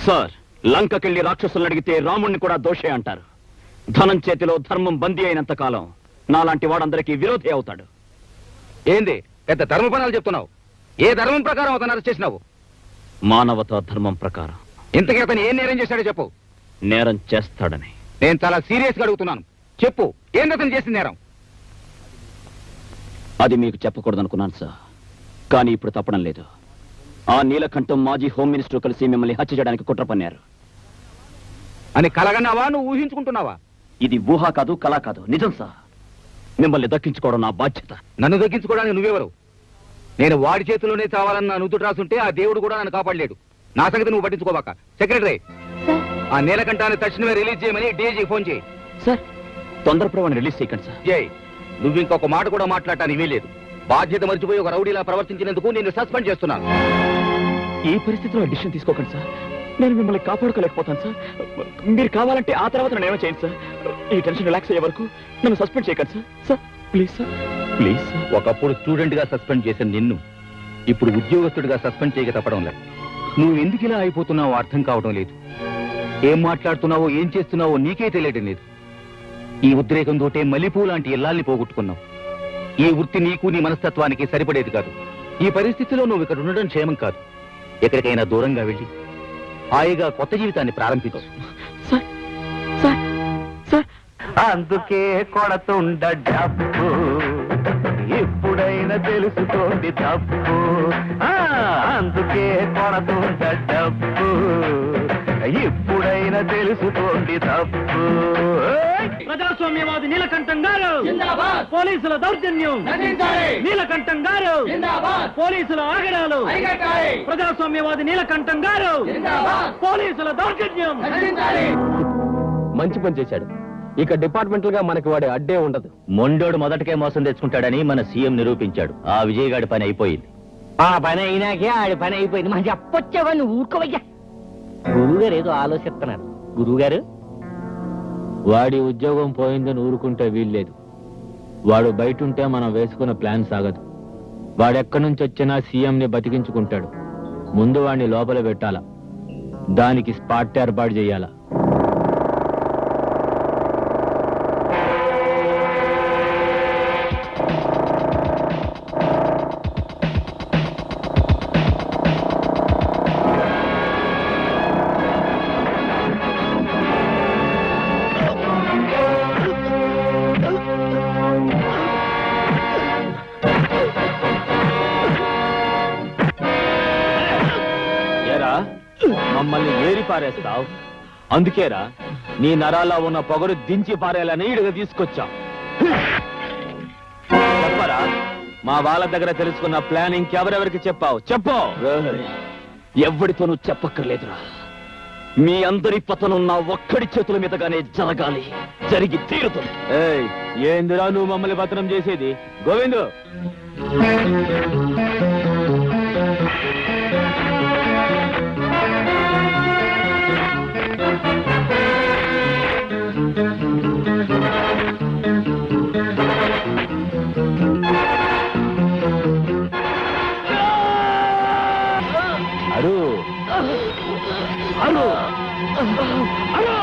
సార్, లంకకెళ్లి రాక్షసులను అడిగితే రాముణ్ణి కూడా దోషే అంటారు. ధనం చేతిలో ధర్మం బందీ అయినంత కాలం నాలాంటి వాడందరికీ విరోధి అవుతాడు. ఏంది పెద్ద ధర్మపణాలు చెప్తున్నావు? ఏ ధర్మం ప్రకారం అతను అరెస్ట్ చేసినావు? మానవతా ధర్మం ప్రకారం. ఇంతకీ అతను ఏం నేరం చేశాడో చెప్పు. నేరం చేస్తాడని. నేను చాలా సీరియస్ గా అడుగుతున్నాను. చెప్పు, ఏంది అతను చేసిన నేరం? అది మీకు చెప్పకూడదనుకున్నాను సార్, కానీ ఇప్పుడు తప్పడం లేదు. ఆ నీలకంఠం మాజీ హోమ్ మినిస్టర్ కలిసి మిమ్మల్ని హత్య చేయడానికి కుట్ర పన్నారు. అని కలగన్నావా, నువ్వు ఊహించుకుంటున్నావా? ఇది ఊహ కాదు, కళ కాదు, నిజం సార్. మిమ్మల్ని దక్కించుకోవడం నా బాధ్యత. నన్ను దక్కించుకోవడానికి నువ్వెవరు? నేను వాడి చేతిలోనే చావాలన్న నుదుట రాసుంటే ఆ దేవుడు కూడా నన్ను కాపాడలేడు. నా సంగతి నువ్వు పట్టించుకోబాక. సెక్రటరీ, ఆ నీలకంఠాన్ని తక్షణమే రిలీజ్ చేయమని డీజీ ఫోన్ చేయి. సార్, తొందరప్రవాన్ని రిలీజ్ చేయకండి సార్. జై, నువ్వు ఇంకొక మాట కూడా మాట్లాడటానికి వీలేదు. బాధ్యత మర్చిపోయి ఒక రౌడీలా ప్రవర్తించినందుకు నేను సస్పెండ్ చేస్తున్నాను. ఈ పరిస్థితిలో డిసిషన్ తీసుకోకండి సార్. నేను మిమ్మల్ని కాపాడుకోలేకపోతాను సార్. మీరు కావాలంటే ఆ తర్వాత నన్ను ఏమో చేయండి సార్. ఈ టెన్షన్ రిలాక్స్ అయ్యే వరకు నన్ను సస్పెండ్ చేయకండి sir. Sir please sir, please sir. ఒకప్పుడు స్టూడెంట్ గా సస్పెండ్ చేసిన నిన్ను ఇప్పుడు ఉద్యోగస్తుడిగా సస్పెండ్ చేయక తప్పడం లేదు. నువ్వు ఎందుకు ఇలా అయిపోతున్నావో అర్థం కావడం లేదు. ఏం మాట్లాడుతున్నావో ఏం చేస్తున్నావో నీకే తెలియడం లేదు. ఈ ఉద్రేకంతోటే మల్లెపూ లాంటి ఇల్లాల్ని పోగొట్టుకున్నావు. ఈ వృత్తి నీకు నీ మనస్తత్వానికి సరిపడేది కాదు. ఈ పరిస్థితిలో నువ్వు ఇక్కడ ఉండడం క్షేమం కాదు. ఎక్కడికైనా దూరంగా వెళ్ళి హాయిగా కొత్త జీవితాన్ని ప్రారంభించు. Sir, sir, sir. అందుకే కొడతుండ డబ్బు, ఎప్పుడైనా తెలుసుకోండి తప్పు. అందుకే కొడతుండ డబ్బు, ఎప్పుడైనా తెలుసుకోండి తప్పు. ప్రజాస్వామ్యవాది నీలకంఠం గారు, పోలీసుల దౌర్జన్యం, నీలకంఠం గారు, పోలీసుల ఆగడాలు, ప్రజాస్వామ్యవాది నీలకంఠం గారు, పోలీసుల దౌర్జన్యం. మంచి పని చేశాడు. ఇక డిపార్ట్మెంటల్ గా మనకి వాడి అడ్డే ఉండదు. మొండోడు మొదటకే మోసం తెచ్చుకుంటాడని మన సీఎం నిరూపించాడు. ఆ విజయగాడి పని అయిపోయింది. ఆ పని అయినాకే ఆడి పని అయిపోయింది. మనం చెప్పొచ్చావా, నువ్వు ఊరుకోవయ్యా. గురువుగారు ఏదో ఆలోచిస్తున్నారు. గురువుగారు, వాడి ఉద్యోగం పోయిందని ఊరుకుంటే వీల్లేదు. వాడు బయట ఉంటే మనం వేసుకున్న ప్లాన్ సాగదు. వాడెక్కడి నుంచి వచ్చినా సీఎంని బతికించుకుంటాడు. ముందు వాడిని లోపల పెట్టాలా, దానికి స్పాట్ ఏర్పాటు చేయాలా. మమ్మల్ని ఏరి పారేస్తావు. అందుకేరా నీ నరాల్లో ఉన్న పొగరు దించి పారేయాలని ఇడుగా తీసుకొచ్చా. చెప్పరా, మా వాళ్ళ దగ్గర తెలుసుకున్న ప్లాన్ ఇంకెవరెవరికి చెప్పావు? చెప్పు. ఎవరితోనూ చెప్పక్కర్లేదురా. మీ అందరి పతనం నా ఒక్కడి చేతుల మీదగానే జరగాలి, జరిగి తీరుతుంది. ఏయ్, ఏందిరా నువ్వు మమ్మల్ని పత్రం చేసేది? గోవిందు, అరు అరు అరు.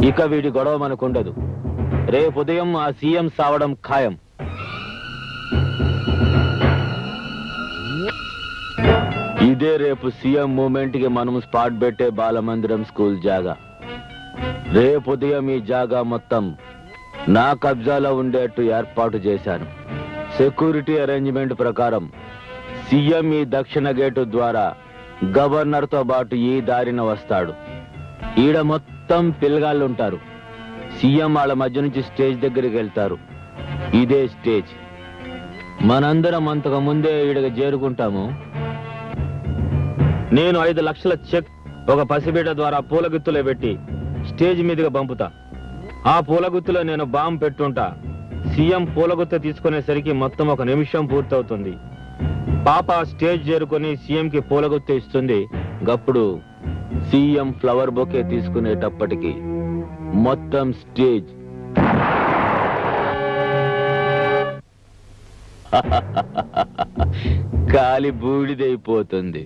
ఇక వీడి గొడవ మనకుండదు. రేపు ఉదయం ఆ సీఎం సావడం ఖాయం. ఇదే రేపు సీఎం మూమెంట్ కి మనం స్పాట్ పెట్టే బాలమందిరం స్కూల్ జాగా. రేపు ఉదయం ఈ జాగా మొత్తం నా కబ్జాలో ఉండేట్టు ఏర్పాటు చేశాను. సెక్యూరిటీ అరేంజ్మెంట్ ప్రకారం సీఎం ఈ దక్షిణ గేటు ద్వారా గవర్నర్తో పాటు ఈ దారిన వస్తాడు. ఈడ మొత్తం పిల్లగాళ్ళు ఉంటారు. సీఎం వాళ్ళ మధ్య నుంచి స్టేజ్ దగ్గరికి వెళ్తారు. ఇదే స్టేజ్. మనందరం అంతకు ముందే ఈడకి చేరుకుంటాము. నేను 5 లక్షల చెక్ ఒక పసిబిడ్డ ద్వారా పూలగుత్తులో పెట్టి స్టేజ్ మీదుగా పంపుతా. ఆ పూలగుత్తులో నేను బాంబు పెట్టుంటా. సీఎం పూలగుత్త తీసుకునేసరికి మొత్తం 1 నిమిషం పూర్తవుతుంది. పాప స్టేజ్ చేరుకొని సీఎంకి పూలగుత్త ఇస్తుంది. గప్పుడు సీఎం ఫ్లవర్ బొకే తీసుకునేటప్పటికి మొత్తం స్టేజ్ కాలి బూడిదైపోతుంది.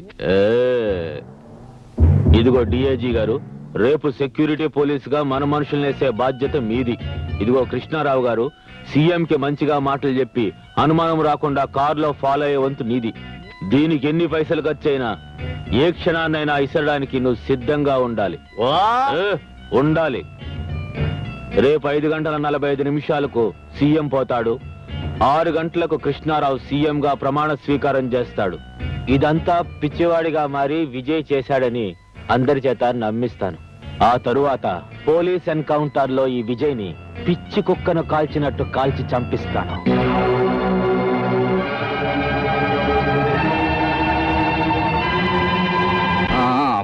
ఇదిగో డిఐజీ గారు, రేపు సెక్యూరిటీ పోలీస్ గా మన మనుషుల్ని వేసే బాధ్యత మీది. ఇదిగో కృష్ణారావు గారు, సీఎంకి మంచిగా మాటలు చెప్పి అనుమానం రాకుండా కారులో ఫాలో అయ్యే వంతు నీది. దీనికి ఎన్ని పైసలు ఖర్చైనా ఏ క్షణాన్నైనా ఇసరడానికి నువ్వు సిద్ధంగా ఉండాలి. ఉండాలి. రేపు 5:45 సీఎం పోతాడు. 6 గంటలకు కృష్ణారావు సీఎం గా ప్రమాణ స్వీకారం చేస్తాడు. ఇదంతా పిచ్చివాడిగా మారి విజయ్ చేశాడని అందరి చేత నమ్మిస్తాను. ఆ తరువాత పోలీస్ ఎన్కౌంటర్ లో ఈ విజయ్ ని పిచ్చి కుక్కను కాల్చినట్టు కాల్చి చంపిస్తాను.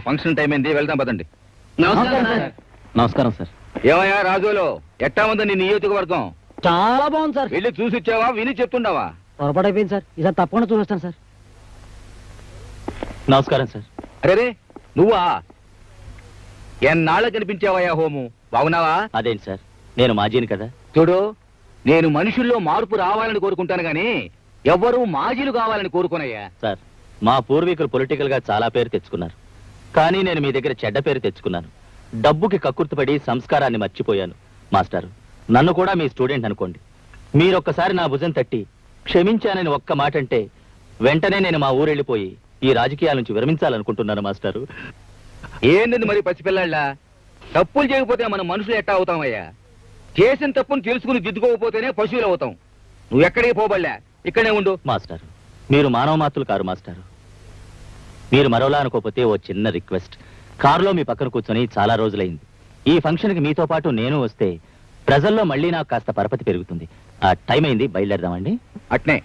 ఫంక్షన్ టైం అయింది, వెళ్దాం పదండి. నమస్కారం సార్. ఏమయ్యా రాజులో, ఎట్టా ఉందో నీ నియోజకవర్గం? చాలా బాగుంది సార్. వెళ్ళి చూసి వచ్చావా, విని చెప్తుండవా? పొరపాటైపోయింది సార్. ఈసారి తప్పకుండా చూపిస్తాను సార్. నమస్కారం సార్. అరే నువ్వా? ఎన్నాళ్ళ కనిపించావయ్యా హోము, బాగున్నావా? అదేంటి సార్, నేను మాజీని కదా. చూడు, నేను మనుషుల్లో మార్పు రావాలని కోరుకుంటాను గాని ఎవ్వరూ మాజీలు కావాలని కోరుకోనయ్యా. సార్, మా పూర్వీకులు పొలిటికల్ గా చాలా పేరు తెచ్చుకున్నారు. కానీ నేను మీ దగ్గర చెడ్డ పేరు తెచ్చుకున్నాను. డబ్బుకి కక్కుర్తిపడి సంస్కారాన్ని మర్చిపోయాను. మాస్టారు, నన్ను కూడా మీ స్టూడెంట్ అనుకోండి. మీరొక్కసారి నా భుజం తట్టి క్షమించానని ఒక్క మాట అంటే వెంటనే నేను మా ఊరెళ్ళిపోయి ఈ రాజకీయాల నుంచి విరమించాలనుకుంటున్నాను మాస్టారు. ఏంది మరి పసిపిల్లాళ్ళ? తప్పులు చేయకపోతే మనం మనుషులు ఎట్టా అవుతామయ్యా? చేసిన తప్పును తెలుసుకుని దిద్దుకోకపోతేనే పశువులు అవుతాం. నువ్వు ఎక్కడికి పోబడలే, ఇక్కడే ఉండు. మాస్టారు, మీరు మానవ మాతులు కారు మాస్టారు. మీరు మరోలా అనుకోకపోతే ఓ చిన్న రిక్వెస్ట్. కారులో మీ పక్కన కూర్చొని చాలా రోజులైంది. ఈ ఫంక్షన్కి మీతో పాటు నేను వస్తే ప్రజల్లో మళ్ళీ నాకు కాస్త పరపతి పెరుగుతుంది. ఆ టైం అయింది, బయలుదేరదామండి. అట్నే.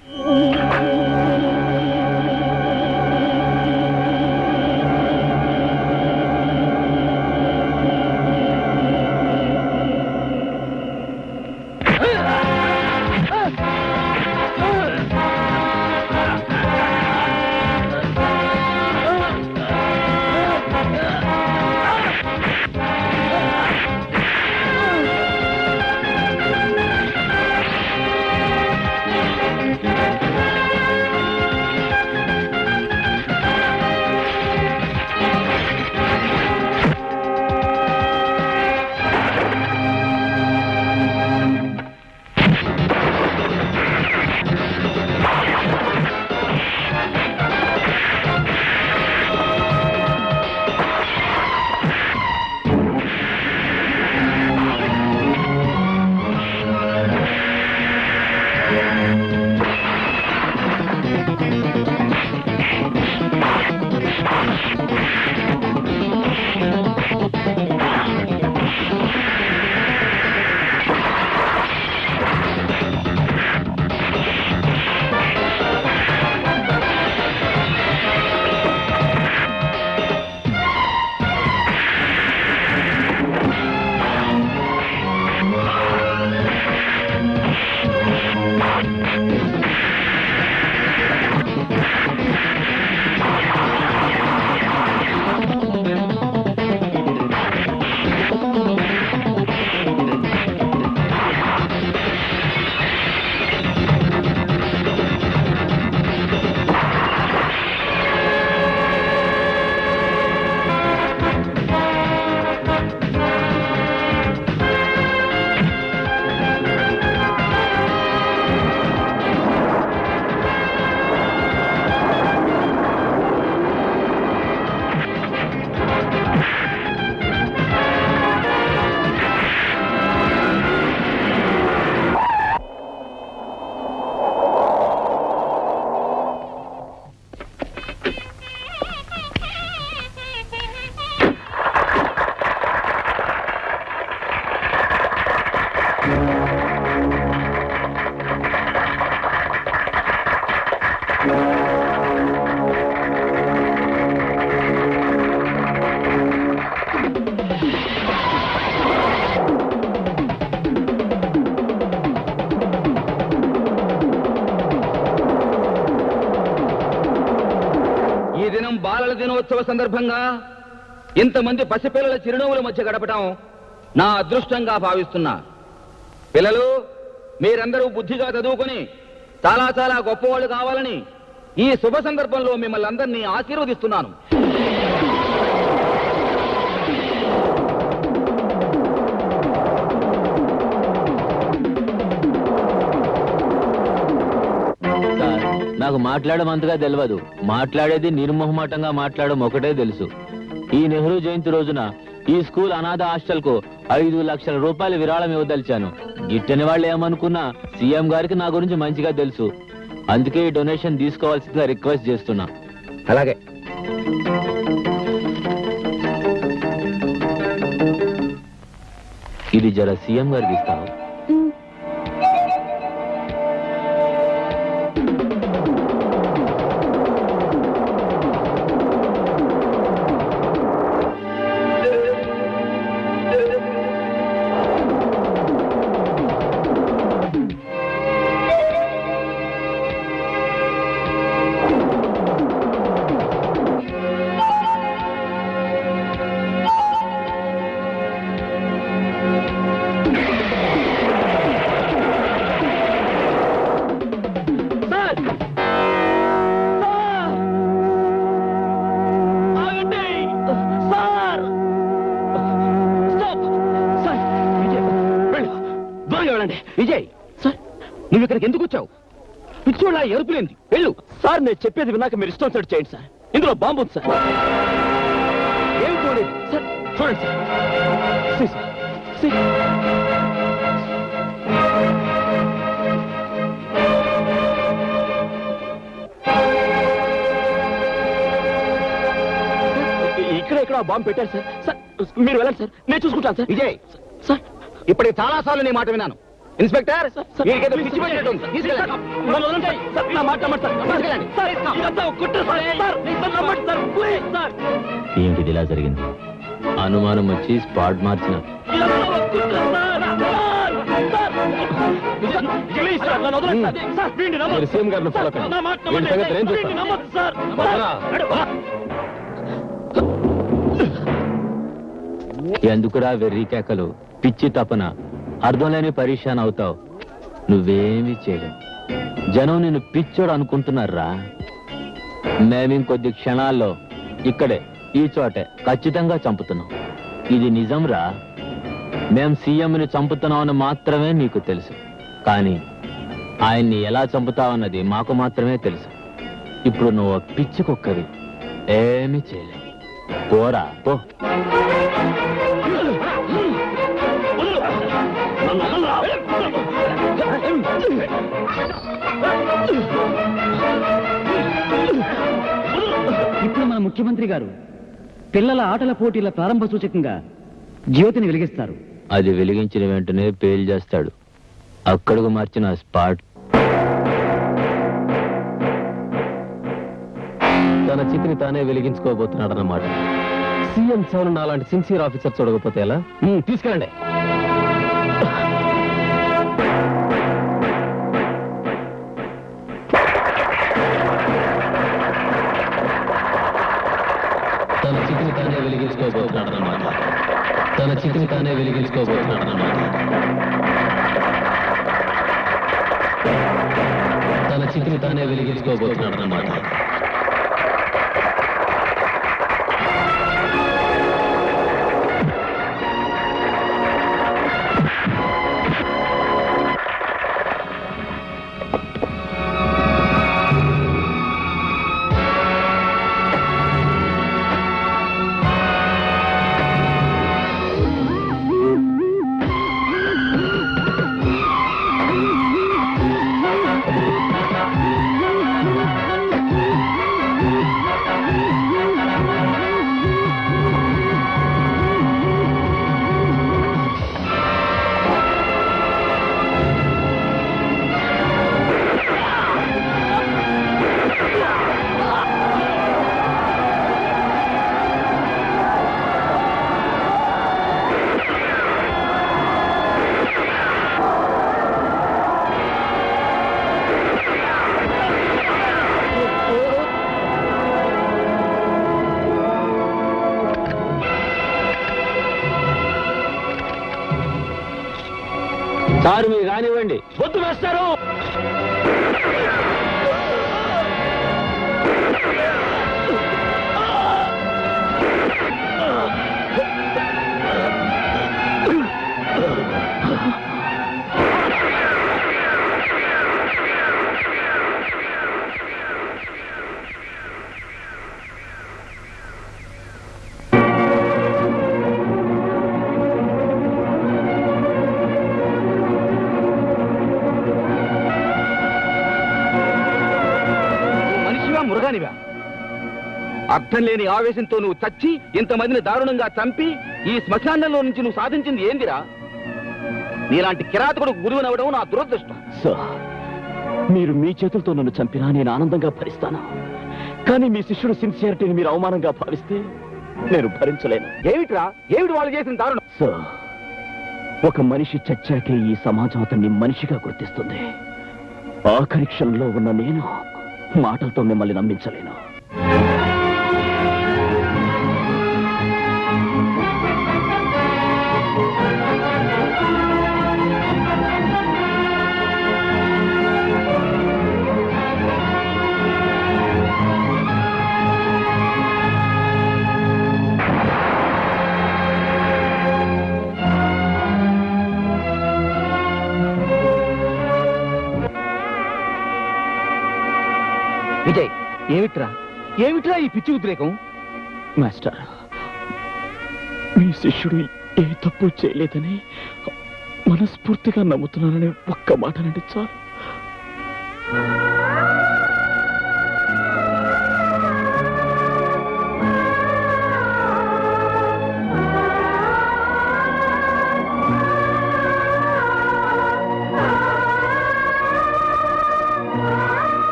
ఈ దినం బాలల దినోత్సవ సందర్భంగా ఇంతమంది పసిపిల్లల చిరునవ్వుల మధ్య గడపడం నా అదృష్టంగా భావిస్తున్నా. పిల్లలు, మీరందరూ బుద్ధిగా చదువుకొని చాలా చాలా గొప్పవాళ్ళు కావాలని ఈ శుభ సందర్భంలో మిమ్మల్ని అందరినీ ఆశీర్వదిస్తున్నాను. సార్, నాకు మాట్లాడడం అంతగా తెలియదు. మాట్లాడేది నిర్మోహమాటంగా మాట్లాడడం ఒకటే తెలుసు. ఈ నెహ్రూ జయంతి రోజున ఈ స్కూల్ అనాథ హాస్టల్ కు 5 లక్షల రూపాయలు విరాళం ఇవ్వదలిచాను. గిట్టని వాళ్ళు ఏమనుకున్నా సీఎం గారికి నా గురించి మంచిగా తెలుసు. అందుకే ఈ డొనేషన్ తీసుకోవాల్సిందిగా రిక్వెస్ట్ చేస్తున్నా. అలాగే. ఇది జర సీఎం గారికి ఇస్తాను. విజయ్, నువ్వు ఇక్కడికి ఎందుకు వచ్చావు? పిచ్చోళ్ళ ఎరుపులేంది? వెళ్ళు. సార్, నేను చెప్పేది విన్నాక మీరు ఇష్టం సెట్ చేయండి సార్. ఇందులో బాంబు ఉంది సార్. ఏం చూడలేదు సార్, చూడండి సార్. See, sir. See. ఇక్కడ బాంబు పెట్టారు సార్. సార్, మీరు వెళ్ళండి సార్, నేను చూసుకుంటాను సార్. విజయ్, సార్, ఇప్పటికి చాలా సార్లు నీ మాట విన్నాను. ఇన్స్పెక్టర్, వీరికేదో పిచ్చి పట్టినట్టు ఉంది. తీసుకెళ్ళండి. నన్ను వదలండి సార్. నా మాట నమ్మండి సార్. తీసుకెళ్ళండి. సార్, ఇదంతా ఒక కుట్ర సార్. సార్, నన్ను నమ్మండి సార్. Please sir. ఏంటిది ఇలా జరిగింది? అనుమానం వచ్చి స్పాట్ మార్చిన. ఇదంతా ఒక కుట్ర sir. Sir, sir. Please sir, నన్ను వదలండి సార్. సార్, వీడిని నమ్మొద్దు. మీరు సీఎం గారిని follow కండి. నా మాట వీడి నమ్మండి. సంగతి నేను చూస్తాను. వీడిని నమ్మొద్దు సార్. వదరా. ఎందుకురా వెర్రి కేకలు, పిచ్చి తపన, అర్థం లేని పరీక్షాన్ అవుతావు. నువ్వేమీ చేయలేవు. జనం నిన్ను పిచ్చోడు అనుకుంటున్నారా? మేమింకొద్ది క్షణాల్లో ఇక్కడే ఈ చోటే ఖచ్చితంగా చంపుతున్నాం. ఇది నిజంరా. మేం సీఎంని చంపుతున్నామని మాత్రమే నీకు తెలుసు, కానీ ఆయన్ని ఎలా చంపుతావన్నది మాకు మాత్రమే తెలుసు. ఇప్పుడు నువ్వు పిచ్చి కుక్కవి, ఏమీ చేయలేవు. పోరా పో. ఇప్పుడు మన ముఖ్యమంత్రి గారు పిల్లల ఆటల పోటీల ప్రారంభ సూచకంగా జ్యోతిని వెలిగిస్తారు. అది వెలిగించిన వెంటనే పేల్ చేస్తాడు. అక్కడకు మార్చిన స్పాట్. తన చితిని తానే వెలిగించుకోబోతున్నాడు అన్నమాట. సీఎం సేవను నాలాంటి సిన్సియర్ ఆఫీసర్ చూడకపోతే ఎలా? తీసుకెళ్ళండి. తన చితిని తానే వెలిగించుకోబోతున్నాడు అన్నమాట. తన చితిని తానే వెలిగించుకోబోతున్నాడు అన్నమాట. తన చితిని తానే వెలిగించుకోబోతున్నాడు అన్నమాట. సార్ మీరు కానివ్వండి. వద్దు వేస్తారు. మనిషివా మృగానివా? అర్థం లేని ఆవేశంతో నువ్వు చచ్చి ఇంతమందిని దారుణంగా చంపి ఈ శ్మశానంలో నుంచి నువ్వు సాధించింది ఏందిరా? నీలాంటి కిరాతకుడు గురువునవడం నా దురదృష్టం. సార్, మీరు మీ చేతులతో నన్ను చంపినా నేను ఆనందంగా భరిస్తాను. కానీ మీ శిష్యుడు సిన్సియారిటీని మీరు అవమానంగా భావిస్తే నేను భరించలేను. ఏమిట్రా? ఏమిటి వాళ్ళు చేసిన దారుణం? సార్, ఒక మనిషి చచ్చాకే ఈ సమాజం అతన్ని మనిషిగా గుర్తిస్తుంది. ఆఖరి క్షణంలో ఉన్న నేను మాటలతో మిమ్మల్ని నమ్మించలేను. విజయ్, ఏమిట్రా ఈ పిచ్చి ఉద్రేకం? మాస్టర్, మీ శిష్యుడు ఏ తప్పు చేయలేదని మనస్ఫూర్తిగా నమ్ముతున్నానని ఒక్క మాట అంటే చాలు.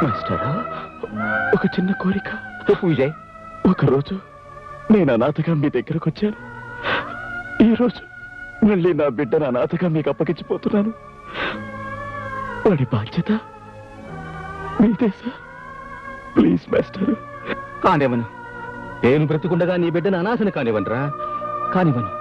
మాస్టరా, ఒక చిన్న కోరిక. విజయ్, ఒకరోజు నేను అనాథగా మీ దగ్గరకు వచ్చాను. ఈరోజు మళ్ళీ నా బిడ్డను అనాథగా మీకు అప్పగించిపోతున్నాను. వాడి బాధ్యత మీదే సార్. Please master. కానివ్వను. నేను బ్రతికుండగా నీ బిడ్డను అనాశను కానివ్వనరా. కానివ్వను.